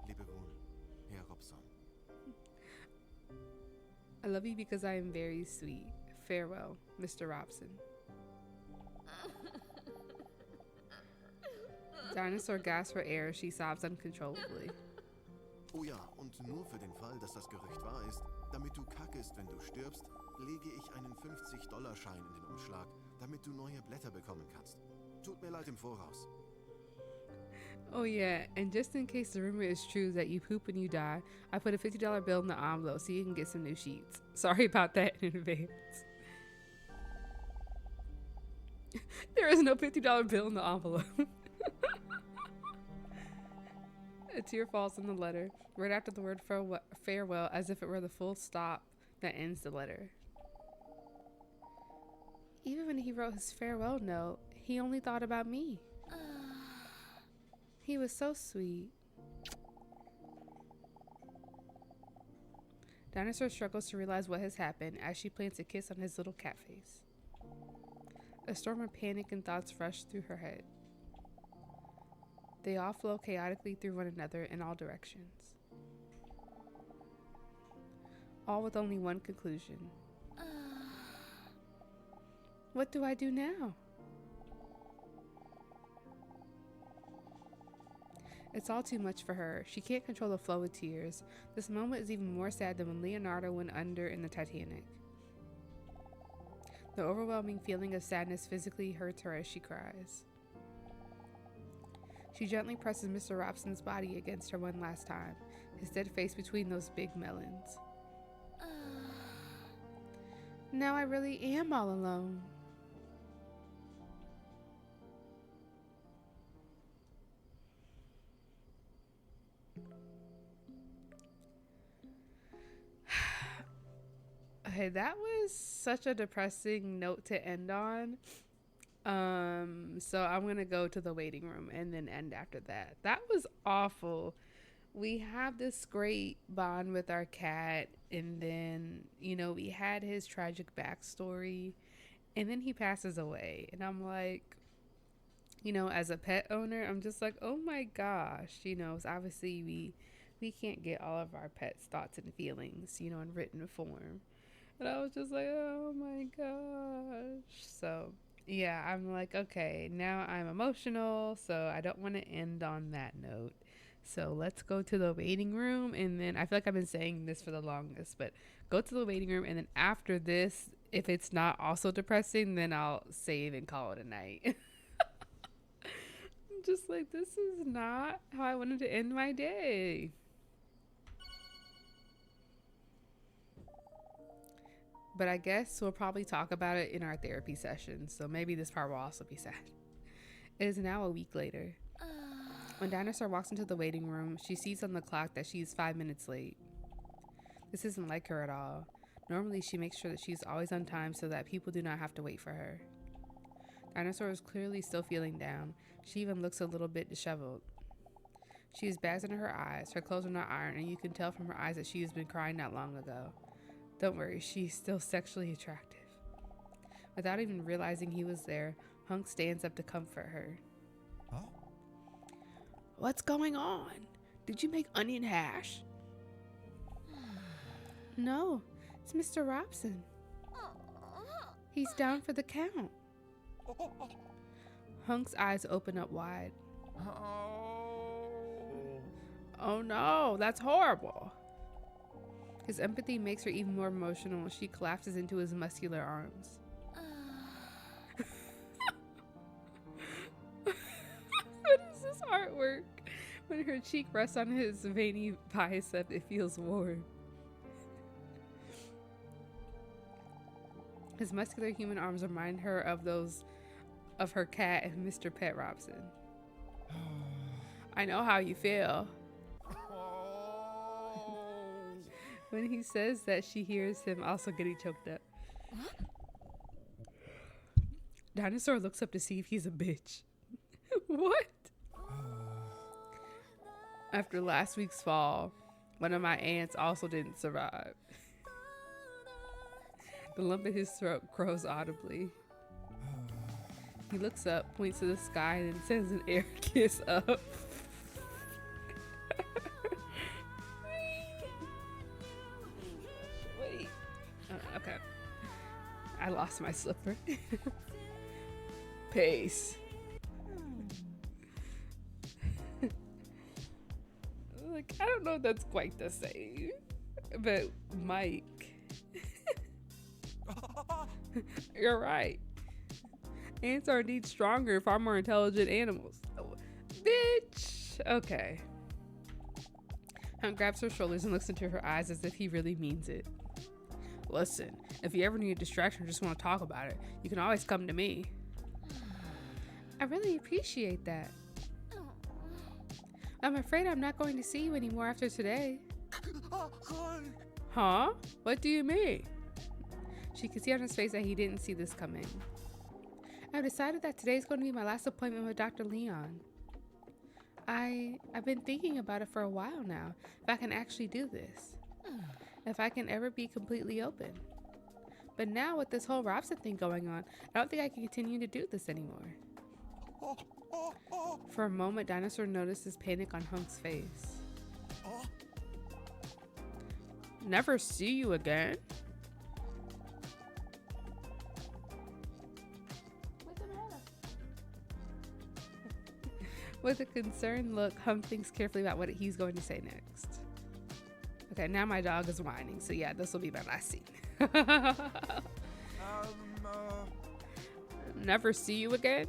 Lebe wohl, Herr Robson. I love you because I am very sweet. Farewell, Mr. Robson. Dinosaur gasps for air as she sobs uncontrollably. Oh ja, und nur für den Fall, dass das Gerücht wahr ist, damit du kackest, wenn du stirbst, lege ich einen $50-Schein in den Umschlag damit du neue Blätter bekommen kannst. Tut mir leid im Voraus. Oh yeah, and just in case the rumor is true that you poop when you die, I put a $50 bill in the envelope so you can get some new sheets. Sorry about that in advance. There is no $50 bill in the envelope. A tear falls in the letter, right after the word farewell, as if it were the full stop that ends the letter. Even when he wrote his farewell note, he only thought about me. He was so sweet. Dinosaur struggles to realize what has happened as she plants a kiss on his little cat face. A storm of panic and thoughts rush through her head. They all flow chaotically through one another in all directions. All with only one conclusion. What do I do now? It's all too much for her. She can't control the flow of tears. This moment is even more sad than when Leonardo went under in the Titanic. The overwhelming feeling of sadness physically hurts her as she cries. She gently presses Mr. Robson's body against her one last time, his dead face between those big melons. Now I really am all alone. Okay, that was such a depressing note to end on. So I'm gonna go to the waiting room and then end after that. That was awful. We have this great bond with our cat, and then, you know, we had his tragic backstory, and then he passes away. And I'm like, you know, as a pet owner, I'm just like, oh my gosh, you know, so obviously we can't get all of our pets' thoughts and feelings, you know, in written form. And I was just like, oh my gosh. So yeah, I'm like, okay, now I'm emotional, so I don't want to end on that note. So let's go to the waiting room, and then I feel like I've been saying this for the longest, but go to the waiting room, and then after this, if it's not also depressing, then I'll save and call it a night. I'm just like, this is not how I wanted to end my day. But I guess we'll probably talk about it in our therapy session, so maybe this part will also be sad. It is now a week later. When Dinosaur walks into the waiting room, she sees on the clock that she's 5 minutes late. This isn't like her at all. Normally, she makes sure that she's always on time so that people do not have to wait for her. Dinosaur is clearly still feeling down. She even looks a little bit disheveled. She has bags under her eyes, her clothes are not ironed, and you can tell from her eyes that she has been crying not long ago. Don't worry, she's still sexually attractive. Without even realizing he was there, Hunk stands up to comfort her. Huh? What's going on? Did you make onion hash? No, it's Mr. Robson. He's down for the count. Hunk's eyes open up wide. Oh no, that's horrible. His empathy makes her even more emotional when she collapses into his muscular arms. What is this artwork? When her cheek rests on his veiny bicep, it feels warm. His muscular human arms remind her of those of her cat and Mr. Pet Robson. I know how you feel. When he says that, she hears him also getting choked up. Dinosaur looks up to see if he's a bitch. What? After last week's fall, one of my aunts also didn't survive. The lump in his throat crows audibly. He looks up, points to the sky, and then sends an air kiss up. Wait. Okay. I lost my slipper. Pace. Like, I don't know if that's quite the same, but Mike. You're right. Ants are indeed stronger, far more intelligent animals. Oh, bitch. Okay. Hunt grabs her shoulders and looks into her eyes as if he really means it. Listen, if you ever need a distraction or just want to talk about it, you can always come to me. I really appreciate that. I'm afraid I'm not going to see you anymore after today. Huh? What do you mean? She could see on his face that he didn't see this coming. I've decided that today's going to be my last appointment with Dr. Leon. I've been thinking about it for a while now, if I can actually do this. If I can ever be completely open. But now with this whole Robson thing going on, I don't think I can continue to do this anymore. For a moment, Dinosaur notices panic on Hunk's face. Never see you again? With a concerned look, Hunk thinks carefully about what he's going to say next. Okay, now my dog is whining, so yeah, this will be my last scene. Never see you again?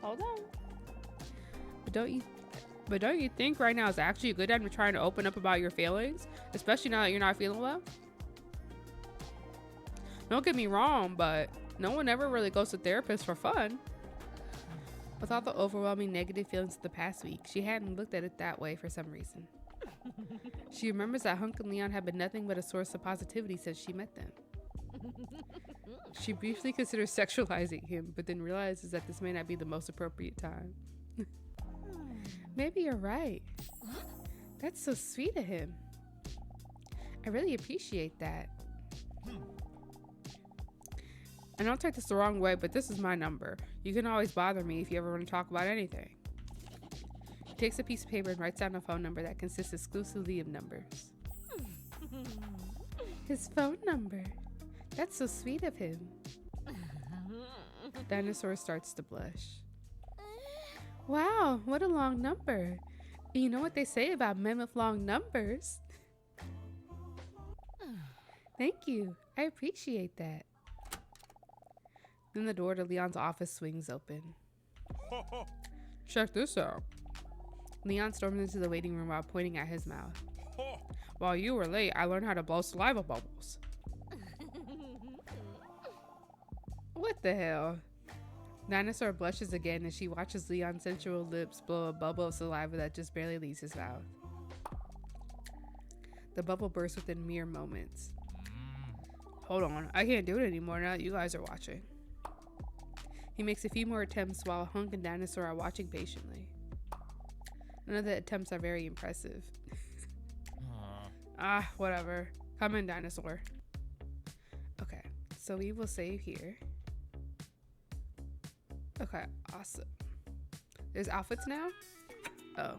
Hold on. But don't you think right now is actually a good time to try to open up about your feelings? Especially now that you're not feeling well? Don't get me wrong, but no one ever really goes to therapists for fun. With all the overwhelming negative feelings of the past week, she hadn't looked at it that way for some reason. She remembers that Hunk and Leon had been nothing but a source of positivity since she met them. She briefly considers sexualizing him, but then realizes that this may not be the most appropriate time. Maybe you're right. That's so sweet of him. I really appreciate that. And don't take this the wrong way, but this is my number. You can always bother me if you ever want to talk about anything. He takes a piece of paper and writes down a phone number that consists exclusively of numbers. His phone number. That's so sweet of him. Dinosaur starts to blush. Wow, what a long number. You know what they say about men with long numbers. Thank you. I appreciate that. Then the door to Leon's office swings open. Check this out. Leon storms into the waiting room while pointing at his mouth. While you were late, I learned how to blow saliva bubbles. What the hell? Dinosaur blushes again as she watches Leon's sensual lips blow a bubble of saliva that just barely leaves his mouth. The bubble bursts within mere moments. Hold on, I can't do it anymore now that you guys are watching. He makes a few more attempts while Hunk and Dinosaur are watching patiently. None of the attempts are very impressive. Whatever. Come in, Dinosaur. Okay, so we will save here. Okay, awesome. There's outfits now? Oh.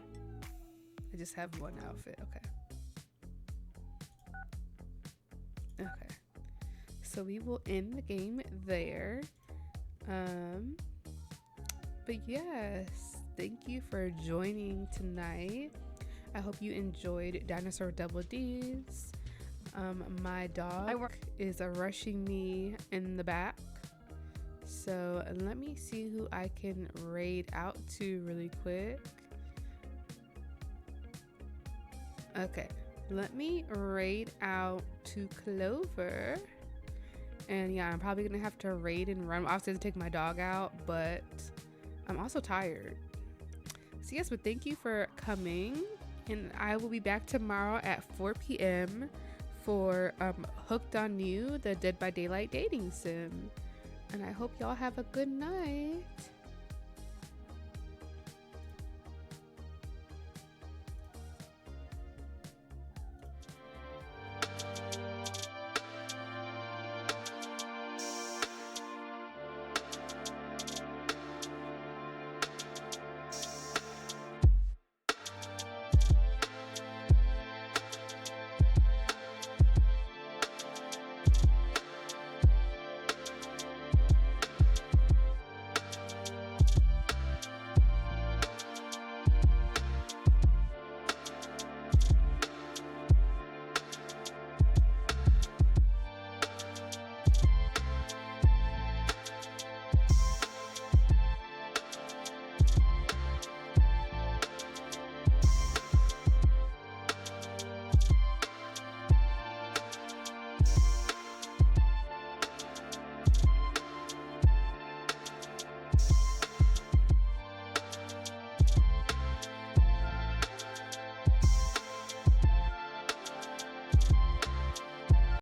I just have one outfit. Okay. Okay. So we will end the game there. But yes, thank you for joining tonight. I hope you enjoyed Dinosaur Double D's. My dog is rushing me in the back. So let me see who I can raid out to really quick. Okay, let me raid out to Clover. And yeah, I'm probably gonna have to raid and run. Obviously, to take my dog out, but I'm also tired. So yes, but thank you for coming. And I will be back tomorrow at 4 p.m. for Hooked on You, the Dead by Daylight dating sim. And I hope y'all have a good night.